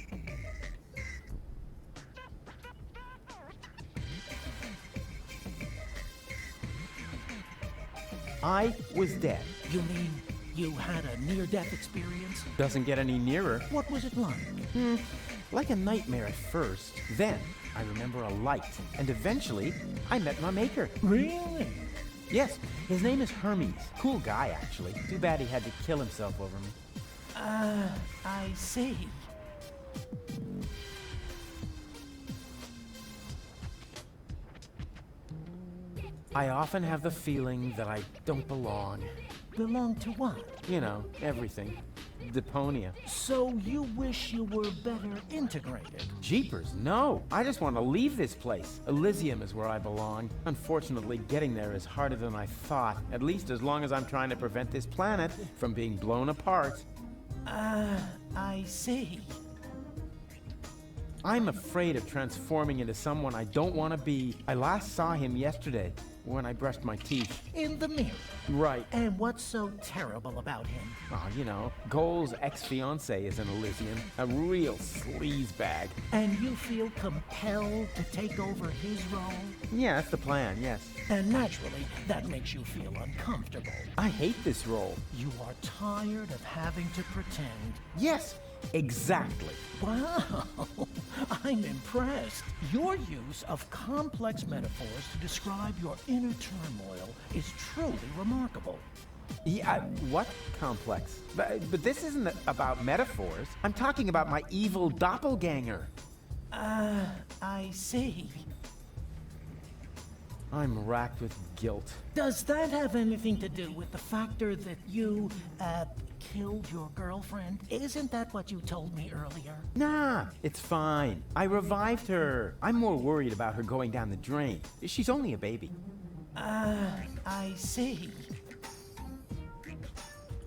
I was dead. You mean you had a near-death experience? Doesn't get any nearer. What was it like? Like a nightmare at first. Then, I remember a light. And eventually, I met my maker. Really? Yes, his name is Hermes. Cool guy, actually. Too bad he had to kill himself over me. I see. I often have the feeling that I don't belong. Belong to what? You know, everything. Deponia. So you wish you were better integrated? Jeepers, no. I just want to leave this place. Elysium is where I belong. Unfortunately, getting there is harder than I thought. At least as long as I'm trying to prevent this planet from being blown apart. I see. I'm afraid of transforming into someone I don't want to be. I last saw him yesterday when I brushed my teeth. In the mirror? Right. And what's so terrible about him? Oh, you know, Goal's ex-fiancée is an Elysian. A real sleazebag. And you feel compelled to take over his role? Yeah, that's the plan, yes. And naturally, that makes you feel uncomfortable. I hate this role. You are tired of having to pretend. Yes, exactly. Wow, I'm impressed. Your use of complex metaphors to describe your inner turmoil is truly remarkable. Yeah, what complex? But this isn't about metaphors. I'm talking about my evil doppelganger. I see. I'm racked with guilt. Does that have anything to do with the factor that you, killed your girlfriend? Isn't that what you told me earlier? Nah, it's fine. I revived her. I'm more worried about her going down the drain. She's only a baby. I see.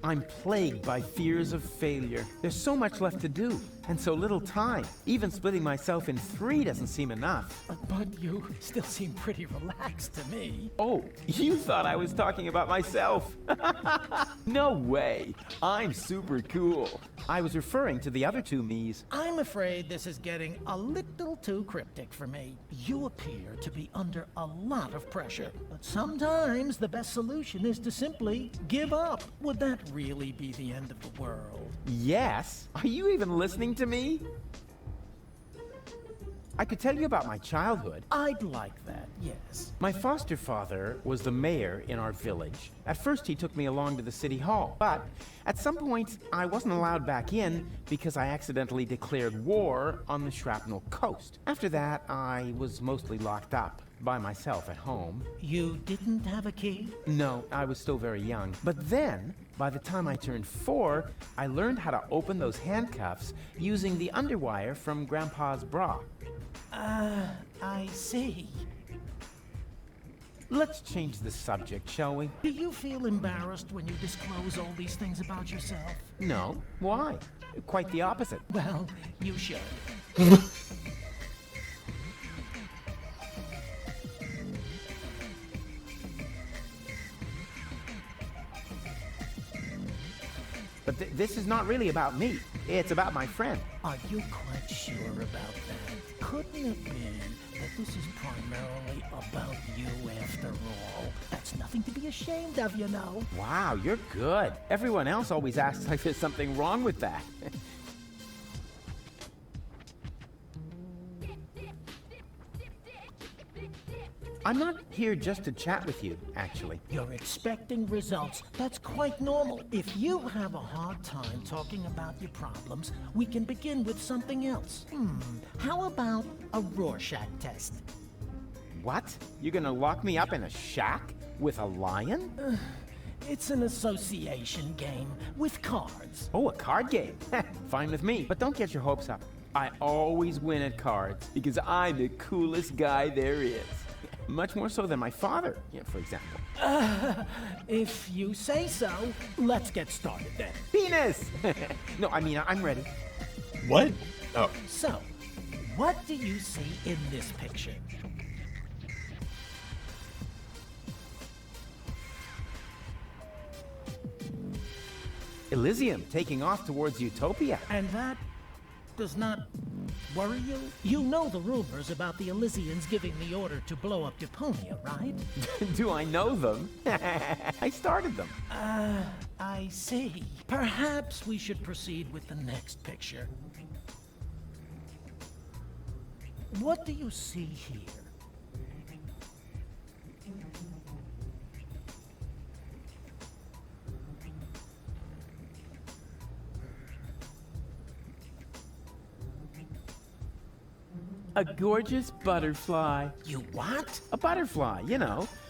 I'm plagued by fears of failure. There's so much left to do, and so little time. Even splitting myself in 3 doesn't seem enough. But you still seem pretty relaxed to me. Oh, you thought I was talking about myself? No way. I'm super cool. I was referring to the other 2 me's. I'm afraid this is getting a little too cryptic for me. You appear to be under a lot of pressure, but sometimes the best solution is to simply give up. Would that really be the end of the world? Yes? Are you even listening to me? I could tell you about my childhood. I'd like that, yes. My foster father was the mayor in our village. At first, he took me along to the city hall, but at some point, I wasn't allowed back in because I accidentally declared war on the Shrapnel Coast. After that, I was mostly locked up by myself at home. You didn't have a key? No, I was still very young. But then, by the time I turned 4, I learned how to open those handcuffs using the underwire from Grandpa's bra. I see. Let's change the subject, shall we? Do you feel embarrassed when you disclose all these things about yourself? No. Why? Quite the opposite. Well, you should. But this is not really about me. It's about my friend. Are you quite sure about that? Couldn't it be that this is primarily about you after all? That's nothing to be ashamed of, you know. Wow, you're good. Everyone else always acts like there's something wrong with that. I'm not here just to chat with you, actually. You're expecting results. That's quite normal. If you have a hard time talking about your problems, we can begin with something else. How about a Rorschach test? What? You're gonna lock me up in a shack with a lion? It's an association game with cards. Oh, a card game. Fine with me, but don't get your hopes up. I always win at cards because I'm the coolest guy there is. Much more so than my father, for example. If you say so, let's get started then. Penis! No, I mean, I'm ready. What? Oh. So, what do you see in this picture? Elysium taking off towards Utopia. And that does not worry you? You know the rumors about the Elysians giving the order to blow up Deponia, right? Do I know them? I started them. I see. Perhaps we should proceed with the next picture. What do you see here? A gorgeous butterfly. You what? A butterfly,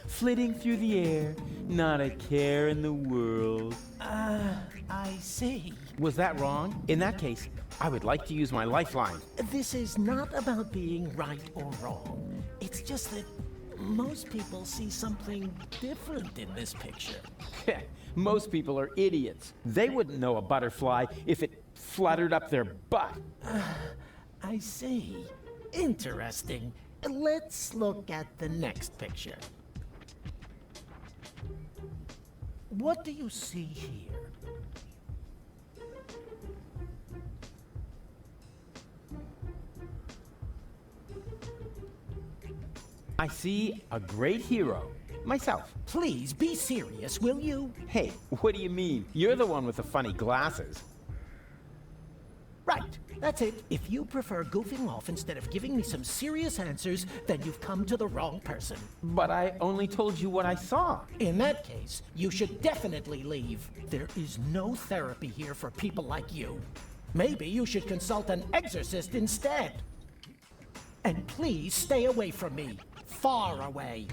flitting through the air, not a care in the world. I see. Was that wrong? In that case, I would like to use my lifeline. This is not about being right or wrong. It's just that most people see something different in this picture. Most people are idiots. They wouldn't know a butterfly if it fluttered up their butt. I see. Interesting. Let's look at the next picture. What do you see here? I see a great hero. Myself. Please be serious, will you? Hey, what do you mean? You're the one with the funny glasses. Right. That's it. If you prefer goofing off instead of giving me some serious answers, then you've come to the wrong person. But I only told you what I saw. In that case, you should definitely leave. There is no therapy here for people like you. Maybe you should consult an exorcist instead. And please stay away from me. Far away.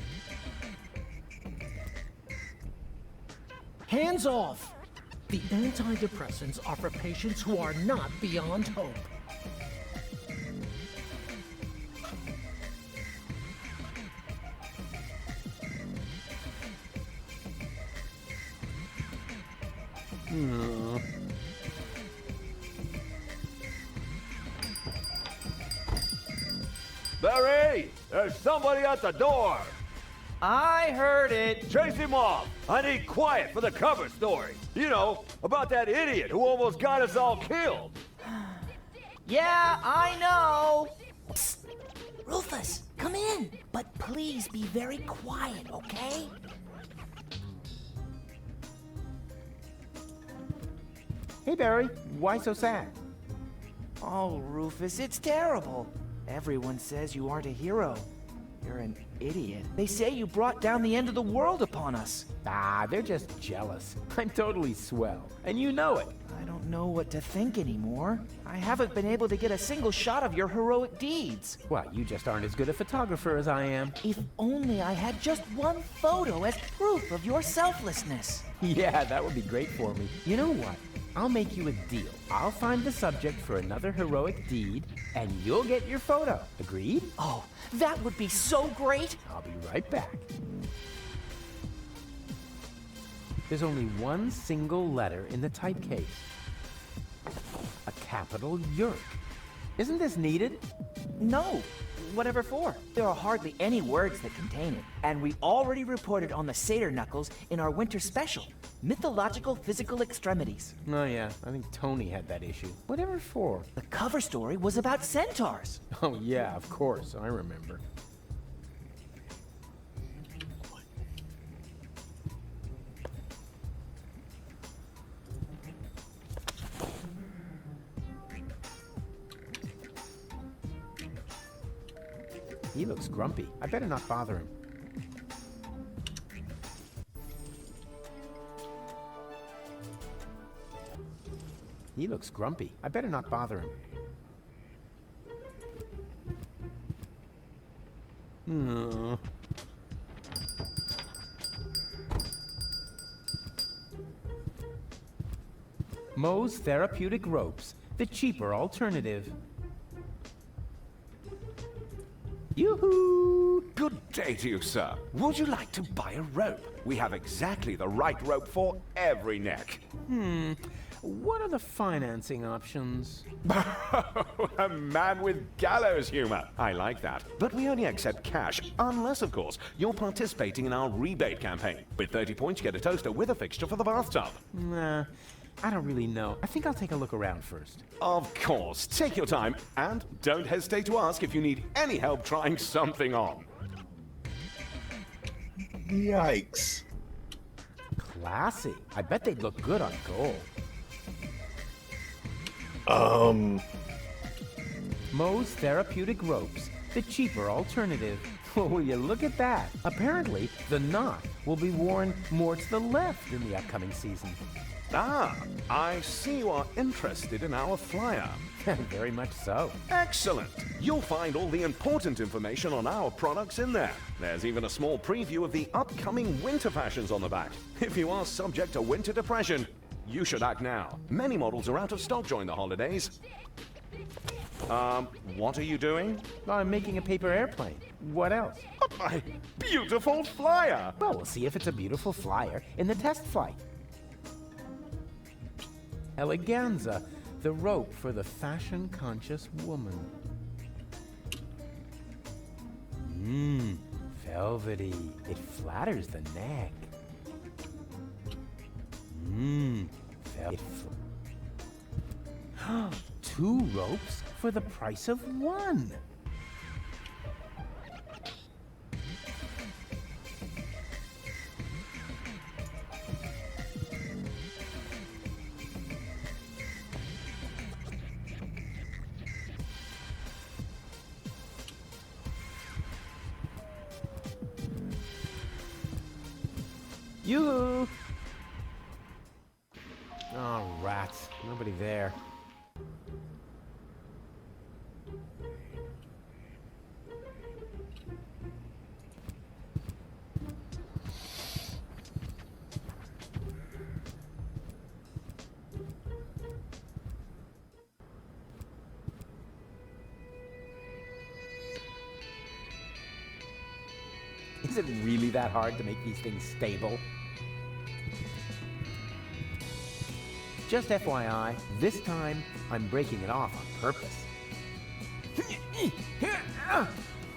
Hands off! The antidepressants are for patients who are not beyond hope. Barry, there's somebody at the door. I heard it. Chase him off. I need quiet for the cover story. You know, about that idiot who almost got us all killed. Yeah, I know. Psst. Rufus, come in. But please be very quiet, okay? Hey, Barry. Why so sad? Oh, Rufus, it's terrible. Everyone says you aren't a hero. You're an idiot. They say you brought down the end of the world upon us. Ah, they're just jealous. I'm totally swell, and you know it. I don't know what to think anymore. I haven't been able to get a single shot of your heroic deeds. Well, you just aren't as good a photographer as I am. If only I had just one photo as proof of your selflessness. Yeah, that would be great for me. You know what? I'll make you a deal. I'll find the subject for another heroic deed, and you'll get your photo. Agreed? Oh, that would be so great! I'll be right back. There's only one single letter in the typecase. A capital Yerk. Isn't this needed? No. Whatever for? There are hardly any words that contain it. And we already reported on the Satyr Knuckles in our winter special. Mythological physical extremities. Oh yeah, I think Tony had that issue. Whatever for? The cover story was about centaurs. Oh yeah, of course, I remember. He looks grumpy. I better not bother him. He looks grumpy. I better not bother him. Moe's Therapeutic Ropes, the cheaper alternative. Yoo-hoo! Good day to you, sir. Would you like to buy a rope? We have exactly the right rope for every neck. What are the financing options? A man with gallows humor. I like that. But we only accept cash, unless, of course, you're participating in our rebate campaign. With 30 points, you get a toaster with a fixture for the bathtub. Nah, I don't really know. I think I'll take a look around first. Of course. Take your time, and don't hesitate to ask if you need any help trying something on. Yikes. Classy. I bet they'd look good on gold. Moe's Therapeutic Ropes, the cheaper alternative. Will you look at that? Apparently, the knot will be worn more to the left in the upcoming season. Ah, I see you are interested in our flyer. Very much so. Excellent. You'll find all the important information on our products in there. There's even a small preview of the upcoming winter fashions on the back. If you are subject to winter depression, you should act now. Many models are out of stock during the holidays. What are you doing? I'm making a paper airplane. What else? My beautiful flyer! Well, we'll see if it's a beautiful flyer in the test flight. Eleganza, the rope for the fashion-conscious woman. Velvety. It flatters the neck. Two ropes for the price of one. Yoo-hoo! Oh, rats. Nobody there. Is it really that hard to make these things stable? just FYI, this time I'm breaking it off on purpose.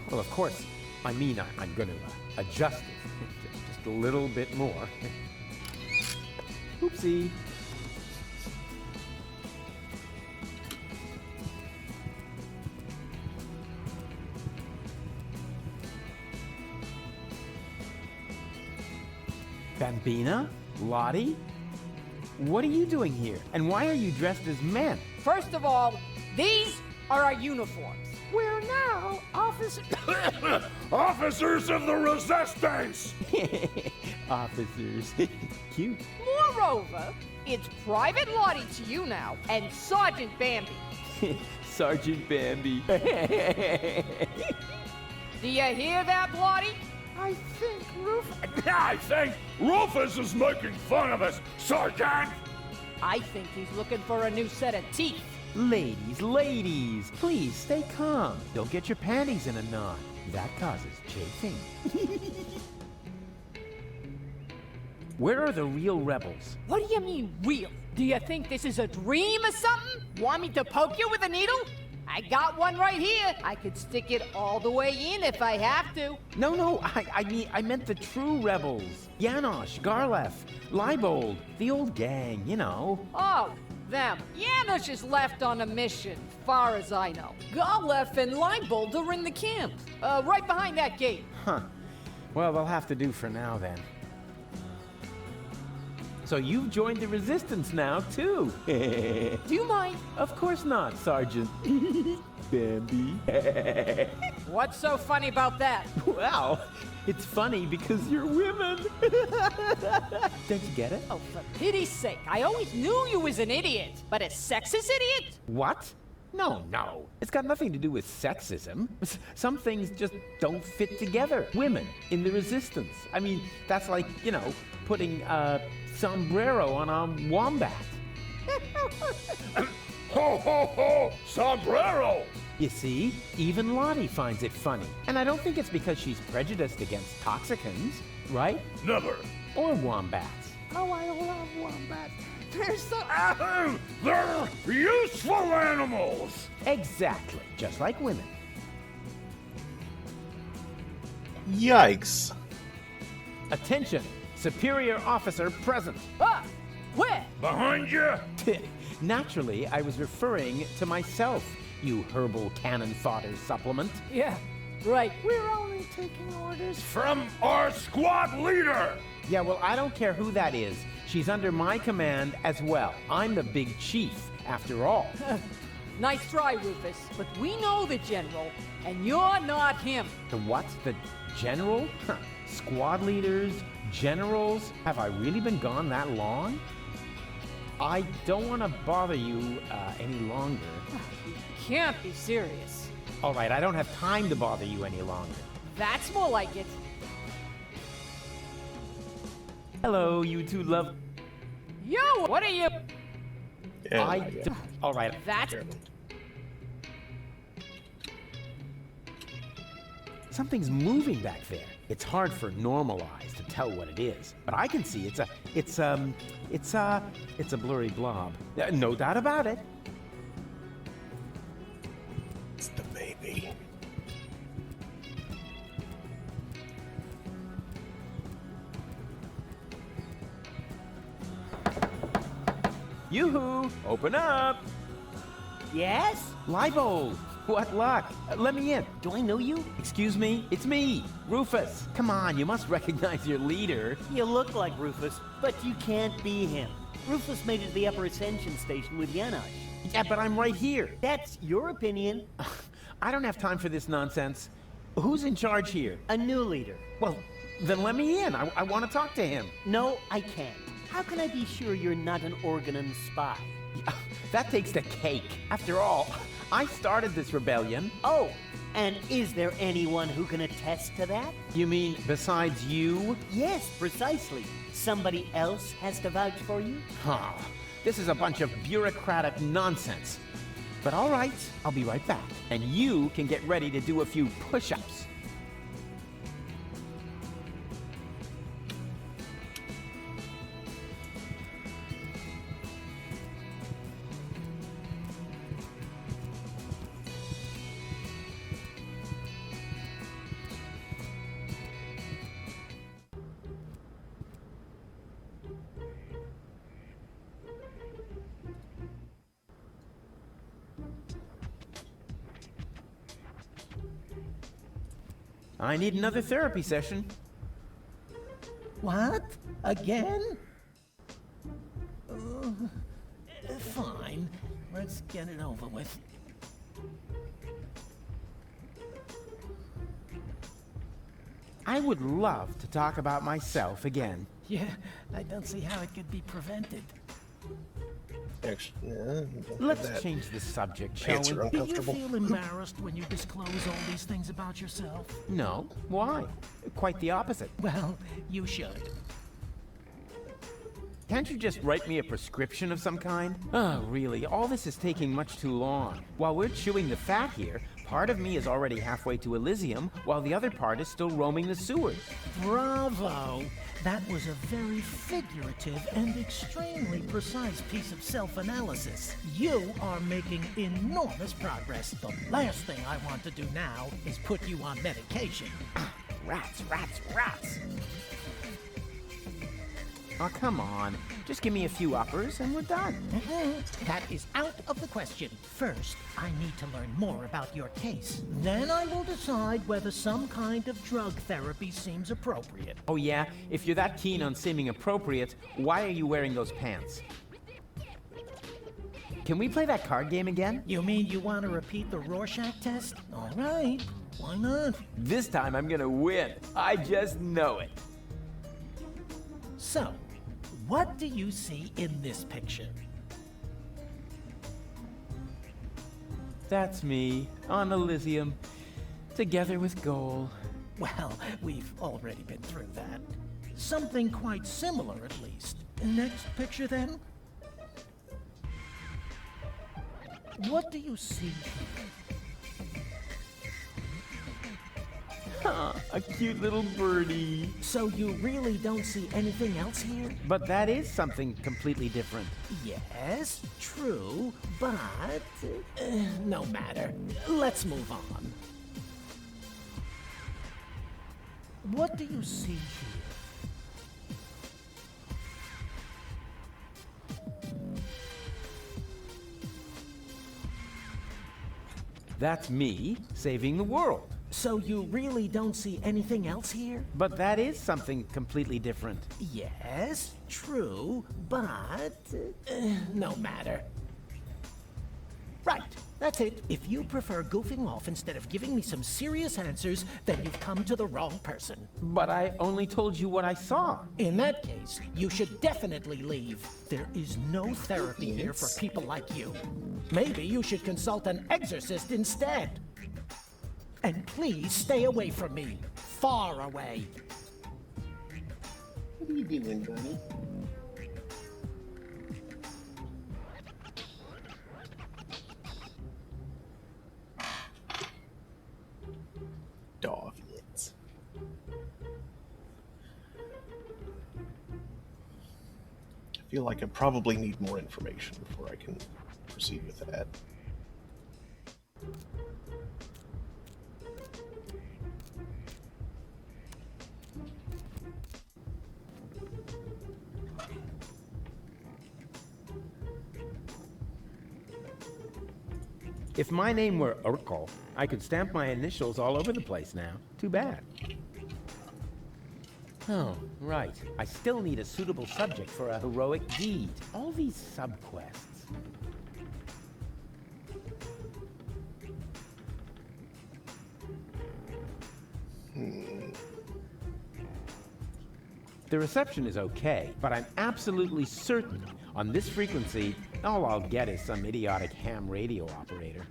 Well, of course, I mean I'm going to adjust it just a little bit more. Oopsie. Bambina? Lottie? What are you doing here? And why are you dressed as men? First of all, these are our uniforms. We're now officers. Officers of the Resistance! Officers. Cute. Moreover, it's Private Lottie to you now, and Sergeant Bambi. Sergeant Bambi. Do you hear that, Lottie? I think Rufus is making fun of us, Sergeant! I think he's looking for a new set of teeth. Ladies, please stay calm. Don't get your panties in a knot. That causes chafing. Where are the real rebels? What do you mean, real? Do you think this is a dream or something? Want me to poke you with a needle? I got one right here. I could stick it all the way in if I have to. No, I meant the true rebels. Janosch, Garlef, Leibold, the old gang, you know. Oh, them. Janusz is left on a mission, far as I know. Garlef and Leibold are in the camp, right behind that gate. Huh. Well, they'll have to do for now, then. So you've joined the Resistance now, too. Do you mind? Of course not, Sergeant. Bambi. What's so funny about that? Well, it's funny because you're women. Don't you get it? Oh, for pity's sake. I always knew you was an idiot. But a sexist idiot? What? No. It's got nothing to do with sexism. Some things just don't fit together. Women in the Resistance. I mean, that's like, putting a sombrero on a wombat. Ho, ho, ho! Sombrero! You see, even Lottie finds it funny. And I don't think it's because she's prejudiced against toxicants, right? Never. Or wombats. Oh, I love wombats. They're so... They're useful animals! Exactly, just like women. Yikes. Attention! Superior officer present. Ah! Where? Behind you? Naturally, I was referring to myself, you herbal cannon fodder supplement. Yeah, right. We're only taking orders from our squad leader! Yeah, well, I don't care who that is. She's under my command as well. I'm the big chief, after all. Nice try, Rufus. But we know the general, and you're not him. The what? The general? Squad leaders? Generals? Have I really been gone that long? I don't want to bother you any longer. You can't be serious. All right, I don't have time to bother you any longer. That's more like it. Hello, you two love... Yo, what are you... All right. That's... Something's moving back there. It's hard for normal eyes to tell what it is, but I can see it's a blurry blob. No doubt about it. It's the baby. Yoo-hoo! Open up! Yes? Leibold! What luck? Let me in. Do I know you? Excuse me? It's me, Rufus. Come on, you must recognize your leader. You look like Rufus, but you can't be him. Rufus made it to the upper ascension station with Janosch. Yeah, but I'm right here. That's your opinion. I don't have time for this nonsense. Who's in charge here? A new leader. Well, then let me in. I want to talk to him. No, I can't. How can I be sure you're not an Organon spy? That takes the cake. After all, I started this rebellion. Oh, and is there anyone who can attest to that? You mean besides you? Yes, precisely. Somebody else has to vouch for you? Huh. This is a bunch of bureaucratic nonsense. But all right, I'll be right back. And you can get ready to do a few push-ups. I need another therapy session. What? Again? Fine. Let's get it over with. I would love to talk about myself again. Yeah, I don't see how it could be prevented. Actually, yeah, Let's change the subject, shall Pants are we? Do you uncomfortable. feel embarrassed when you disclose all these things about yourself? No. Why? Quite the opposite. Well, you should. Can't you just write me a prescription of some kind? Oh, really? All this is taking much too long. While we're chewing the fat here, part of me is already halfway to Elysium, while the other part is still roaming the sewers. Bravo! That was a very figurative and extremely precise piece of self-analysis. You are making enormous progress. The last thing I want to do now is put you on medication. Rats, rats, rats! Oh, come on. Just give me a few uppers and we're done. That is out of the question. First, I need to learn more about your case. Then I will decide whether some kind of drug therapy seems appropriate. Oh yeah? If you're that keen on seeming appropriate, why are you wearing those pants? Can we play that card game again? You mean you want to repeat the Rorschach test? All right. Why not? This time I'm gonna win. I just know it. So, what do you see in this picture? That's me, on Elysium, together with gold. Well, we've already been through that. Something quite similar, at least. Next picture, then? What do you see here? A cute little birdie. So you really don't see anything else here? But that is something completely different. Yes, true, but no matter. Let's move on. What do you see here? That's me saving the world. So you really don't see anything else here? But that is something completely different. Yes, true, but no matter. Right, that's it. If you prefer goofing off instead of giving me some serious answers, then you've come to the wrong person. But I only told you what I saw. In that case, you should definitely leave. There is no therapy here for people like you. Maybe you should consult an exorcist instead. And please stay away from me. Far away. What are you doing, buddy? Doggets. I feel like I probably need more information before I can proceed with that. If my name were Urkel, I could stamp my initials all over the place now. Too bad. Oh, right. I still need a suitable subject for a heroic deed. All these subquests. The reception is okay, but I'm absolutely certain on this frequency, all I'll get is some idiotic ham radio operator.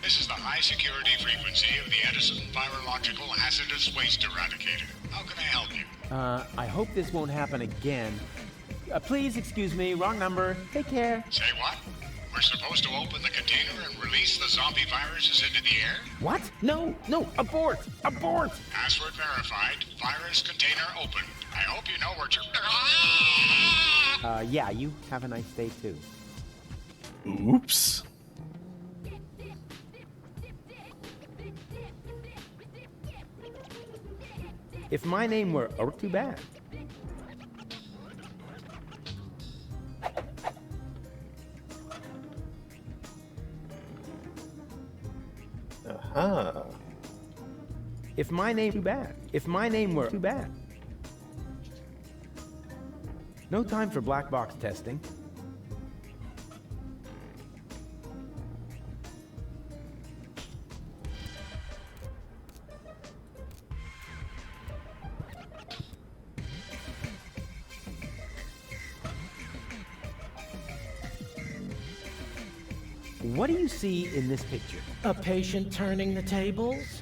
This is the high-security frequency of the Edison Virological Hazardous Waste Eradicator. How can I help you? I hope this won't happen again. Please excuse me, wrong number. Take care. Say what? We're supposed to open the container and release the zombie viruses into the air? What? No, no, abort! Abort! Password verified. Virus container open. I hope you know where to... Yeah, you have a nice day too. Oops. If my name were too bad. Huh. If my name were too bad. No time for black box testing. What do you see in this picture? A patient turning the tables?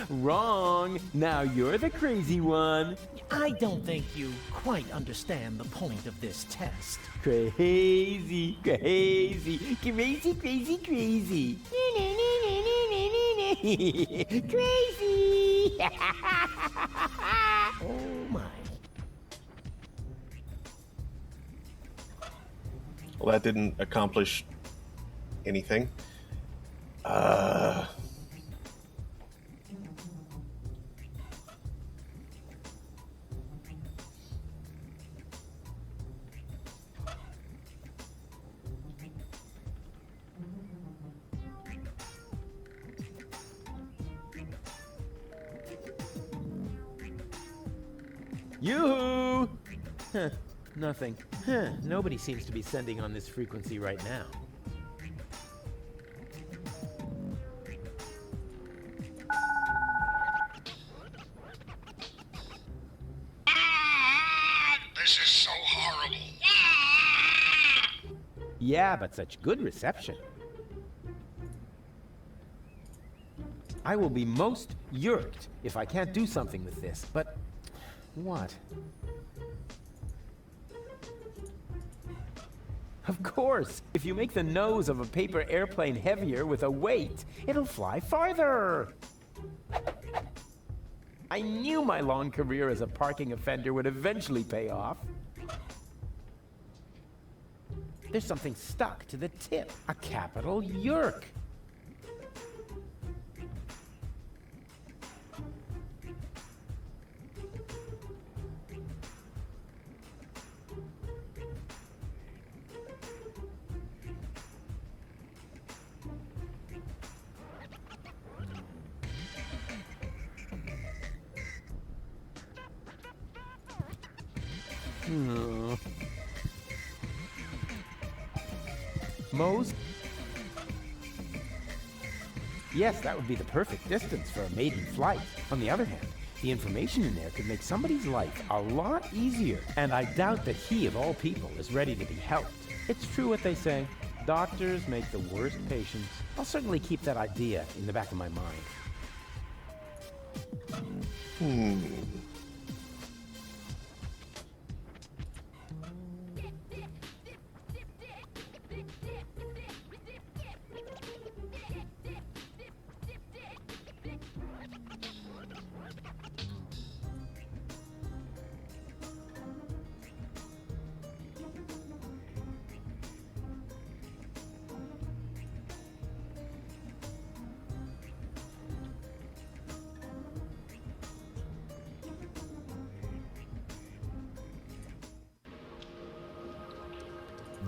Wrong. Now you're the crazy one. I don't think you quite understand the point of this test. Crazy, crazy, crazy, crazy, crazy. Crazy. Oh my. Well, that didn't accomplish anything. Yoo-hoo! Huh, nothing. Huh, nobody seems to be sending on this frequency right now. This is so horrible. Yeah, but such good reception. I will be most yerked if I can't do something with this, but what? Of course, if you make the nose of a paper airplane heavier with a weight, it'll fly farther. I knew my long career as a parking offender would eventually pay off. There's something stuck to the tip, a capital yerk. Mose? Yes, that would be the perfect distance for a maiden flight. On the other hand, the information in there could make somebody's life a lot easier. And I doubt that he, of all people, is ready to be helped. It's true what they say. Doctors make the worst patients. I'll certainly keep that idea in the back of my mind.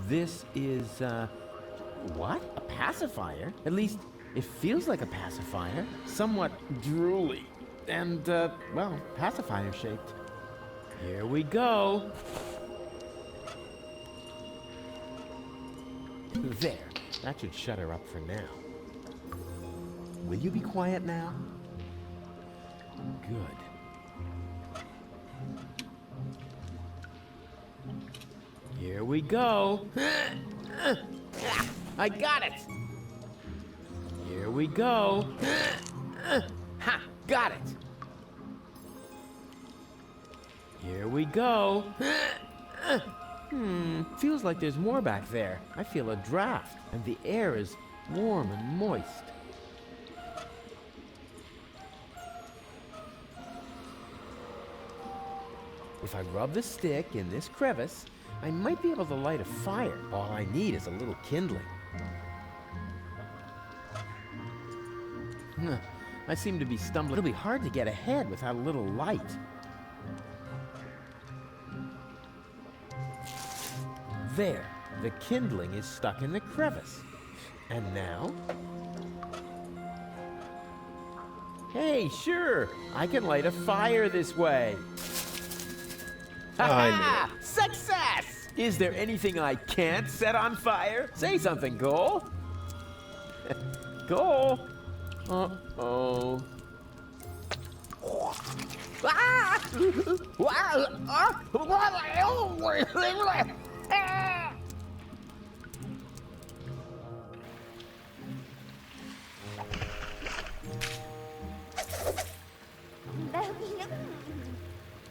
This is, what? A pacifier? At least, it feels like a pacifier. Somewhat drooly. And, well, pacifier-shaped. Here we go. There. That should shut her up for now. Will you be quiet now? Good. Here we go. I got it. Here we go. Ha! Got it. Here we go. Feels like there's more back there. I feel a draft, and the air is warm and moist. If I rub the stick in this crevice, I might be able to light a fire. All I need is a little kindling. I seem to be stumbling. It'll be hard to get ahead without a little light. There, the kindling is stuck in the crevice. And now? Hey, sure. I can light a fire this way. I Ha-ha! Success! Is there anything I can't set on fire? Say something, Cole. Cole? Uh-oh. Ah!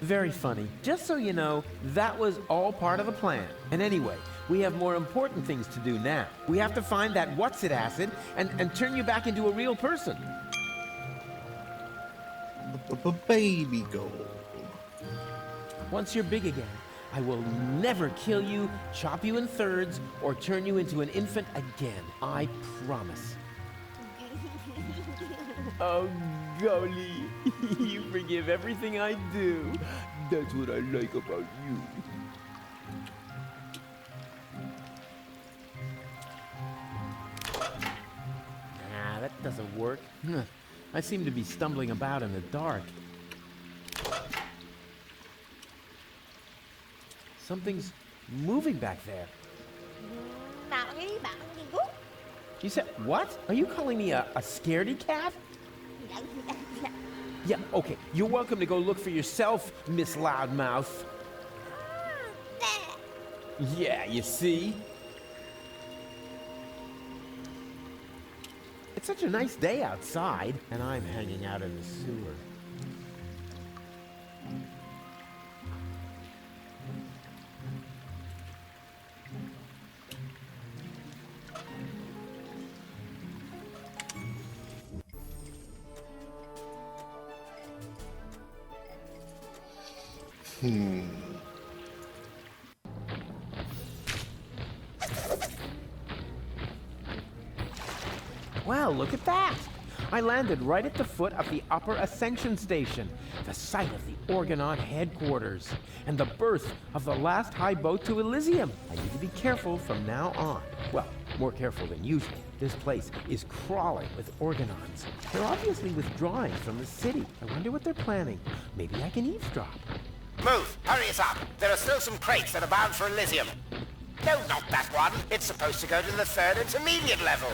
Very funny. Just so you know, that was all part of the plan. And anyway, we have more important things to do now. We have to find that what's-it acid and turn you back into a real person. Baby gold. Once you're big again, I will never kill you, chop you in thirds, or turn you into an infant again. I promise. Oh, golly. You forgive everything I do. That's what I like about you. Nah, that doesn't work. I seem to be stumbling about in the dark. Something's moving back there. You said, what? Are you calling me a scaredy cat? Yeah, okay. You're welcome to go look for yourself, Miss Loudmouth. Yeah, you see? It's such a nice day outside, and I'm hanging out in the sewer. Wow, look at that! I landed right at the foot of the Upper Ascension Station, the site of the Orgonaut headquarters, and the birth of the last high boat to Elysium. I need to be careful from now on. Well, more careful than usual. This place is crawling with Orgonauts. They're obviously withdrawing from the city. I wonder what they're planning. Maybe I can eavesdrop. Move! Hurry us up! There are still some crates that are bound for Elysium. No, not that one. It's supposed to go to the 3rd intermediate level.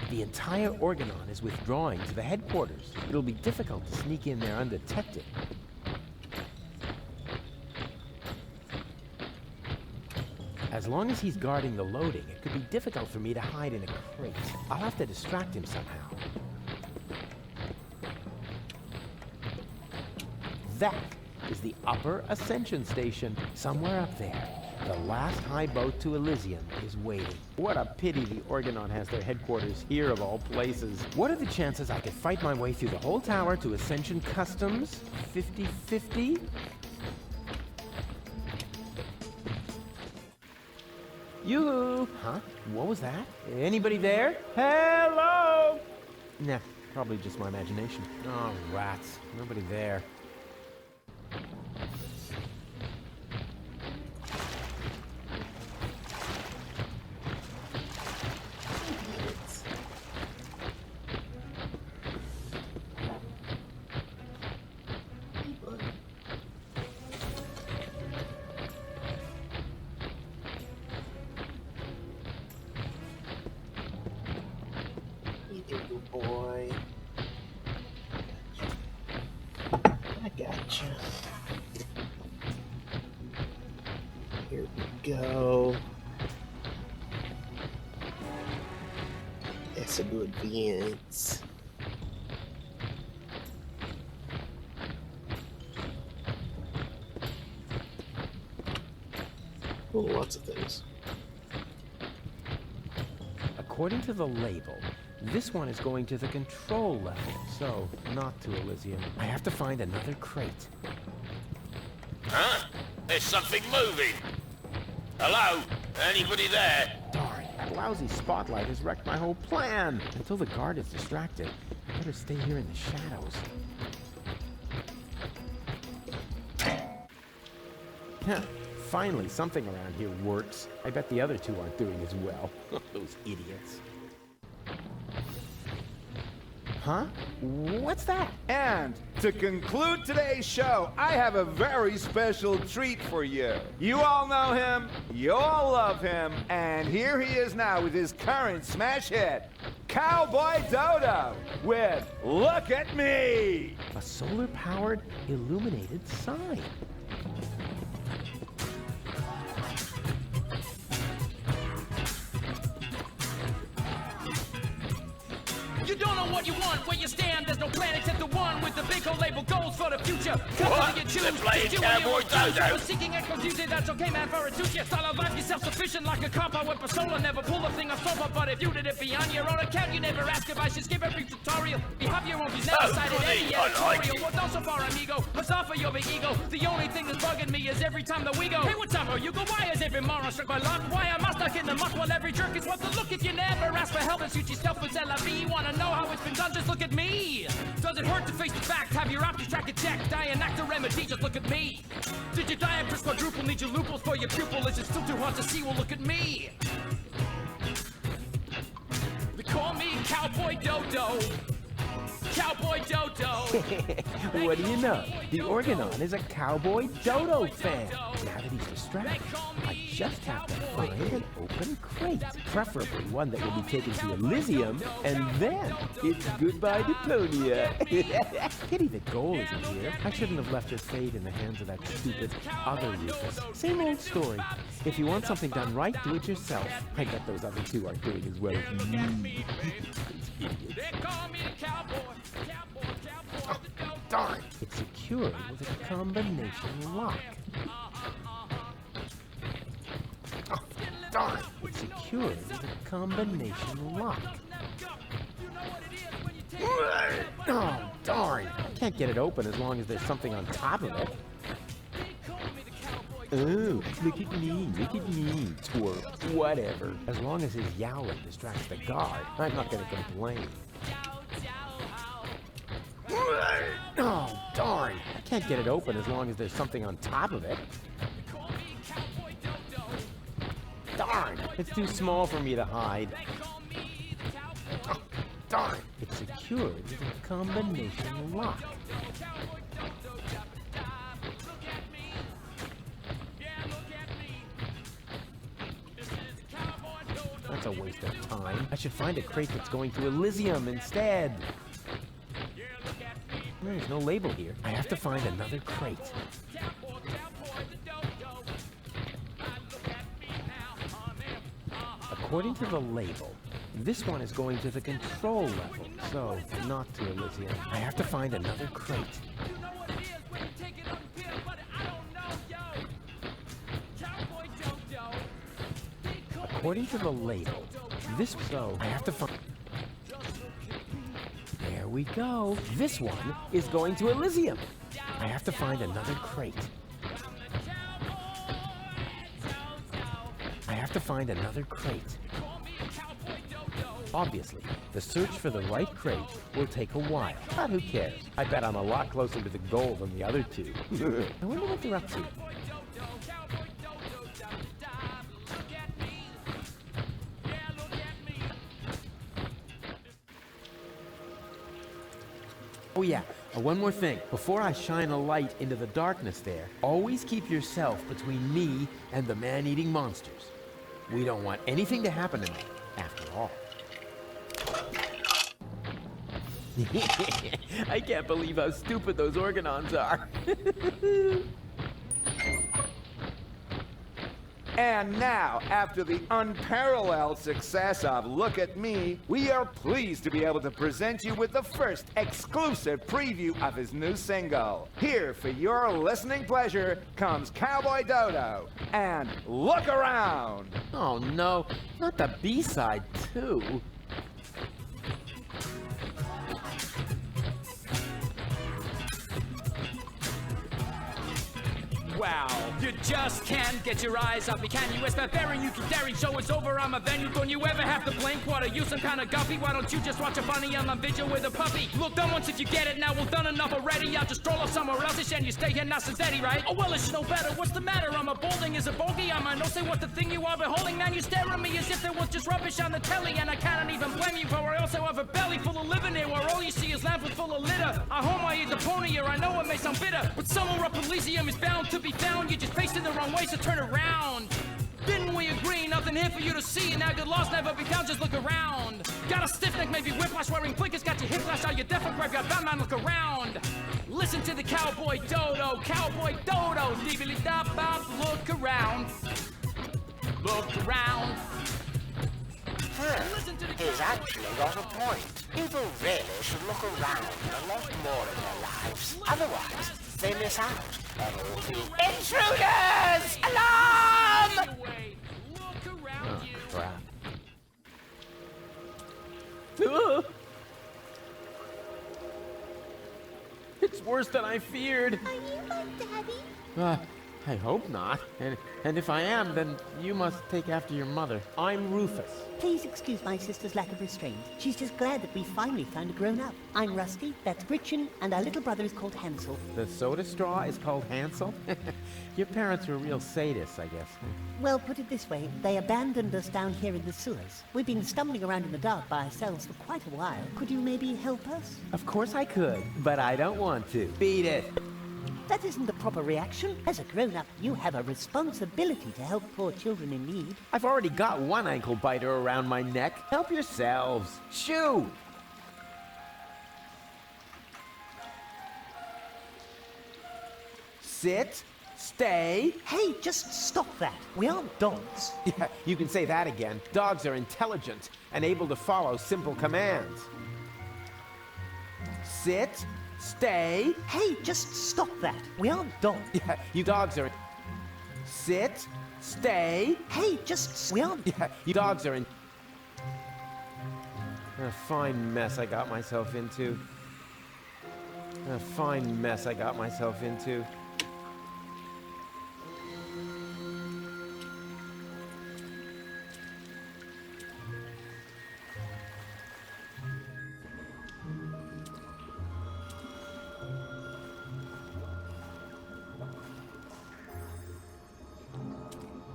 The entire Orgonon is withdrawing to the headquarters. It'll be difficult to sneak in there undetected. As long as he's guarding the loading, it could be difficult for me to hide in a crate. I'll have to distract him somehow. That is the Upper Ascension Station, somewhere up there. The last high boat to Elysium is waiting. What a pity the Orgonon has their headquarters here of all places. What are the chances I could fight my way through the whole tower to Ascension Customs? 50-50? Yoo-hoo! Huh? What was that? Anybody there? Hello? Nah, probably just my imagination. Oh, rats. Nobody there. Good boy. I gotcha. Here we go. That's a good Vince. Oh, lots of things. According to the label, this one is going to the control level, so not to Elysium. I have to find another crate. Huh? There's something moving. Hello? Anybody there? Darn, that lousy spotlight has wrecked my whole plan. Until the guard is distracted, I better stay here in the shadows. Finally, something around here works. I bet the other two aren't doing as well. Those idiots. Huh? What's that? And to conclude today's show, I have a very special treat for you. You all know him, you all love him, and here he is now with his current smash hit, Cowboy Dodo, with Look at Me! A solar-powered, illuminated sign. You don't know what you want, where you stand. There's no plan except the one with the big old label goals for the future. What? You choose. They're playing Cowboy Dodo. Seeking echoes, use it, that's okay, man, for it suits you. Style of life, you're self-sufficient like a cop. I went persona, never pull a thing off sober. But if you did it beyond your own account, you never ask if I should skip every tutorial. You have your own views, never cited any editorial. Well, don't so far, amigo. Let's offer your big ego. The only thing that's bugging me is every time that we go. Hey, what's up, you go? Why is every moron struck by luck? Why am I stuck in the muck while every jerk is what the look? If you never ask for help and suit yourself with LFE, wanna know how it's been done? Just look at me. Does it hurt to face the fact? Have your options track and check. Die an actor remedy, just look at me. Did you die and quadruple? Need your loopholes for your pupil? Is it still too hard to see? Well, look at me. They call me Cowboy Dodo. Cowboy Dodo. What do you know? The Organon is a Cowboy Dodo fan. Now that he's distracted, I just have to find an open crate. Preferably one that will be taken to Elysium, and then it's goodbye Deponia. Pity the goal isn't here. I shouldn't have left his fate in the hands of that stupid other Rufus. Same old story. If you want something done right, do it yourself. I bet those other two aren't doing as well as me. Oh, darn! It's secured with a combination lock. Oh, darn! It's secured with a combination lock. Oh, darn! I can't get it open as long as there's something on top of it. Oh, look at me, twerp. Whatever. As long as his yowling distracts the guard, I'm not gonna complain. Oh, darn. I can't get it open as long as there's something on top of it. Darn. It's too small for me to hide. Oh, darn. It's secured with a combination lock. That's a waste of time. I should find a crate that's going to Elysium instead. There's no label here. I have to find another crate. According to the label, this one is going to the control level, so not to Elysium. I have to find another crate. According to the label, this so I have to find. There we go. This one is going to Elysium. I have to find another crate. I have to find another crate. Obviously, the search for the right crate will take a while, but who cares? I bet I'm a lot closer to the goal than the other two. I wonder what they're up to. Oh yeah, one more thing. Before I shine a light into the darkness there, always keep yourself between me and the man-eating monsters. We don't want anything to happen to me, after all. I can't believe how stupid those Organons are. And now, after the unparalleled success of Look at Me, we are pleased to be able to present you with the first exclusive preview of his new single. Here, for your listening pleasure, comes Cowboy Dodo and Look Around. Oh no, not the B-side too. Wow, you just can't get your eyes off me. Can you? It's barbarian, you keep daring. Show is over, I'm a venue. Don't you ever have to blink? What are you, some kind of guppy? Why don't you just watch a bunny on my vigil with a puppy? Look done once if you get it. Now we've done enough already. I'll just stroll off somewhere else and you stay here nice and steady, right? Oh well, it's no better. What's the matter? I'm a balding is a bogey. I'm a no say what the thing you are beholding. Man, you stare at me as if there was just rubbish on the telly. And I cannot even blame you, for I also have a belly full of living here where all you see is lamp full of litter. I home I eat Deponia. I know it may sound bitter, but somewhere up Elysium is bound to be found. You're just facing the wrong way, so turn around. Didn't we agree? Nothing here for you to see. Now good loss never be found, just look around. Got a stiff neck, maybe whiplash, wearing blinkers. Got your hip flash, are you deaf or graveyard bound? Man, look around. Listen to the cowboy dodo, dibbly-da-bop, look around. Look around. He's actually got a point. People really should look around a lot more in their lives. Otherwise, they miss out on all the intruders! Alarm! Crap. It's worse than I feared. Are you my daddy? I hope not. And if I am, then you must take after your mother. I'm Rufus. Please excuse my sister's lack of restraint. She's just glad that we finally found a grown-up. I'm Rusty, that's Gretchen, and our little brother is called Hansel. The soda straw is called Hansel? Your parents were real sadists, I guess. Well, put it this way, they abandoned us down here in the sewers. We've been stumbling around in the dark by ourselves for quite a while. Could you maybe help us? Of course I could, but I don't want to. Beat it. That isn't the proper reaction. As a grown-up, you have a responsibility to help poor children in need. I've already got one ankle biter around my neck. Help yourselves. Shoo! Sit. Stay. Hey, just stop that. We aren't dogs. Yeah, you can say that again. Dogs are intelligent and able to follow simple commands. Sit. Stay. Hey, just stop that. We aren't dogs. Yeah, you dogs are... Sit. Stay. Hey, just... We aren't... Yeah, you dogs are in... A fine mess I got myself into. A fine mess I got myself into.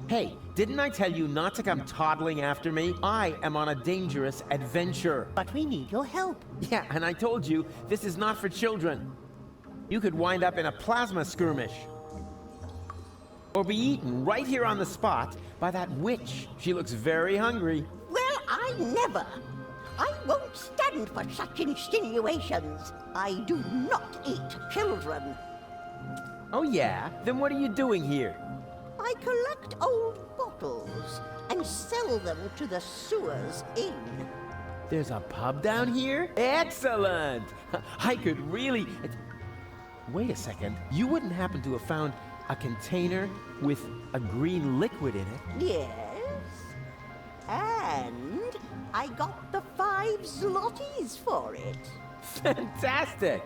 Hey, didn't I tell you not to come toddling after me? I am on a dangerous adventure. But we need your help. Yeah, and I told you, this is not for children. You could wind up in a plasma skirmish. Or be eaten right here on the spot by that witch. She looks very hungry. Well, I never. I won't stand for such insinuations. I do not eat children. Oh yeah? Then what are you doing here? I collect old bottles and sell them to the sewers inn. There's a pub down here? Excellent! I could really... Wait a second. You wouldn't happen to have found a container with a green liquid in it? Yes. And I got the 5 zlotys for it. Fantastic!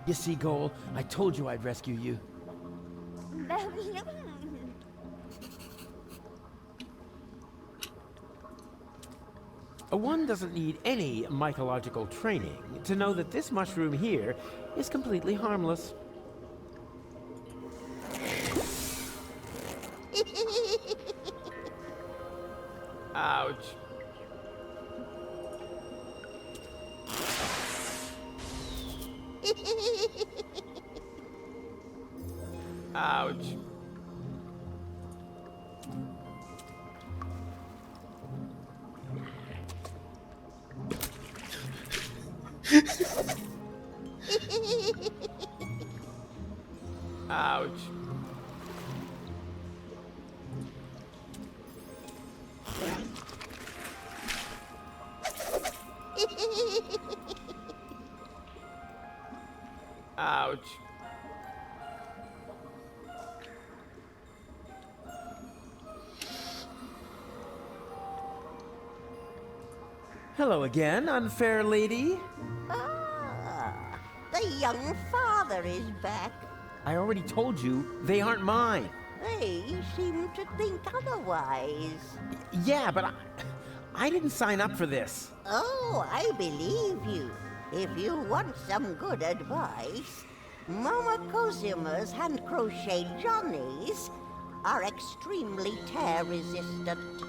You see, Goal, I told you I'd rescue you. One doesn't need any mythological training to know that this mushroom here is completely harmless. Ouch. Ouch. Ouch. Ouch. Hello again, unfair lady. Ah, the young father is back. I already told you, they aren't mine. They seem to think otherwise. Yeah, but I didn't sign up for this. Oh, I believe you. If you want some good advice, Mama Cosima's hand-crocheted Johnnies are extremely tear-resistant.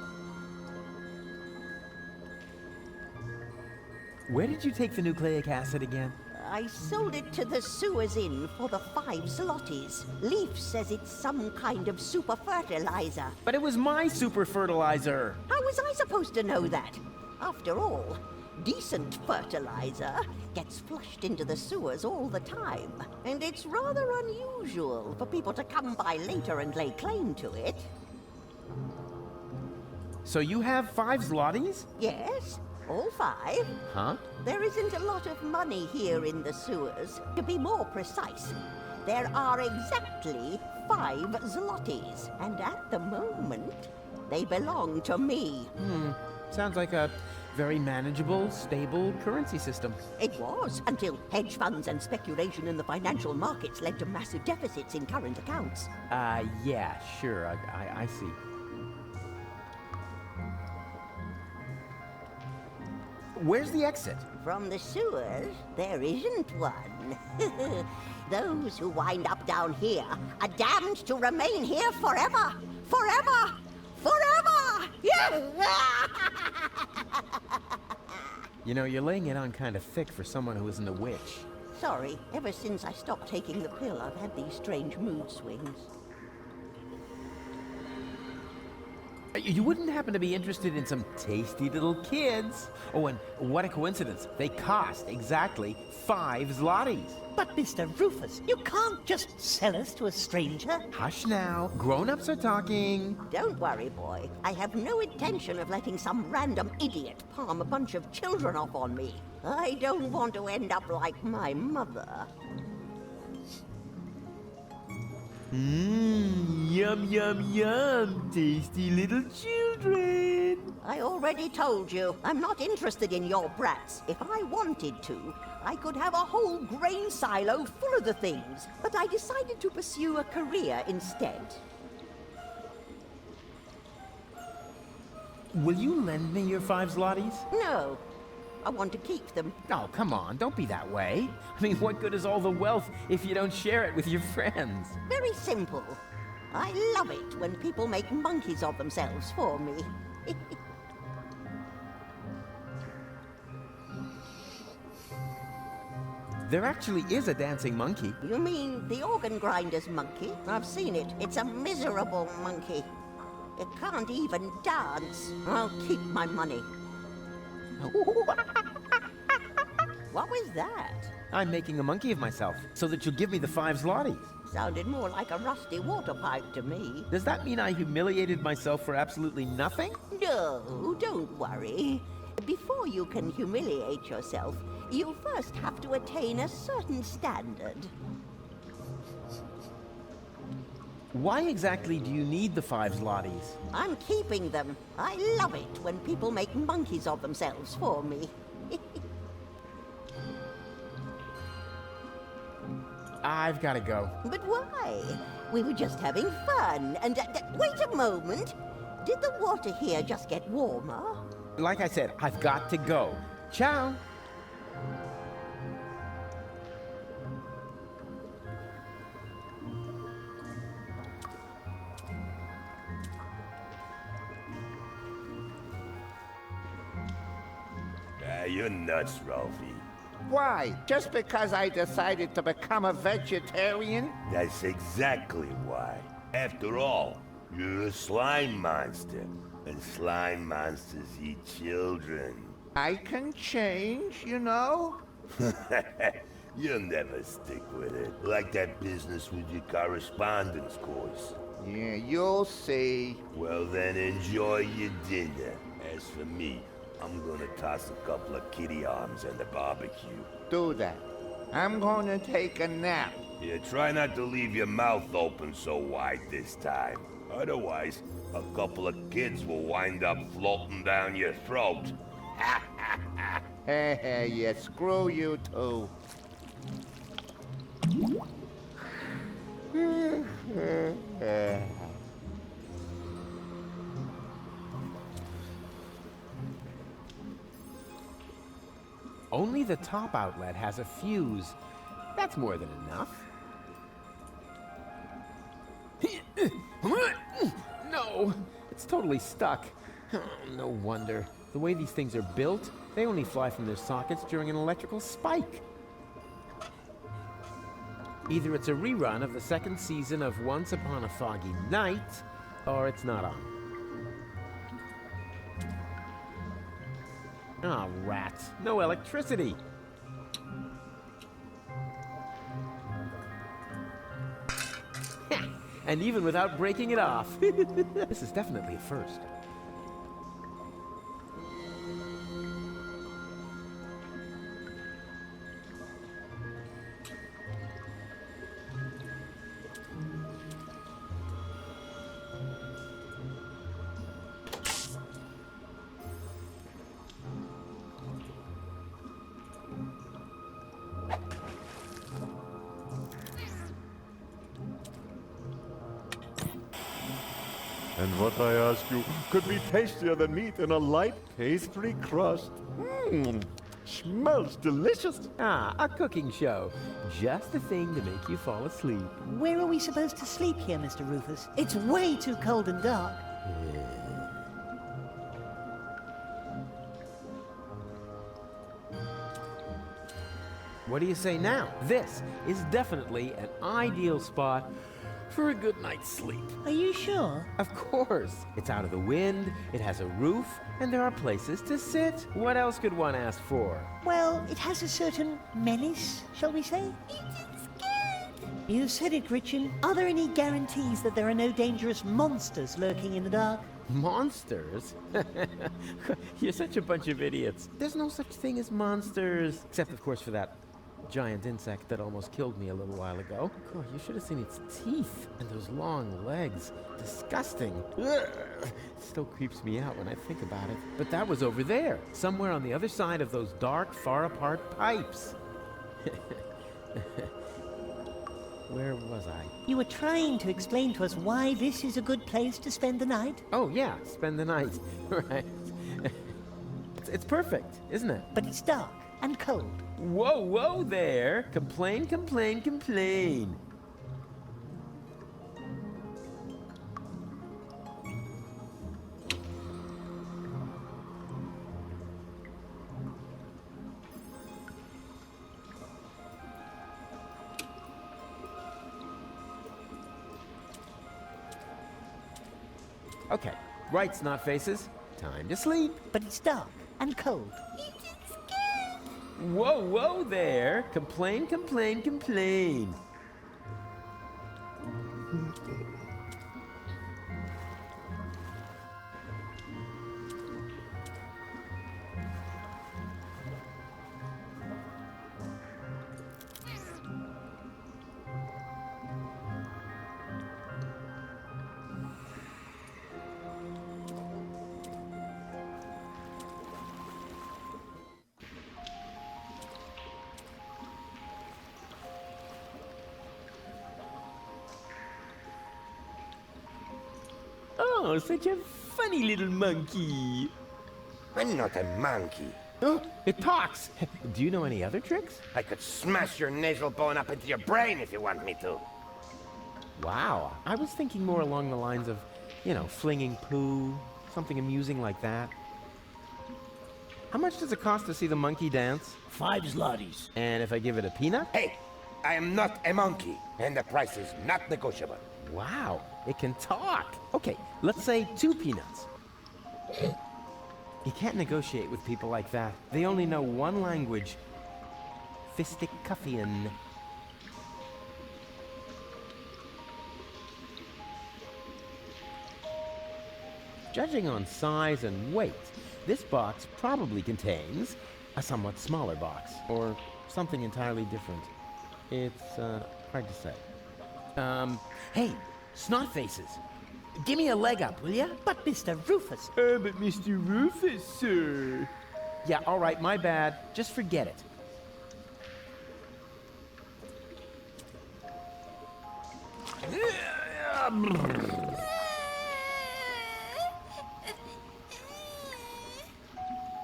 Where did you take the nucleic acid again? I sold it to the Sewers Inn for the 5 zlotys. Leaf says it's some kind of super fertilizer. But it was my super fertilizer. How was I supposed to know that? After all, decent fertilizer gets flushed into the sewers all the time. And it's rather unusual for people to come by later and lay claim to it. So you have 5 zlotys? Yes, all 5. Huh? There isn't a lot of money here in the sewers. To be more precise, there are exactly 5 zlotys. And at the moment, they belong to me. Sounds like a very manageable, stable currency system. It was, until hedge funds and speculation in the financial markets led to massive deficits in current accounts. Yeah, sure, I see. Where's the exit? From the sewers, there isn't one. Those who wind up down here are damned to remain here forever! Forever! Forever! You know, you're laying it on kind of thick for someone who isn't a witch. Sorry, ever since I stopped taking the pill, I've had these strange mood swings. You wouldn't happen to be interested in some tasty little kids? Oh, and what a coincidence. They cost exactly 5 zlotys. But Mr. Rufus, you can't just sell us to a stranger. Hush now. Grown-ups are talking. Don't worry, boy. I have no intention of letting some random idiot palm a bunch of children off on me. I don't want to end up like my mother. Yum, yum, yum. Tasty little children. I already told you, I'm not interested in your brats. If I wanted to, I could have a whole grain silo full of the things. But I decided to pursue a career instead. Will you lend me your 5 zlotys? No. I want to keep them. Oh, come on, don't be that way. I mean, what good is all the wealth if you don't share it with your friends? Very simple. I love it when people make monkeys of themselves for me. There actually is a dancing monkey. You mean the organ grinder's monkey? I've seen it. It's a miserable monkey. It can't even dance. I'll keep my money. What was that? I'm making a monkey of myself, so that you'll give me the 5 zlotys. Sounded more like a rusty water pipe to me. Does that mean I humiliated myself for absolutely nothing? No, don't worry. Before you can humiliate yourself, you first have to attain a certain standard. Why exactly do you need the 5 zlotys? I'm keeping them. I love it when people make monkeys of themselves for me. I've got to go. But why? We were just having fun. And wait a moment. Did the water here just get warmer? Like I said, I've got to go. Ciao. You're nuts, Ralphie. Why? Just because I decided to become a vegetarian? That's exactly why. After all, you're a slime monster, and slime monsters eat children. I can change, you know? You'll never stick with it. Like that business with your correspondence course. Yeah, you'll see. Well then, enjoy your dinner. As for me, I'm gonna toss a couple of kitty arms on the barbecue. Do that. I'm gonna take a nap. Yeah, try not to leave your mouth open so wide this time. Otherwise, a couple of kids will wind up floating down your throat. Yeah, screw you too. Only the top outlet has a fuse. That's more than enough. No, it's totally stuck. Oh, no wonder. The way these things are built, they only fly from their sockets during an electrical spike. Either it's a rerun of the second season of Once Upon a Foggy Night, or it's not on. Ah, rats. No electricity. And even without breaking it off. This is definitely a first. And what I ask you could be tastier than meat in a light pastry crust. Mmm, smells delicious. Ah, a cooking show. Just the thing to make you fall asleep. Where are we supposed to sleep here, Mr. Rufus? It's way too cold and dark. What do you say now? This is definitely an ideal spot for a good night's sleep. Are you sure? Of course. It's out of the wind, it has a roof, and there are places to sit. What else could one ask for? Well, it has a certain menace, shall we say? You said it, Gretchen. Are there any guarantees that there are no dangerous monsters lurking in the dark? Monsters? You're such a bunch of idiots. There's no such thing as monsters. Except, of course, for that giant insect that almost killed me a little while ago. Oh, you should have seen its teeth and those long legs. Disgusting. Ugh. It still creeps me out when I think about it. But that was over there, somewhere on the other side of those dark, far-apart pipes. Where was I? You were trying to explain to us why this is a good place to spend the night? Oh, yeah, spend the night. Right. It's perfect, isn't it? But it's dark and cold. Whoa, whoa there! Complain, complain, complain! Okay, right, snot faces. Time to sleep. But it's dark and cold. Whoa, whoa there! Complain, complain, complain! Oh, such a funny little monkey. I'm not a monkey. Oh, it talks. Do you know any other tricks? I could smash your nasal bone up into your brain if you want me to. Wow. I was thinking more along the lines of, you know, flinging poo, something amusing like that. How much does it cost to see the monkey dance? 5 zlotys. And if I give it a peanut? Hey, I am not a monkey, and the price is not negotiable. Wow, it can talk. Okay, let's say 2 peanuts. You can't negotiate with people like that. They only know one language. Fisticuffian. Judging on size and weight, this box probably contains a somewhat smaller box, or something entirely different. It's hard to say. Hey, snot faces. Give me a leg up, will ya? But Mr. Rufus. But Mr. Rufus, sir. Yeah, all right, my bad. Just forget it.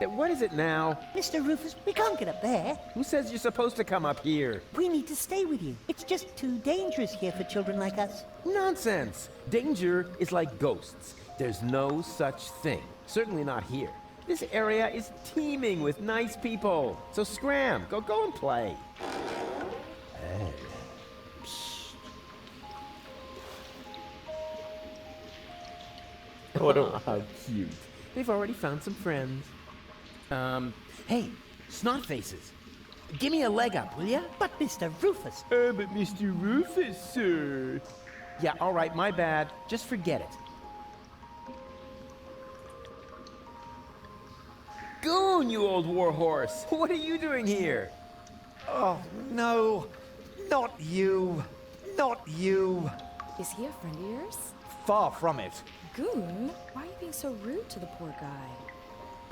What is it now? Mr. Rufus, we can't get up there. Who says you're supposed to come up here? We need to stay with you. It's just too dangerous here for children like us. Nonsense! Danger is like ghosts. There's no such thing. Certainly not here. This area is teeming with nice people. So scram, go and play. Oh, how cute. They've already found some friends. Hey, snot faces. Give me a leg up, will ya? But Mr. Rufus. But Mr. Rufus, sir. Yeah, all right, my bad. Just forget it. Goon, you old warhorse! What are you doing here? Oh, no. Not you. Not you. Is he a friend of yours? Far from it. Goon, why are you being so rude to the poor guy?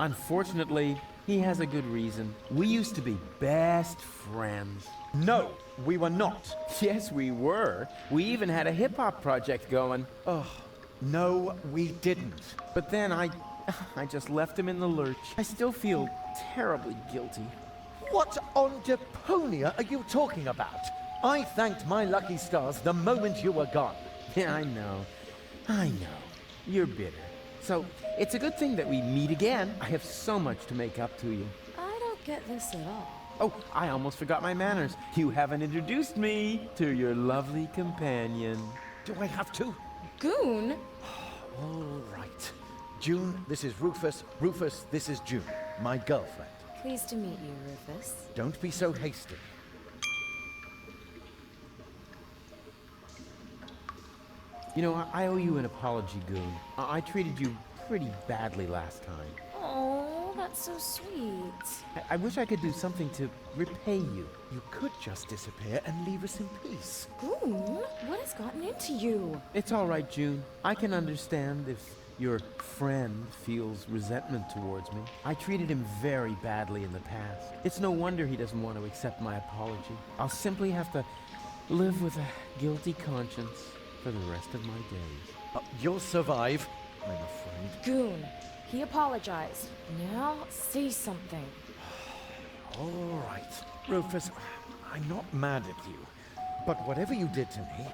Unfortunately, he has a good reason. We used to be best friends. No, we were not. Yes, we were. We even had a hip-hop project going. Oh, no, we didn't. But then I just left him in the lurch. I still feel terribly guilty. What on Deponia are you talking about? I thanked my lucky stars the moment you were gone. Yeah, I know. You're bitter. So, it's a good thing that we meet again. I have so much to make up to you. I don't get this at all. Oh, I almost forgot my manners. You haven't introduced me to your lovely companion. Do I have to? Goon? All right. June, this is Rufus. Rufus, this is June, my girlfriend. Pleased to meet you, Rufus. Don't be so hasty. You know, I owe you an apology, Goon. I treated you pretty badly last time. Oh, that's so sweet. I wish I could do something to repay you. You could just disappear and leave us in peace. Goon, what has gotten into you? It's all right, June. I can understand if your friend feels resentment towards me. I treated him very badly in the past. It's no wonder he doesn't want to accept my apology. I'll simply have to live with a guilty conscience for the rest of my days. You'll survive, I'm afraid. Goon, he apologized. Now say something. All right. Rufus, I'm not mad at you. But whatever you did to me,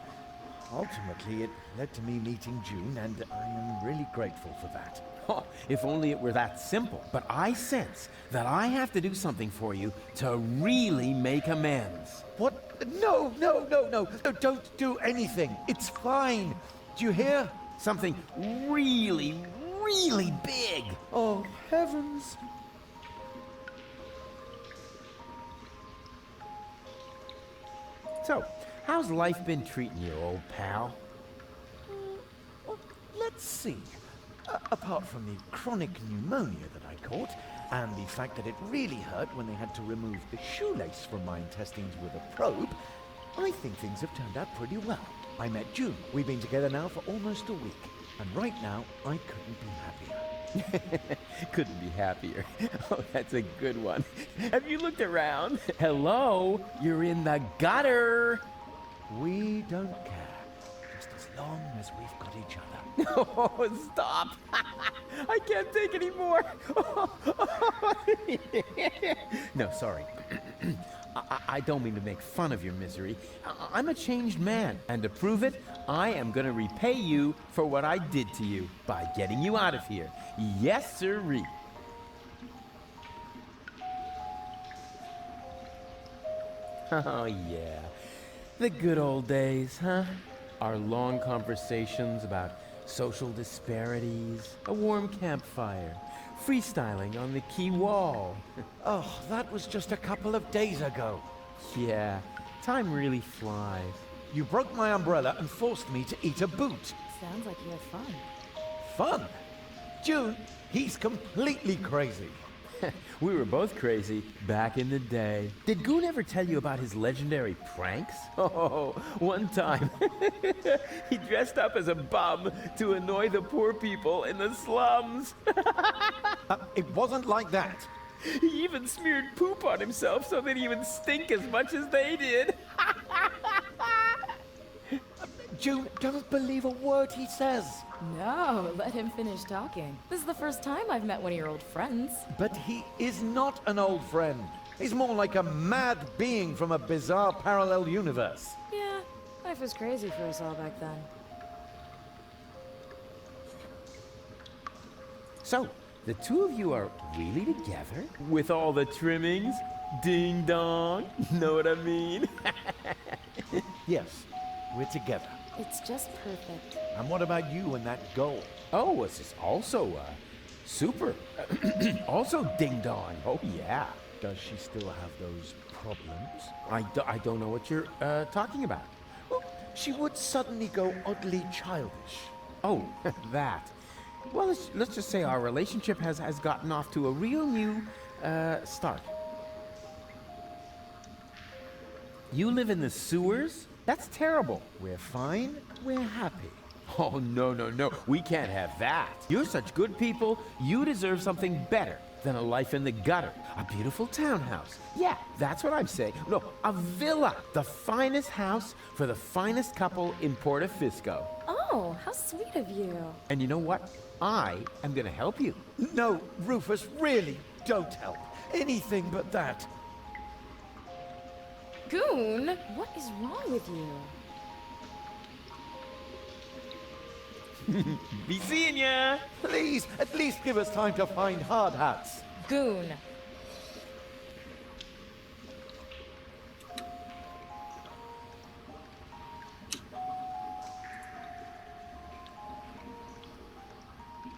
ultimately it led to me meeting June, and I am really grateful for that. Oh, if only it were that simple. But I sense that I have to do something for you to really make amends. What? No, don't do anything. It's fine. Do you hear? Something really, really big. Oh, heavens. So, how's life been treating you, old pal? Well, let's see. Apart from the chronic pneumonia that I caught, and the fact that it really hurt when they had to remove the shoelace from my intestines with a probe, I think things have turned out pretty well. I met June. We've been together now for almost a week. And right now, I couldn't be happier. Couldn't be happier. Oh, that's a good one. Have you looked around? Hello? You're in the gutter. We don't care. Just as long as we've got each other. Oh, stop. I can't take any more. No, sorry. I don't mean to make fun of your misery. I'm a changed man, and to prove it, I am going to repay you for what I did to you by getting you out of here. Yes, sirree. Oh, yeah. The good old days, huh? Our long conversations about social disparities, a warm campfire, freestyling on the quay wall. Oh, that was just a couple of days ago. Yeah, time really flies. You broke my umbrella and forced me to eat a boot. Sounds like you had fun. Fun? June, he's completely crazy. We were both crazy back in the day. Did Goon ever tell you about his legendary pranks? Oh, one time he dressed up as a bum to annoy the poor people in the slums. It wasn't like that. He even smeared poop on himself so that he would stink as much as they did. June, don't believe a word he says. No, let him finish talking. This is the first time I've met one of your old friends. But he is not an old friend. He's more like a mad being from a bizarre parallel universe. Yeah, life was crazy for us all back then. So, the two of you are really together? With all the trimmings? Ding dong. Know what I mean? Yes, we're together. It's just perfect. And what about you and that goal? Oh, this is also, super. Also ding dong. Oh, yeah. Does she still have those problems? I don't know what you're, talking about. Well, she would suddenly go oddly childish. Oh, that. Well, let's just say our relationship has gotten off to a real new, start. You live in the sewers? That's terrible. We're fine. We're happy. Oh, no. We can't have that. You're such good people. You deserve something better than a life in the gutter. A beautiful townhouse. Yeah, that's what I'm saying. No, a villa. The finest house for the finest couple in Portofisco. Oh, how sweet of you. And you know what? I am gonna help you. No, Rufus, really, don't help. Anything but that. Goon, what is wrong with you? Be seeing ya! Please, at least give us time to find hard hats. Goon.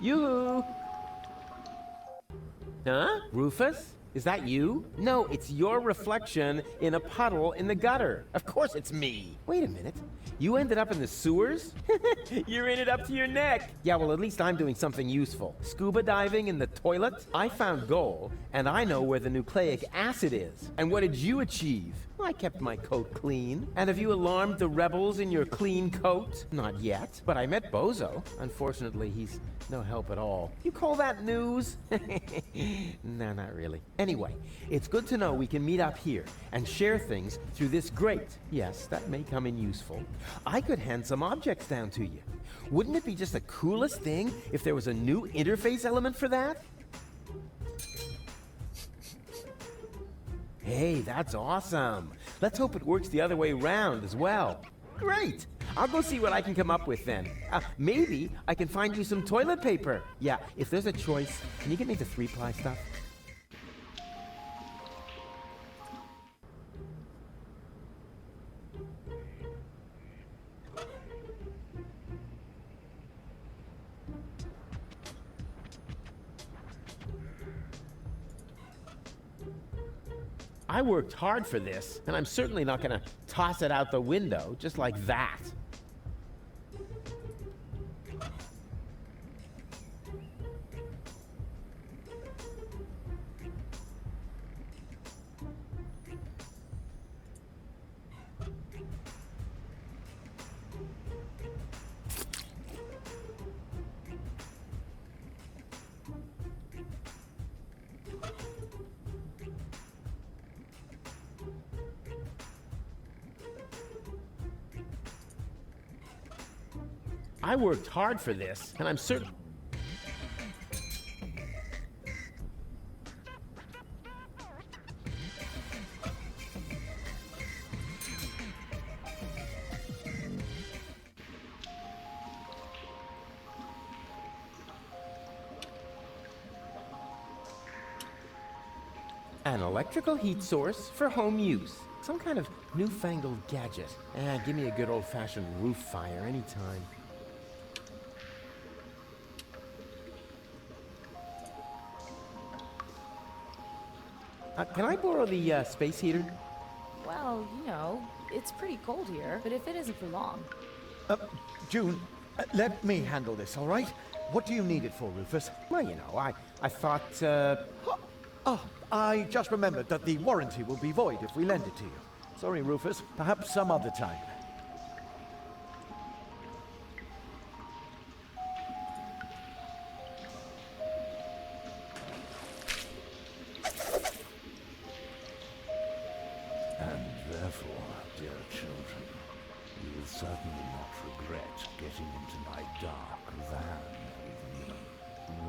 Yoo-hoo! Huh? Rufus? Is that you? No, it's your reflection in a puddle in the gutter. Of course it's me. Wait a minute. You ended up in the sewers? You're in it up to your neck. Yeah, well, at least I'm doing something useful. Scuba diving in the toilet? I found gold, and I know where the nucleic acid is. And what did you achieve? I kept my coat clean. And have you alarmed the rebels in your clean coat? Not yet, but I met Bozo. Unfortunately, he's no help at all. You call that news? No, not really. Anyway, it's good to know we can meet up here and share things through this grate. Yes, that may come in useful. I could hand some objects down to you. Wouldn't it be just the coolest thing if there was a new interface element for that? Hey, that's awesome. Let's hope it works the other way around as well. Great. I'll go see what I can come up with then. Maybe I can find you some toilet paper. Yeah, if there's a choice, can you get me the 3-ply stuff? I worked hard for this, and I'm certainly not gonna toss it out the window just like that. I worked hard for this, and I'm certain... An electrical heat source for home use. Some kind of newfangled gadget. Give me a good old-fashioned roof fire anytime. Can I borrow the space heater? Well, you know, it's pretty cold here, but if it isn't for long. June, let me handle this, all right? What do you need it for, Rufus? Well, you know, I thought, Oh, I just remembered that the warranty will be void if we lend it to you. Sorry, Rufus. Perhaps some other time. And therefore, dear children, You will certainly not regret getting into my dark van with me.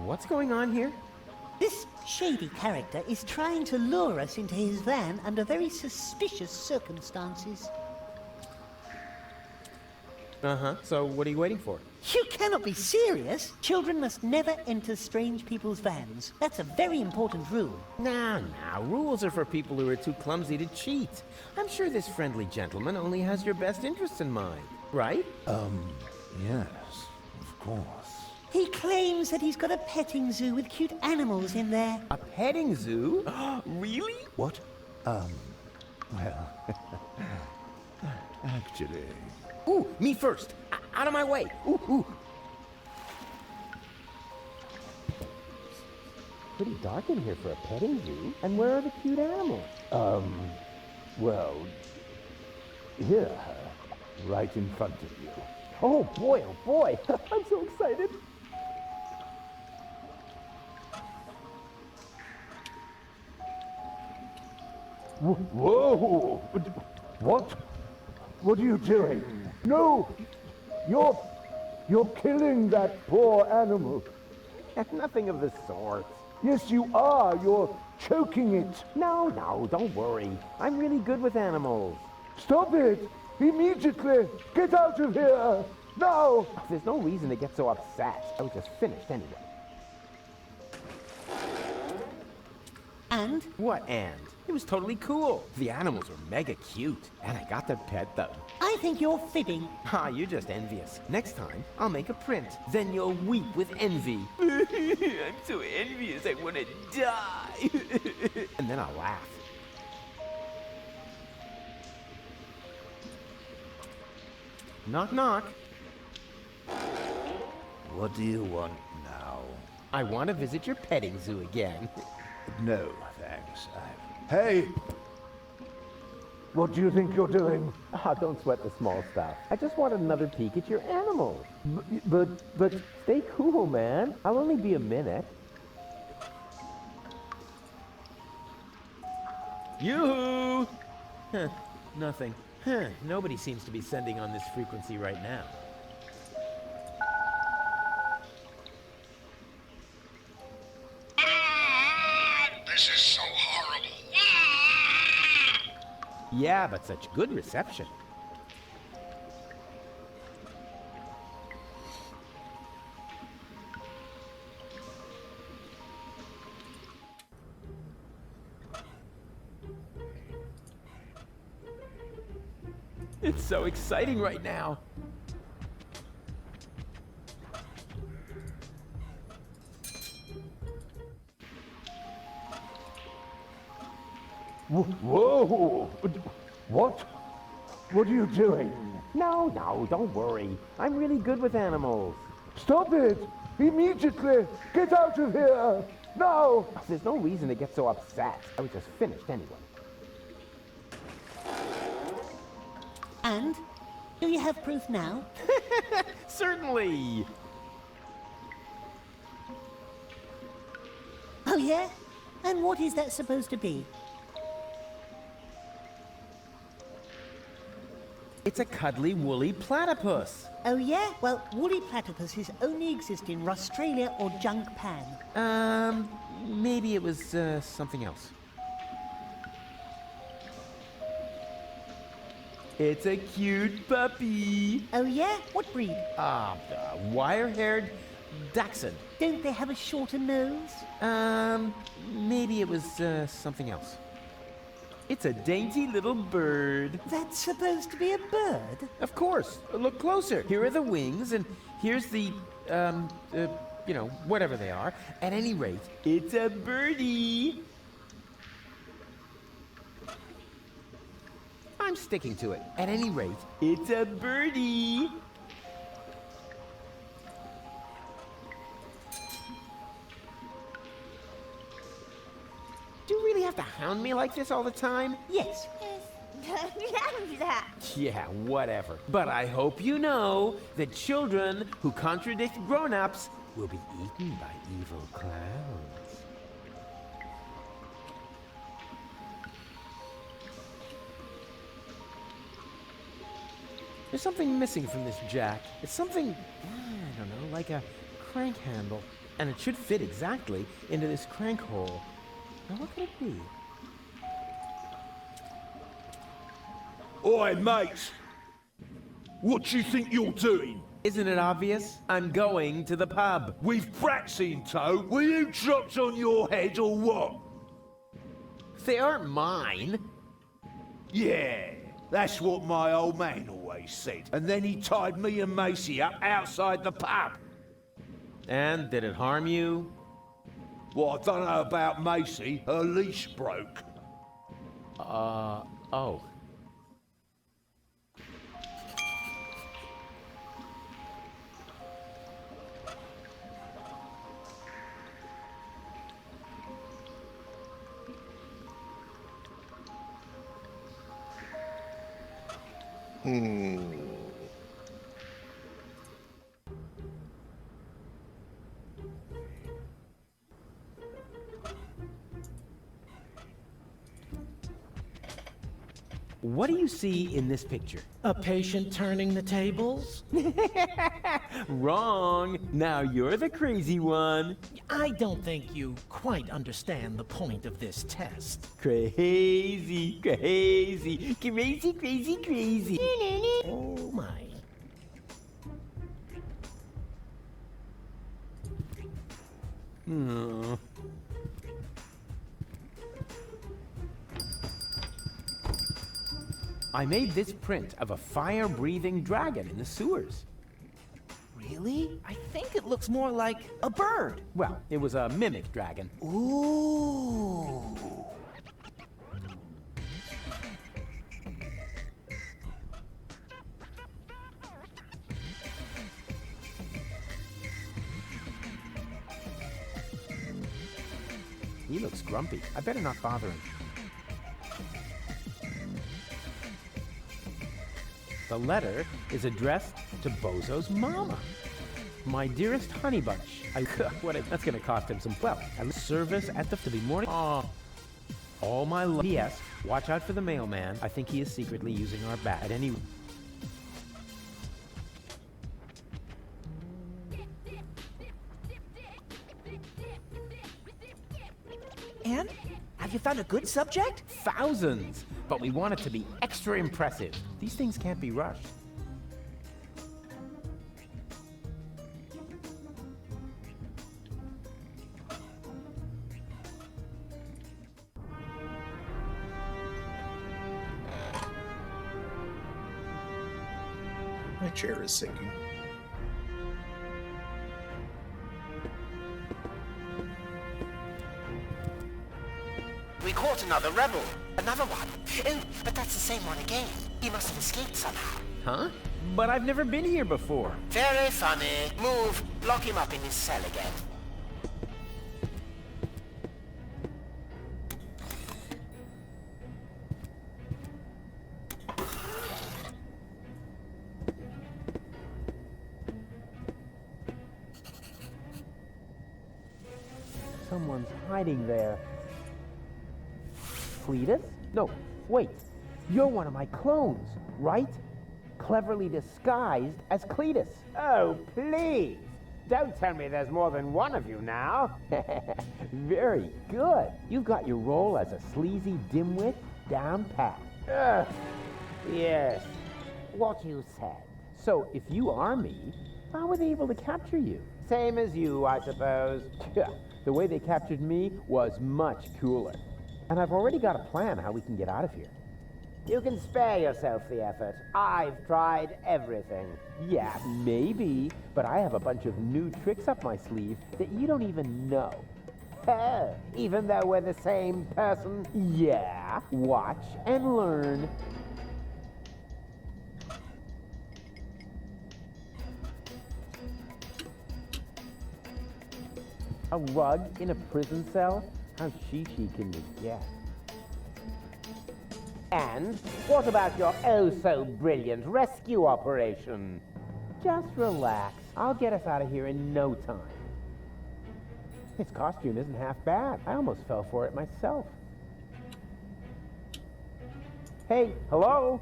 What's going on here? This shady character is trying to lure us into his van under very suspicious circumstances. Uh-huh. So what are you waiting for? You cannot be serious! Children must never enter strange people's vans. That's a very important rule. Now, rules are for people who are too clumsy to cheat. I'm sure this friendly gentleman only has your best interests in mind, right? Yes, of course. He claims that he's got a petting zoo with cute animals in there. A petting zoo? Really? What? Well, actually... Ooh, me first! Out of my way! Ooh. Pretty dark in here for a petting zoo. And where are the cute animals? Well... here. Right in front of you. Oh boy! I'm so excited! Whoa! What? What are you doing? No! You're killing that poor animal. Nothing of the sort. Yes, you are. You're choking it. No, don't worry. I'm really good with animals. Stop it! Immediately! Get out of here! Now! There's no reason to get so upset. I was just finished anyway. And? What and? It was totally cool. The animals were mega cute, and I got to pet them. I think you're fibbing. You're just envious. Next time, I'll make a print. Then you'll weep with envy. I'm so envious, I want to die. And then I'll laugh. Knock, knock. What do you want now? I want to visit your petting zoo again. No, thanks. Hey! What do you think you're doing? Don't sweat the small stuff. I just want another peek at your animals. But stay cool, man. I'll only be a minute. Yoo-hoo! Huh, nothing. Nobody seems to be sending on this frequency right now. This is so horrible. Yeah, but such good reception. It's so exciting right now. Whoa! What? What are you doing? No, don't worry. I'm really good with animals. Stop it! Immediately! Get out of here! Now! There's no reason to get so upset. I was just finished anyway. And? Do you have proof now? Certainly! Oh yeah? And what is that supposed to be? It's a cuddly, woolly platypus. Oh yeah? Well, woolly platypuses only exist in Australia or Junk Pan. Maybe it was, something else. It's a cute puppy. Oh yeah? What breed? Wire-haired dachshund. Don't they have a shorter nose? Maybe it was, something else. It's a dainty little bird. That's supposed to be a bird? Of course. Look closer. Here are the wings, and here's the, whatever they are. At any rate, it's a birdie. I'm sticking to it. At any rate, it's a birdie. Do you really have to hound me like this all the time? Yes. Yeah, whatever. But I hope you know that children who contradict grown-ups will be eaten by evil clowns. There's something missing from this jack. It's something, I don't know, like a crank handle. And it should fit exactly into this crank hole. Now what could it be? Oi, mate! What do you think you're doing? Isn't it obvious? I'm going to the pub. With brats in tow? Were you dropped on your head or what? They aren't mine. Yeah, that's what my old man always said. And then he tied me and Macy up outside the pub. And did it harm you? Well, I don't know about Macy. Her leash broke. Oh. What do you see in this picture? A patient turning the tables? Wrong. Now you're the crazy one. I don't think you quite understand the point of this test. Crazy, crazy, crazy, crazy, crazy. Oh my. I made this print of a fire-breathing dragon in the sewers. Really? I think it looks more like a bird. Well, it was a mimic dragon. Ooh. He looks grumpy. I better not bother him. The letter is addressed to Bozo's mama. My dearest honey bunch. That's gonna cost him some, service at the morning. All my love. P.S. Watch out for the mailman. I think he is secretly using our bat at any. And? Have you found a good subject? Thousands! But we want it to be extra impressive. These things can't be rushed. My chair is sinking. We caught another rebel. Another one. Oh, but that's the same one again. He must have escaped somehow. Huh? But I've never been here before. Very funny. Move. Lock him up in his cell again. Someone's hiding there. Cletus? No, wait. You're one of my clones, right? Cleverly disguised as Cletus. Oh, please. Don't tell me there's more than one of you now. Very good. You've got your role as a sleazy dimwit down pat. Yes, what you said. So, if you are me, how were they able to capture you? Same as you, I suppose. The way they captured me was much cooler. And I've already got a plan how we can get out of here. You can spare yourself the effort. I've tried everything. Yeah, maybe, but I have a bunch of new tricks up my sleeve that you don't even know. Oh, even though we're the same person? Yeah, watch and learn. A rug in a prison cell? How chic can you get? And what about your oh-so-brilliant rescue operation? Just relax. I'll get us out of here in no time. His costume isn't half bad. I almost fell for it myself. Hey, hello?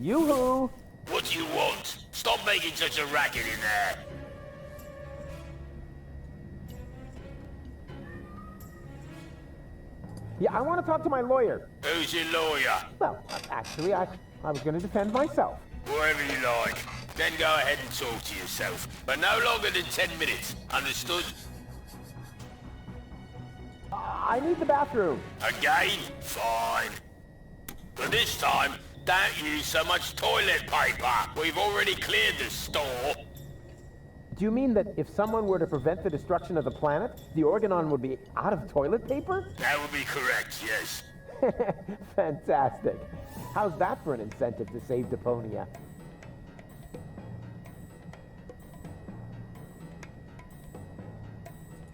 Yoo-hoo! What do you want? Stop making such a racket in there. Yeah, I want to talk to my lawyer. Who's your lawyer? Well, actually, I was going to defend myself. Whatever you like. Then go ahead and talk to yourself. But no longer than 10 minutes. Understood? I need the bathroom. Again? Fine. But this time, don't use so much toilet paper. We've already cleared the store. Do you mean that if someone were to prevent the destruction of the planet, the Organon would be out of toilet paper? That would be correct, yes. Fantastic. How's that for an incentive to save Deponia?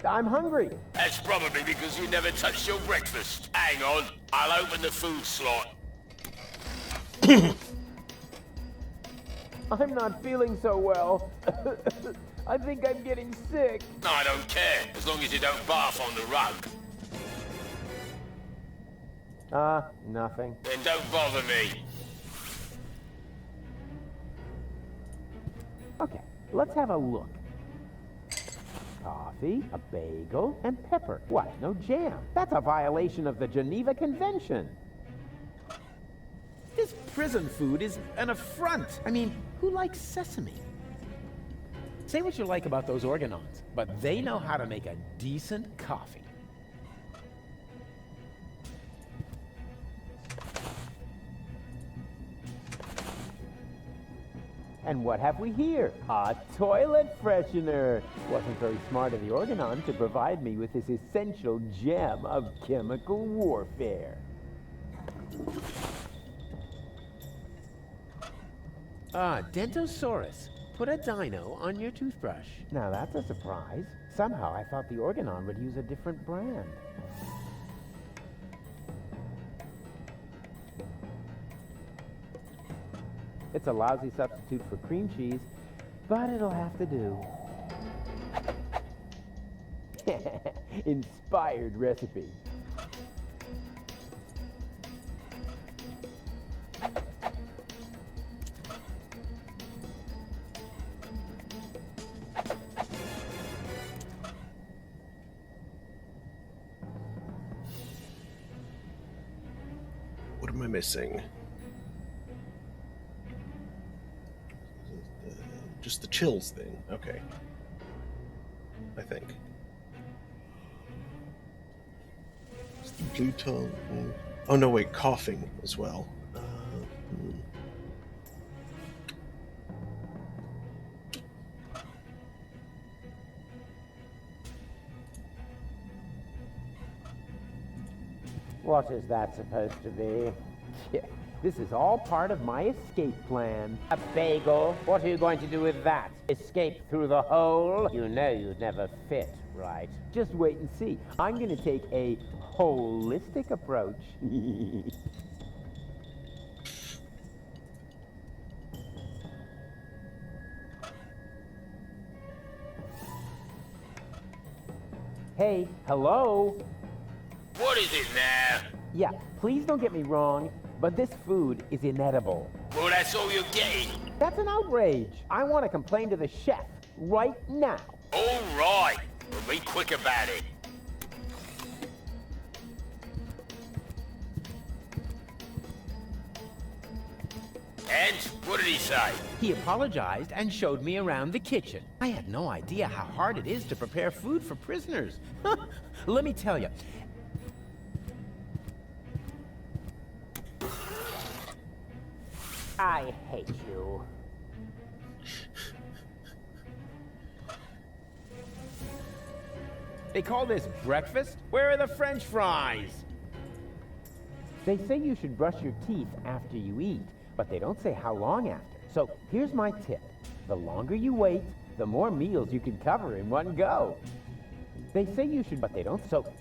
I'm hungry. That's probably because you never touched your breakfast. Hang on, I'll open the food slot. I'm not feeling so well. I think I'm getting sick. No, I don't care, as long as you don't barf on the rug. Nothing. Then don't bother me. Okay, let's have a look. Coffee, a bagel, and pepper. What, no jam? That's a violation of the Geneva Convention. This prison food is an affront. I mean, who likes sesame? Say what you like about those Organons, but they know how to make a decent coffee. And what have we here? A toilet freshener. Wasn't very smart of the Organon to provide me with this essential gem of chemical warfare. Dentosaurus. Put a dino on your toothbrush. Now that's a surprise. Somehow I thought the Organon would use a different brand. It's a lousy substitute for cream cheese, but it'll have to do. Inspired recipe. What am I missing? Just the chills thing. Okay. I think. It's the blue tongue. Oh no, wait, coughing as well. What is that supposed to be? This is all part of my escape plan. A bagel? What are you going to do with that? Escape through the hole? You know you'd never fit, right? Just wait and see. I'm going to take a holistic approach. Hey, hello? What is it now? Yeah, please don't get me wrong, but this food is inedible. Well, that's all you're getting. That's an outrage. I want to complain to the chef right now. All right. But be quick about it. And what did he say? He apologized and showed me around the kitchen. I had no idea how hard it is to prepare food for prisoners. Let me tell you. I hate you. They call this breakfast? Where are the French fries? They say you should brush your teeth after you eat, but they don't say how long after. So here's my tip. The longer you wait, the more meals you can cover in one go. They say you should, but they don't, so...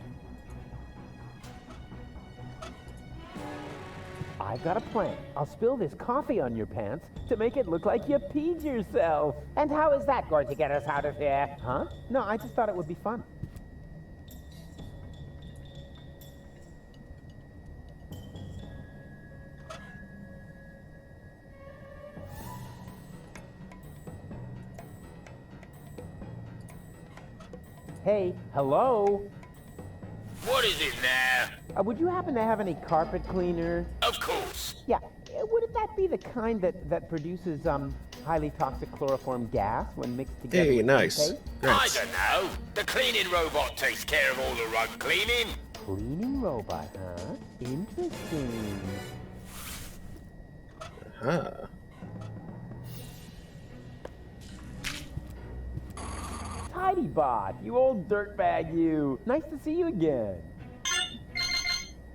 I've got a plan. I'll spill this coffee on your pants to make it look like you peed yourself. And how is that going to get us out of here? Huh? No, I just thought it would be fun. Hey, hello? What is it now? Would you happen to have any carpet cleaner? Of course. Yeah, would that be the kind that produces, highly toxic chloroform gas when mixed together Hey, with nice. toothpaste? I don't know. The cleaning robot takes care of all the rug cleaning. Cleaning robot, huh? Interesting. Huh. Tidy Bot, you old dirtbag, you. Nice to see you again.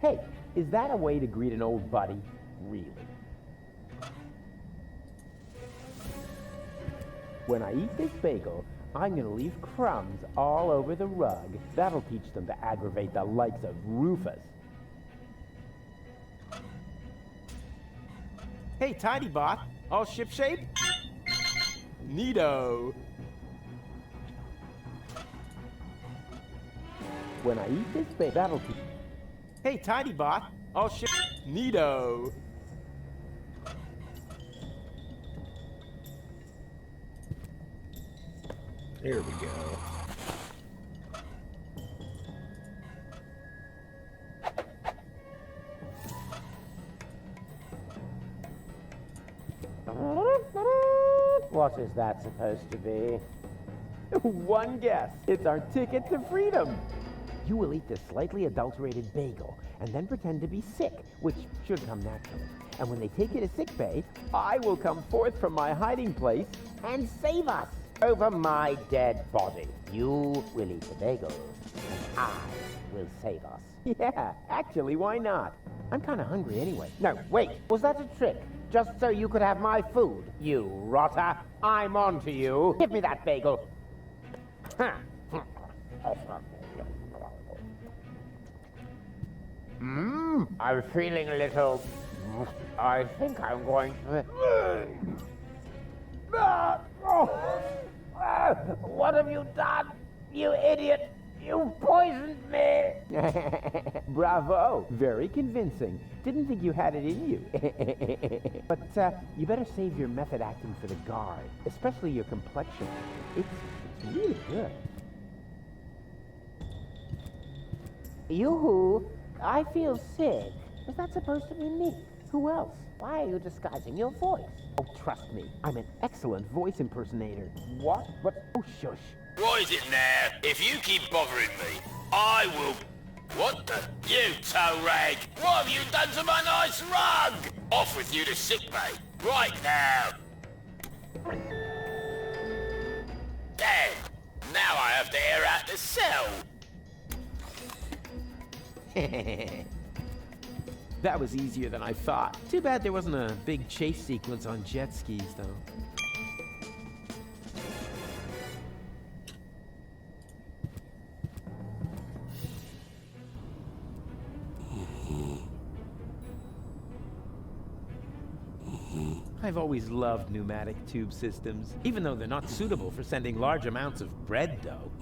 Hey, is that a way to greet an old buddy? Really? When I eat this bagel, I'm gonna leave crumbs all over the rug. That'll teach them to aggravate the likes of Rufus. Hey, Tidy Bot, all shipshape? Neato. When I eat this bagel, that'll teach... Hey, Tidy Bot, all ship... Neato. There we go. What is that supposed to be? One guess. It's our ticket to freedom. You will eat this slightly adulterated bagel and then pretend to be sick, which should come naturally. And when they take you to sick bay, I will come forth from my hiding place and save us. Over my dead body. You will eat the bagel, and I will save us. Yeah, actually, why not? I'm kind of hungry anyway. No, wait, was that a trick? Just so you could have my food, you rotter. I'm on to you. Give me that bagel. I'm feeling a little... I think I'm going to... What have you done, you idiot? You poisoned me! Bravo! Very convincing. Didn't think you had it in you. But you better save your method acting for the guard, especially your complexion. It's really good. Yoo-hoo! I feel sick. Was that supposed to be me? Who else? Why are you disguising your voice? Oh, trust me. I'm an excellent voice impersonator. What? What? Oh, shush. What is it now? If you keep bothering me, I will... What the... You toe rag! What have you done to my nice rug? Off with you to sickbay. Right now. Damn. Now I have to air out the cell. That was easier than I thought. Too bad there wasn't a big chase sequence on jet skis, though. I've always loved pneumatic tube systems, even though they're not suitable for sending large amounts of bread dough.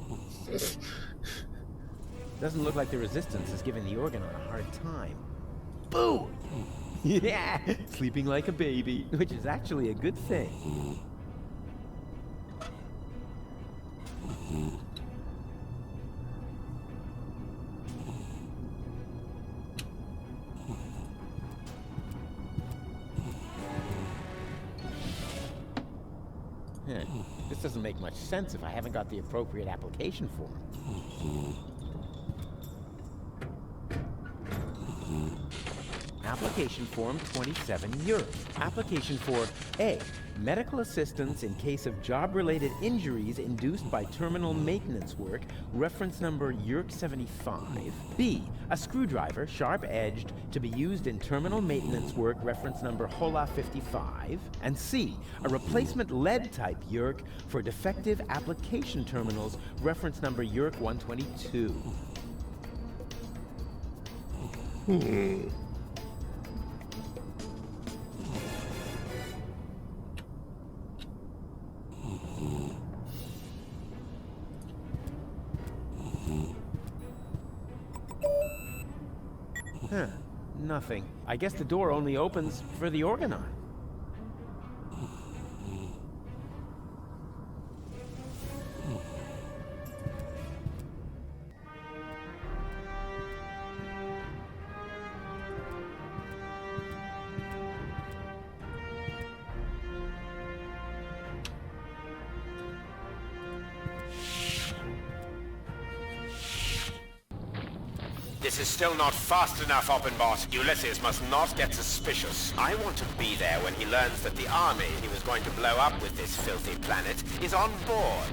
Doesn't look like the resistance is giving the organ a hard time. Boo! Yeah, sleeping like a baby, which is actually a good thing. This doesn't make much sense if I haven't got the appropriate application form. Application form 27 euros. Application for A. Medical assistance in case of job-related injuries induced by terminal maintenance work, reference number YERK 75. B. A screwdriver, sharp-edged, to be used in terminal maintenance work, reference number HOLA 55. And C. A replacement lead-type YERK for defective application terminals, reference number YERK 122. Huh. Nothing. I guess the door only opens for the organon. This is still not fast enough, Oppenbot. Ulysses must not get suspicious. I want to be there when he learns that the army he was going to blow up with this filthy planet is on board.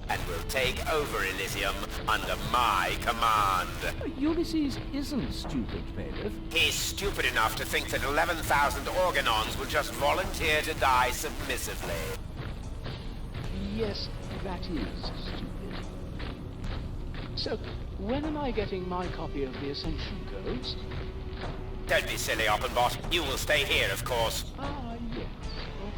And will take over Elysium under my command. Ulysses isn't stupid, Bailiff. He's stupid enough to think that 11,000 Organons will just volunteer to die submissively. Yes, that is stupid. So, when am I getting my copy of the Ascension Codes? Don't be silly, Oppenbot. You will stay here, of course. Ah, yes, of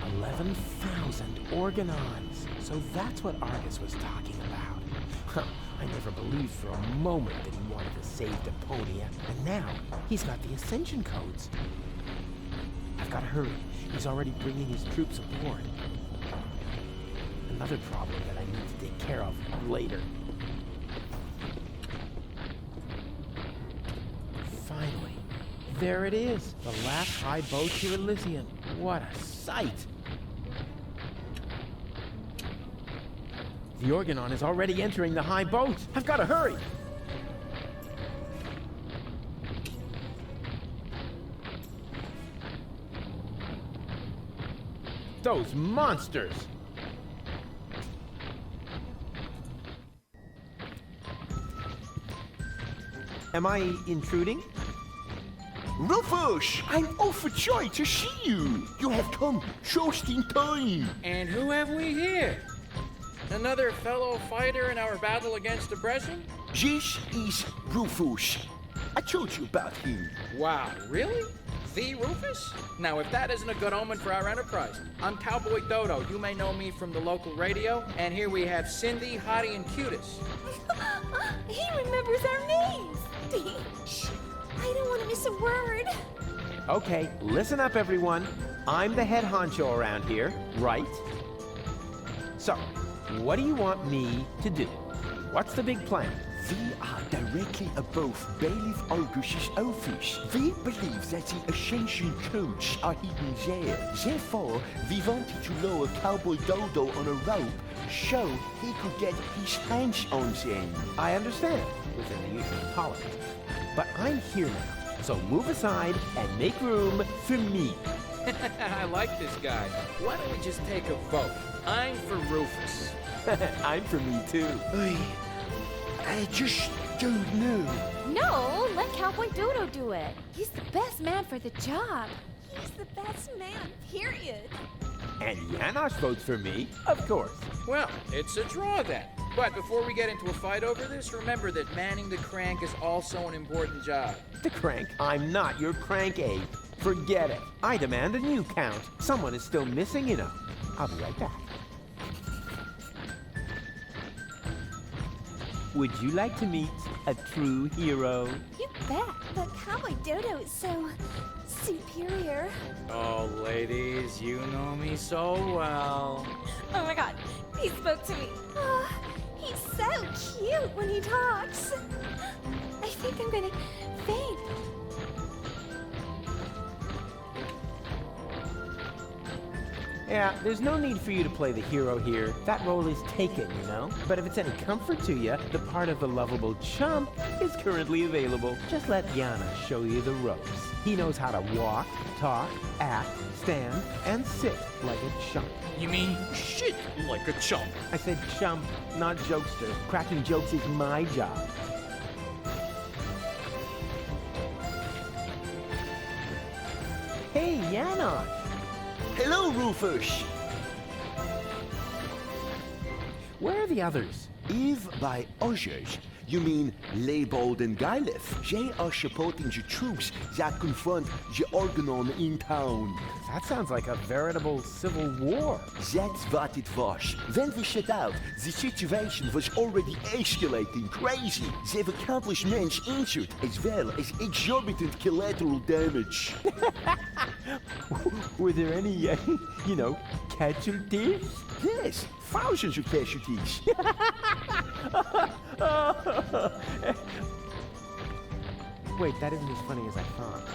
course. 11,000 Organons. So that's what Argus was talking about. I never believed for a moment that he wanted to save Deponia, and now he's got the Ascension Codes. I've got to hurry. He's already bringing his troops aboard. Another problem that I need to take care of later. Finally, there it is. The last high boat to Elysium. What a sight! The Organon is already entering the high boat. I've got to hurry. Those monsters! Am I intruding? Rufus! I'm overjoyed to see you! You have come just in time! And who have we here? Another fellow fighter in our battle against oppression? This is Rufus. I told you about him. Wow, really? The Rufus? Now, if that isn't a good omen for our enterprise. I'm Cowboy Dodo. You may know me from the local radio. And here we have Cindy, Hottie, and Cutis. He remembers our names! Shh! I don't want to miss a word. Okay, listen up, everyone. I'm the head honcho around here, right? So, what do you want me to do? What's the big plan? We are directly above Bailiff Argus's office. We believe that the Ascension Codes are hidden there. Therefore, we wanted to lower Cowboy Dodo on a rope so he could get his hands on them. I understand, within the usual tolerance. But I'm here now, so move aside and make room for me. I like this guy. Why don't we just take a vote? I'm for Rufus. I'm for me too. I just don't know. No, let Cowboy Dodo do it. He's the best man for the job. He's the best man, period. And Janosch votes for me, of course. Well, it's a draw then. But before we get into a fight over this, remember that manning the crank is also an important job. The crank? I'm not your crank ape. Forget it. I demand a new count. Someone is still missing, you know. I'll be right back. Would you like to meet a true hero? You bet. But Cowboy Dodo is so superior. Oh, ladies, you know me so well. Oh my god, he spoke to me. Oh, he's so cute when he talks. I think I'm gonna faint. Yeah, there's no need for you to play the hero here. That role is taken, you know? But if it's any comfort to you, the part of the lovable chump is currently available. Just let Yana show you the ropes. He knows how to walk, talk, act, stand, and sit like a chump. You mean shit like a chump? I said chump, not jokester. Cracking jokes is my job. Hey, Yana! Hello, Rufus! Where are the others? If by others, you mean Leibold and Gailef. They are supporting the troops that confront the Organon in town. That sounds like a veritable civil war. That's what it was. When we set out, the situation was already escalating crazy. There were countless men injured, as well as exorbitant collateral damage. Were there any, you know, casualties? Yes, thousands of casualties. Wait, that isn't as funny as I thought.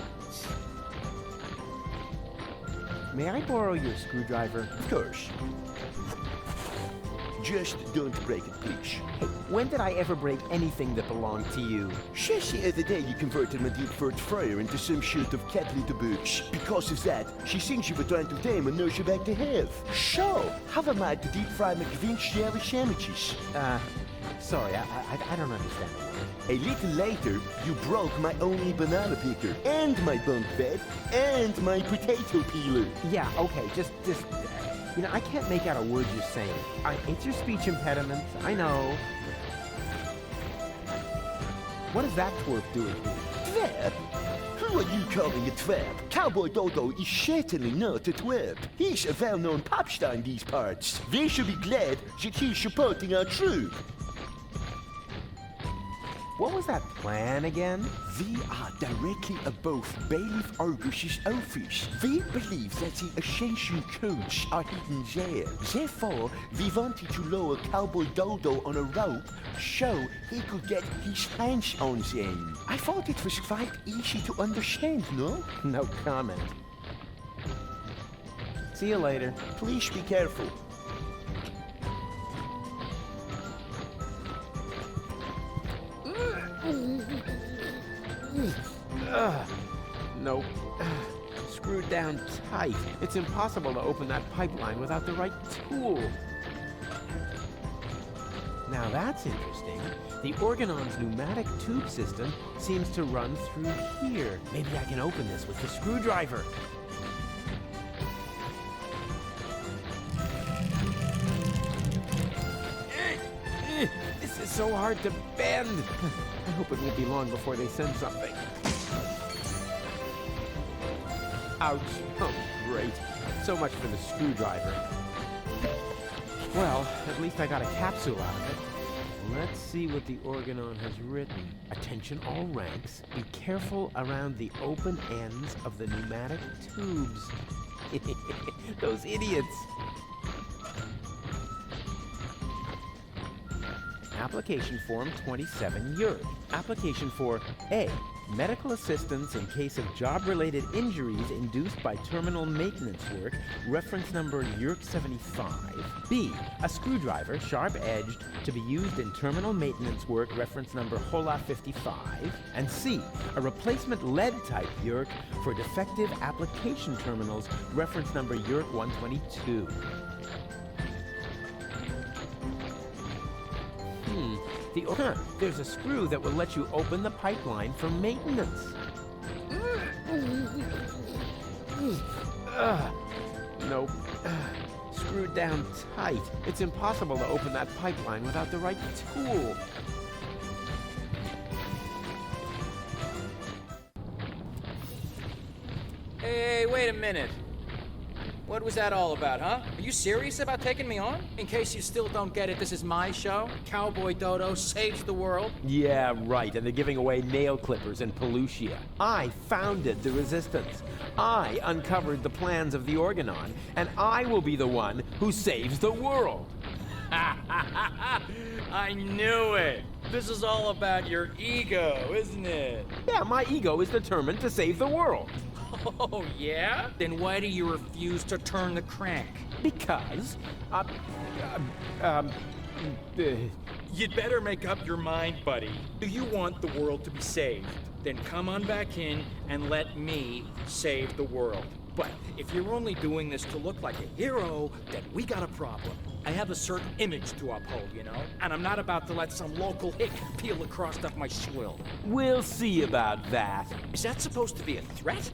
May I borrow your screwdriver? Of course. Just don't break it, please. Hey, when did I ever break anything that belonged to you? Just the other day you converted my dear first fryer into some sort of cat litter box. Because of that, she thinks you were trying to tame and nurse her back to health. So, how am I to deep fry McVinch jelly sandwiches? Sorry, I don't understand. A little later, you broke my only banana picker, and my bunk bed, and my potato peeler. Yeah, okay, just, you know, I can't make out a word you're saying. It's your speech impediment, I know. What is that twerp doing here? Twerp? Who are you calling a twerp? Cowboy Dodo is certainly not a twerp. He's a well-known pop star in these parts. We should be glad that he's supporting our troop. What was that plan again? We are directly above Bailiff Argus's office. We believe that the ascension codes are hidden there. Therefore, we wanted to lower Cowboy Dodo on a rope so he could get his hands on them. I thought it was quite easy to understand, no? No comment. See you later. Please be careful. Nope. Screwed down tight. It's impossible to open that pipeline without the right tool. Now that's interesting. The Organon's pneumatic tube system seems to run through here. Maybe I can open this with the screwdriver. This is so hard to bend. I hope it won't be long before they send something. Ouch. Oh, great. So much for the screwdriver. Well, at least I got a capsule out of it. Let's see what the Organon has written. Attention all ranks. Be careful around the open ends of the pneumatic tubes. Those idiots. Application Form 27 Yerk. Application for A. Medical assistance in case of job-related injuries induced by terminal maintenance work, reference number Yerk 75. B. A screwdriver, sharp-edged, to be used in terminal maintenance work, reference number HOLA 55. And C. A replacement lead-type Yerk for defective application terminals, reference number Yerk 122. There's a screw that will let you open the pipeline for maintenance. Nope. Screwed down tight. It's impossible to open that pipeline without the right tool. Hey, wait a minute. What was that all about, huh? Are you serious about taking me on? In case you still don't get it, this is my show. Cowboy Dodo saves the world. Yeah, right, and they're giving away nail clippers in Pelusia. I founded the Resistance. I uncovered the plans of the Organon, and I will be the one who saves the world. I knew it. This is all about your ego, isn't it? Yeah, my ego is determined to save the world. Oh, yeah? Then why do you refuse to turn the crank? Because, You'd better make up your mind, buddy. Do you want the world to be saved? Then come on back in and let me save the world. But if you're only doing this to look like a hero, then we got a problem. I have a certain image to uphold, you know? And I'm not about to let some local hick peel the crust off my swill. We'll see about that. Is that supposed to be a threat?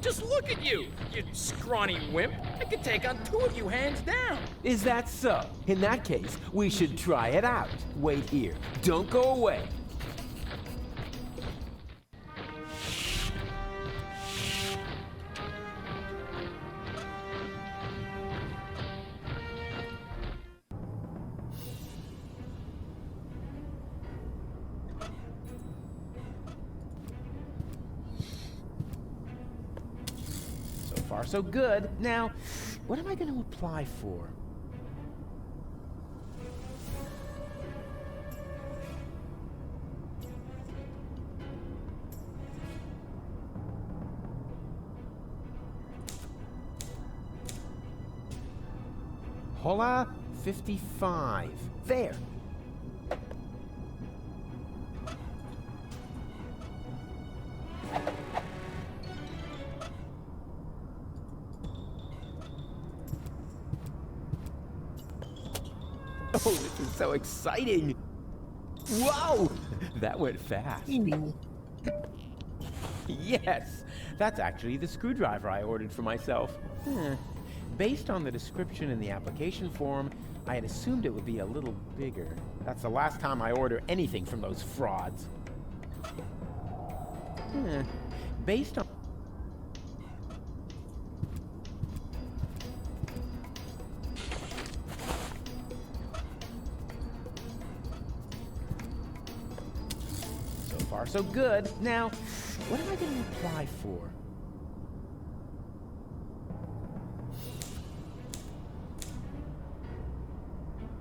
Just look at you, you scrawny wimp. I could take on two of you hands down. Is that so? In that case, we should try it out. Wait here. Don't go away. So far, so good. Now, what am I going to apply for? Hola 55. There. Oh, this is so exciting! Whoa! That went fast. Yes! That's actually the screwdriver I ordered for myself. Based on the description in the application form, I had assumed it would be a little bigger. That's the last time I order anything from those frauds. Based on... So far, so good. Now, what am I going to apply for?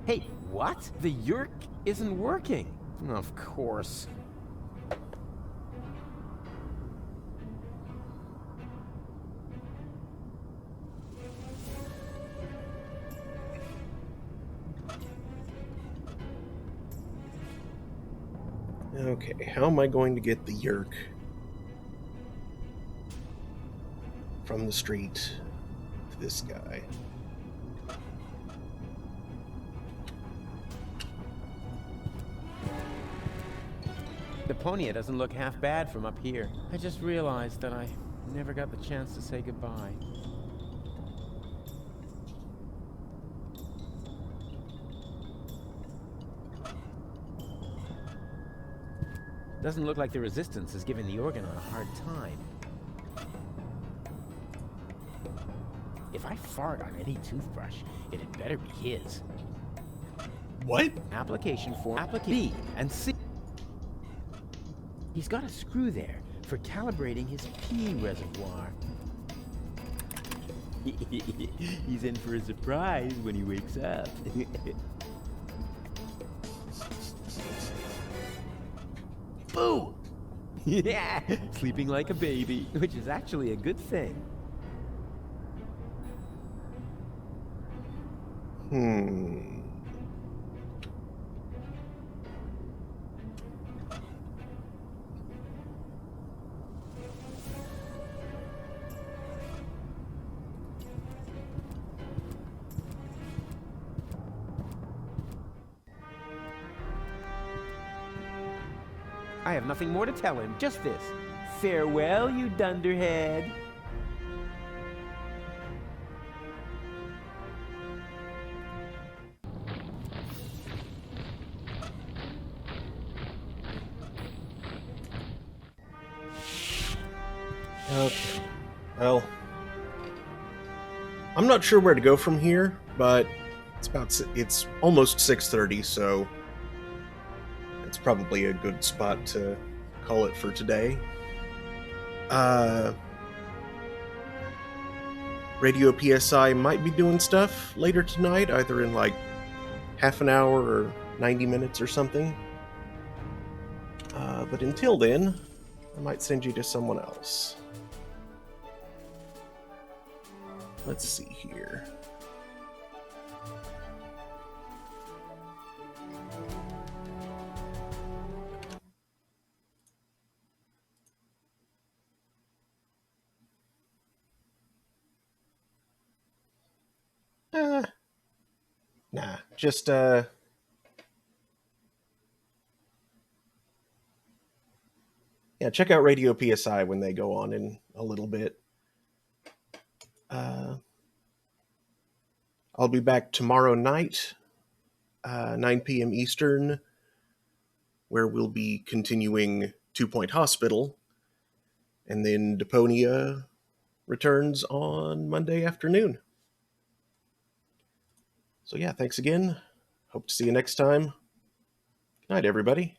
Hey, what? The yerk isn't working. Of course. Okay, how am I going to get the yerk from the street to this guy? Deponia doesn't look half bad from up here. I just realized that I never got the chance to say goodbye. Doesn't look like the Resistance is giving the Organon a hard time. If I fart on any toothbrush, it had better be his. What? Application form, B and C. He's got a screw there for calibrating his pee reservoir. He's in for a surprise when he wakes up. Boo! Yeah, sleeping like a baby, which is actually a good thing. I have nothing more to tell him, just this. Farewell, you dunderhead. Okay, well, I'm not sure where to go from here, but it's almost 6:30, so it's probably a good spot to call it for today. Radio PSI might be doing stuff later tonight, either in like half an hour or 90 minutes or something. But until then, I might send you to someone else. Let's see here. Nah, just yeah, check out Radio PSI when they go on in a little bit. I'll be back tomorrow night, 9 p.m. Eastern, where we'll be continuing 2 Point Hospital, and then Deponia returns on Monday afternoon. So yeah, thanks again. Hope to see you next time. Good night, everybody.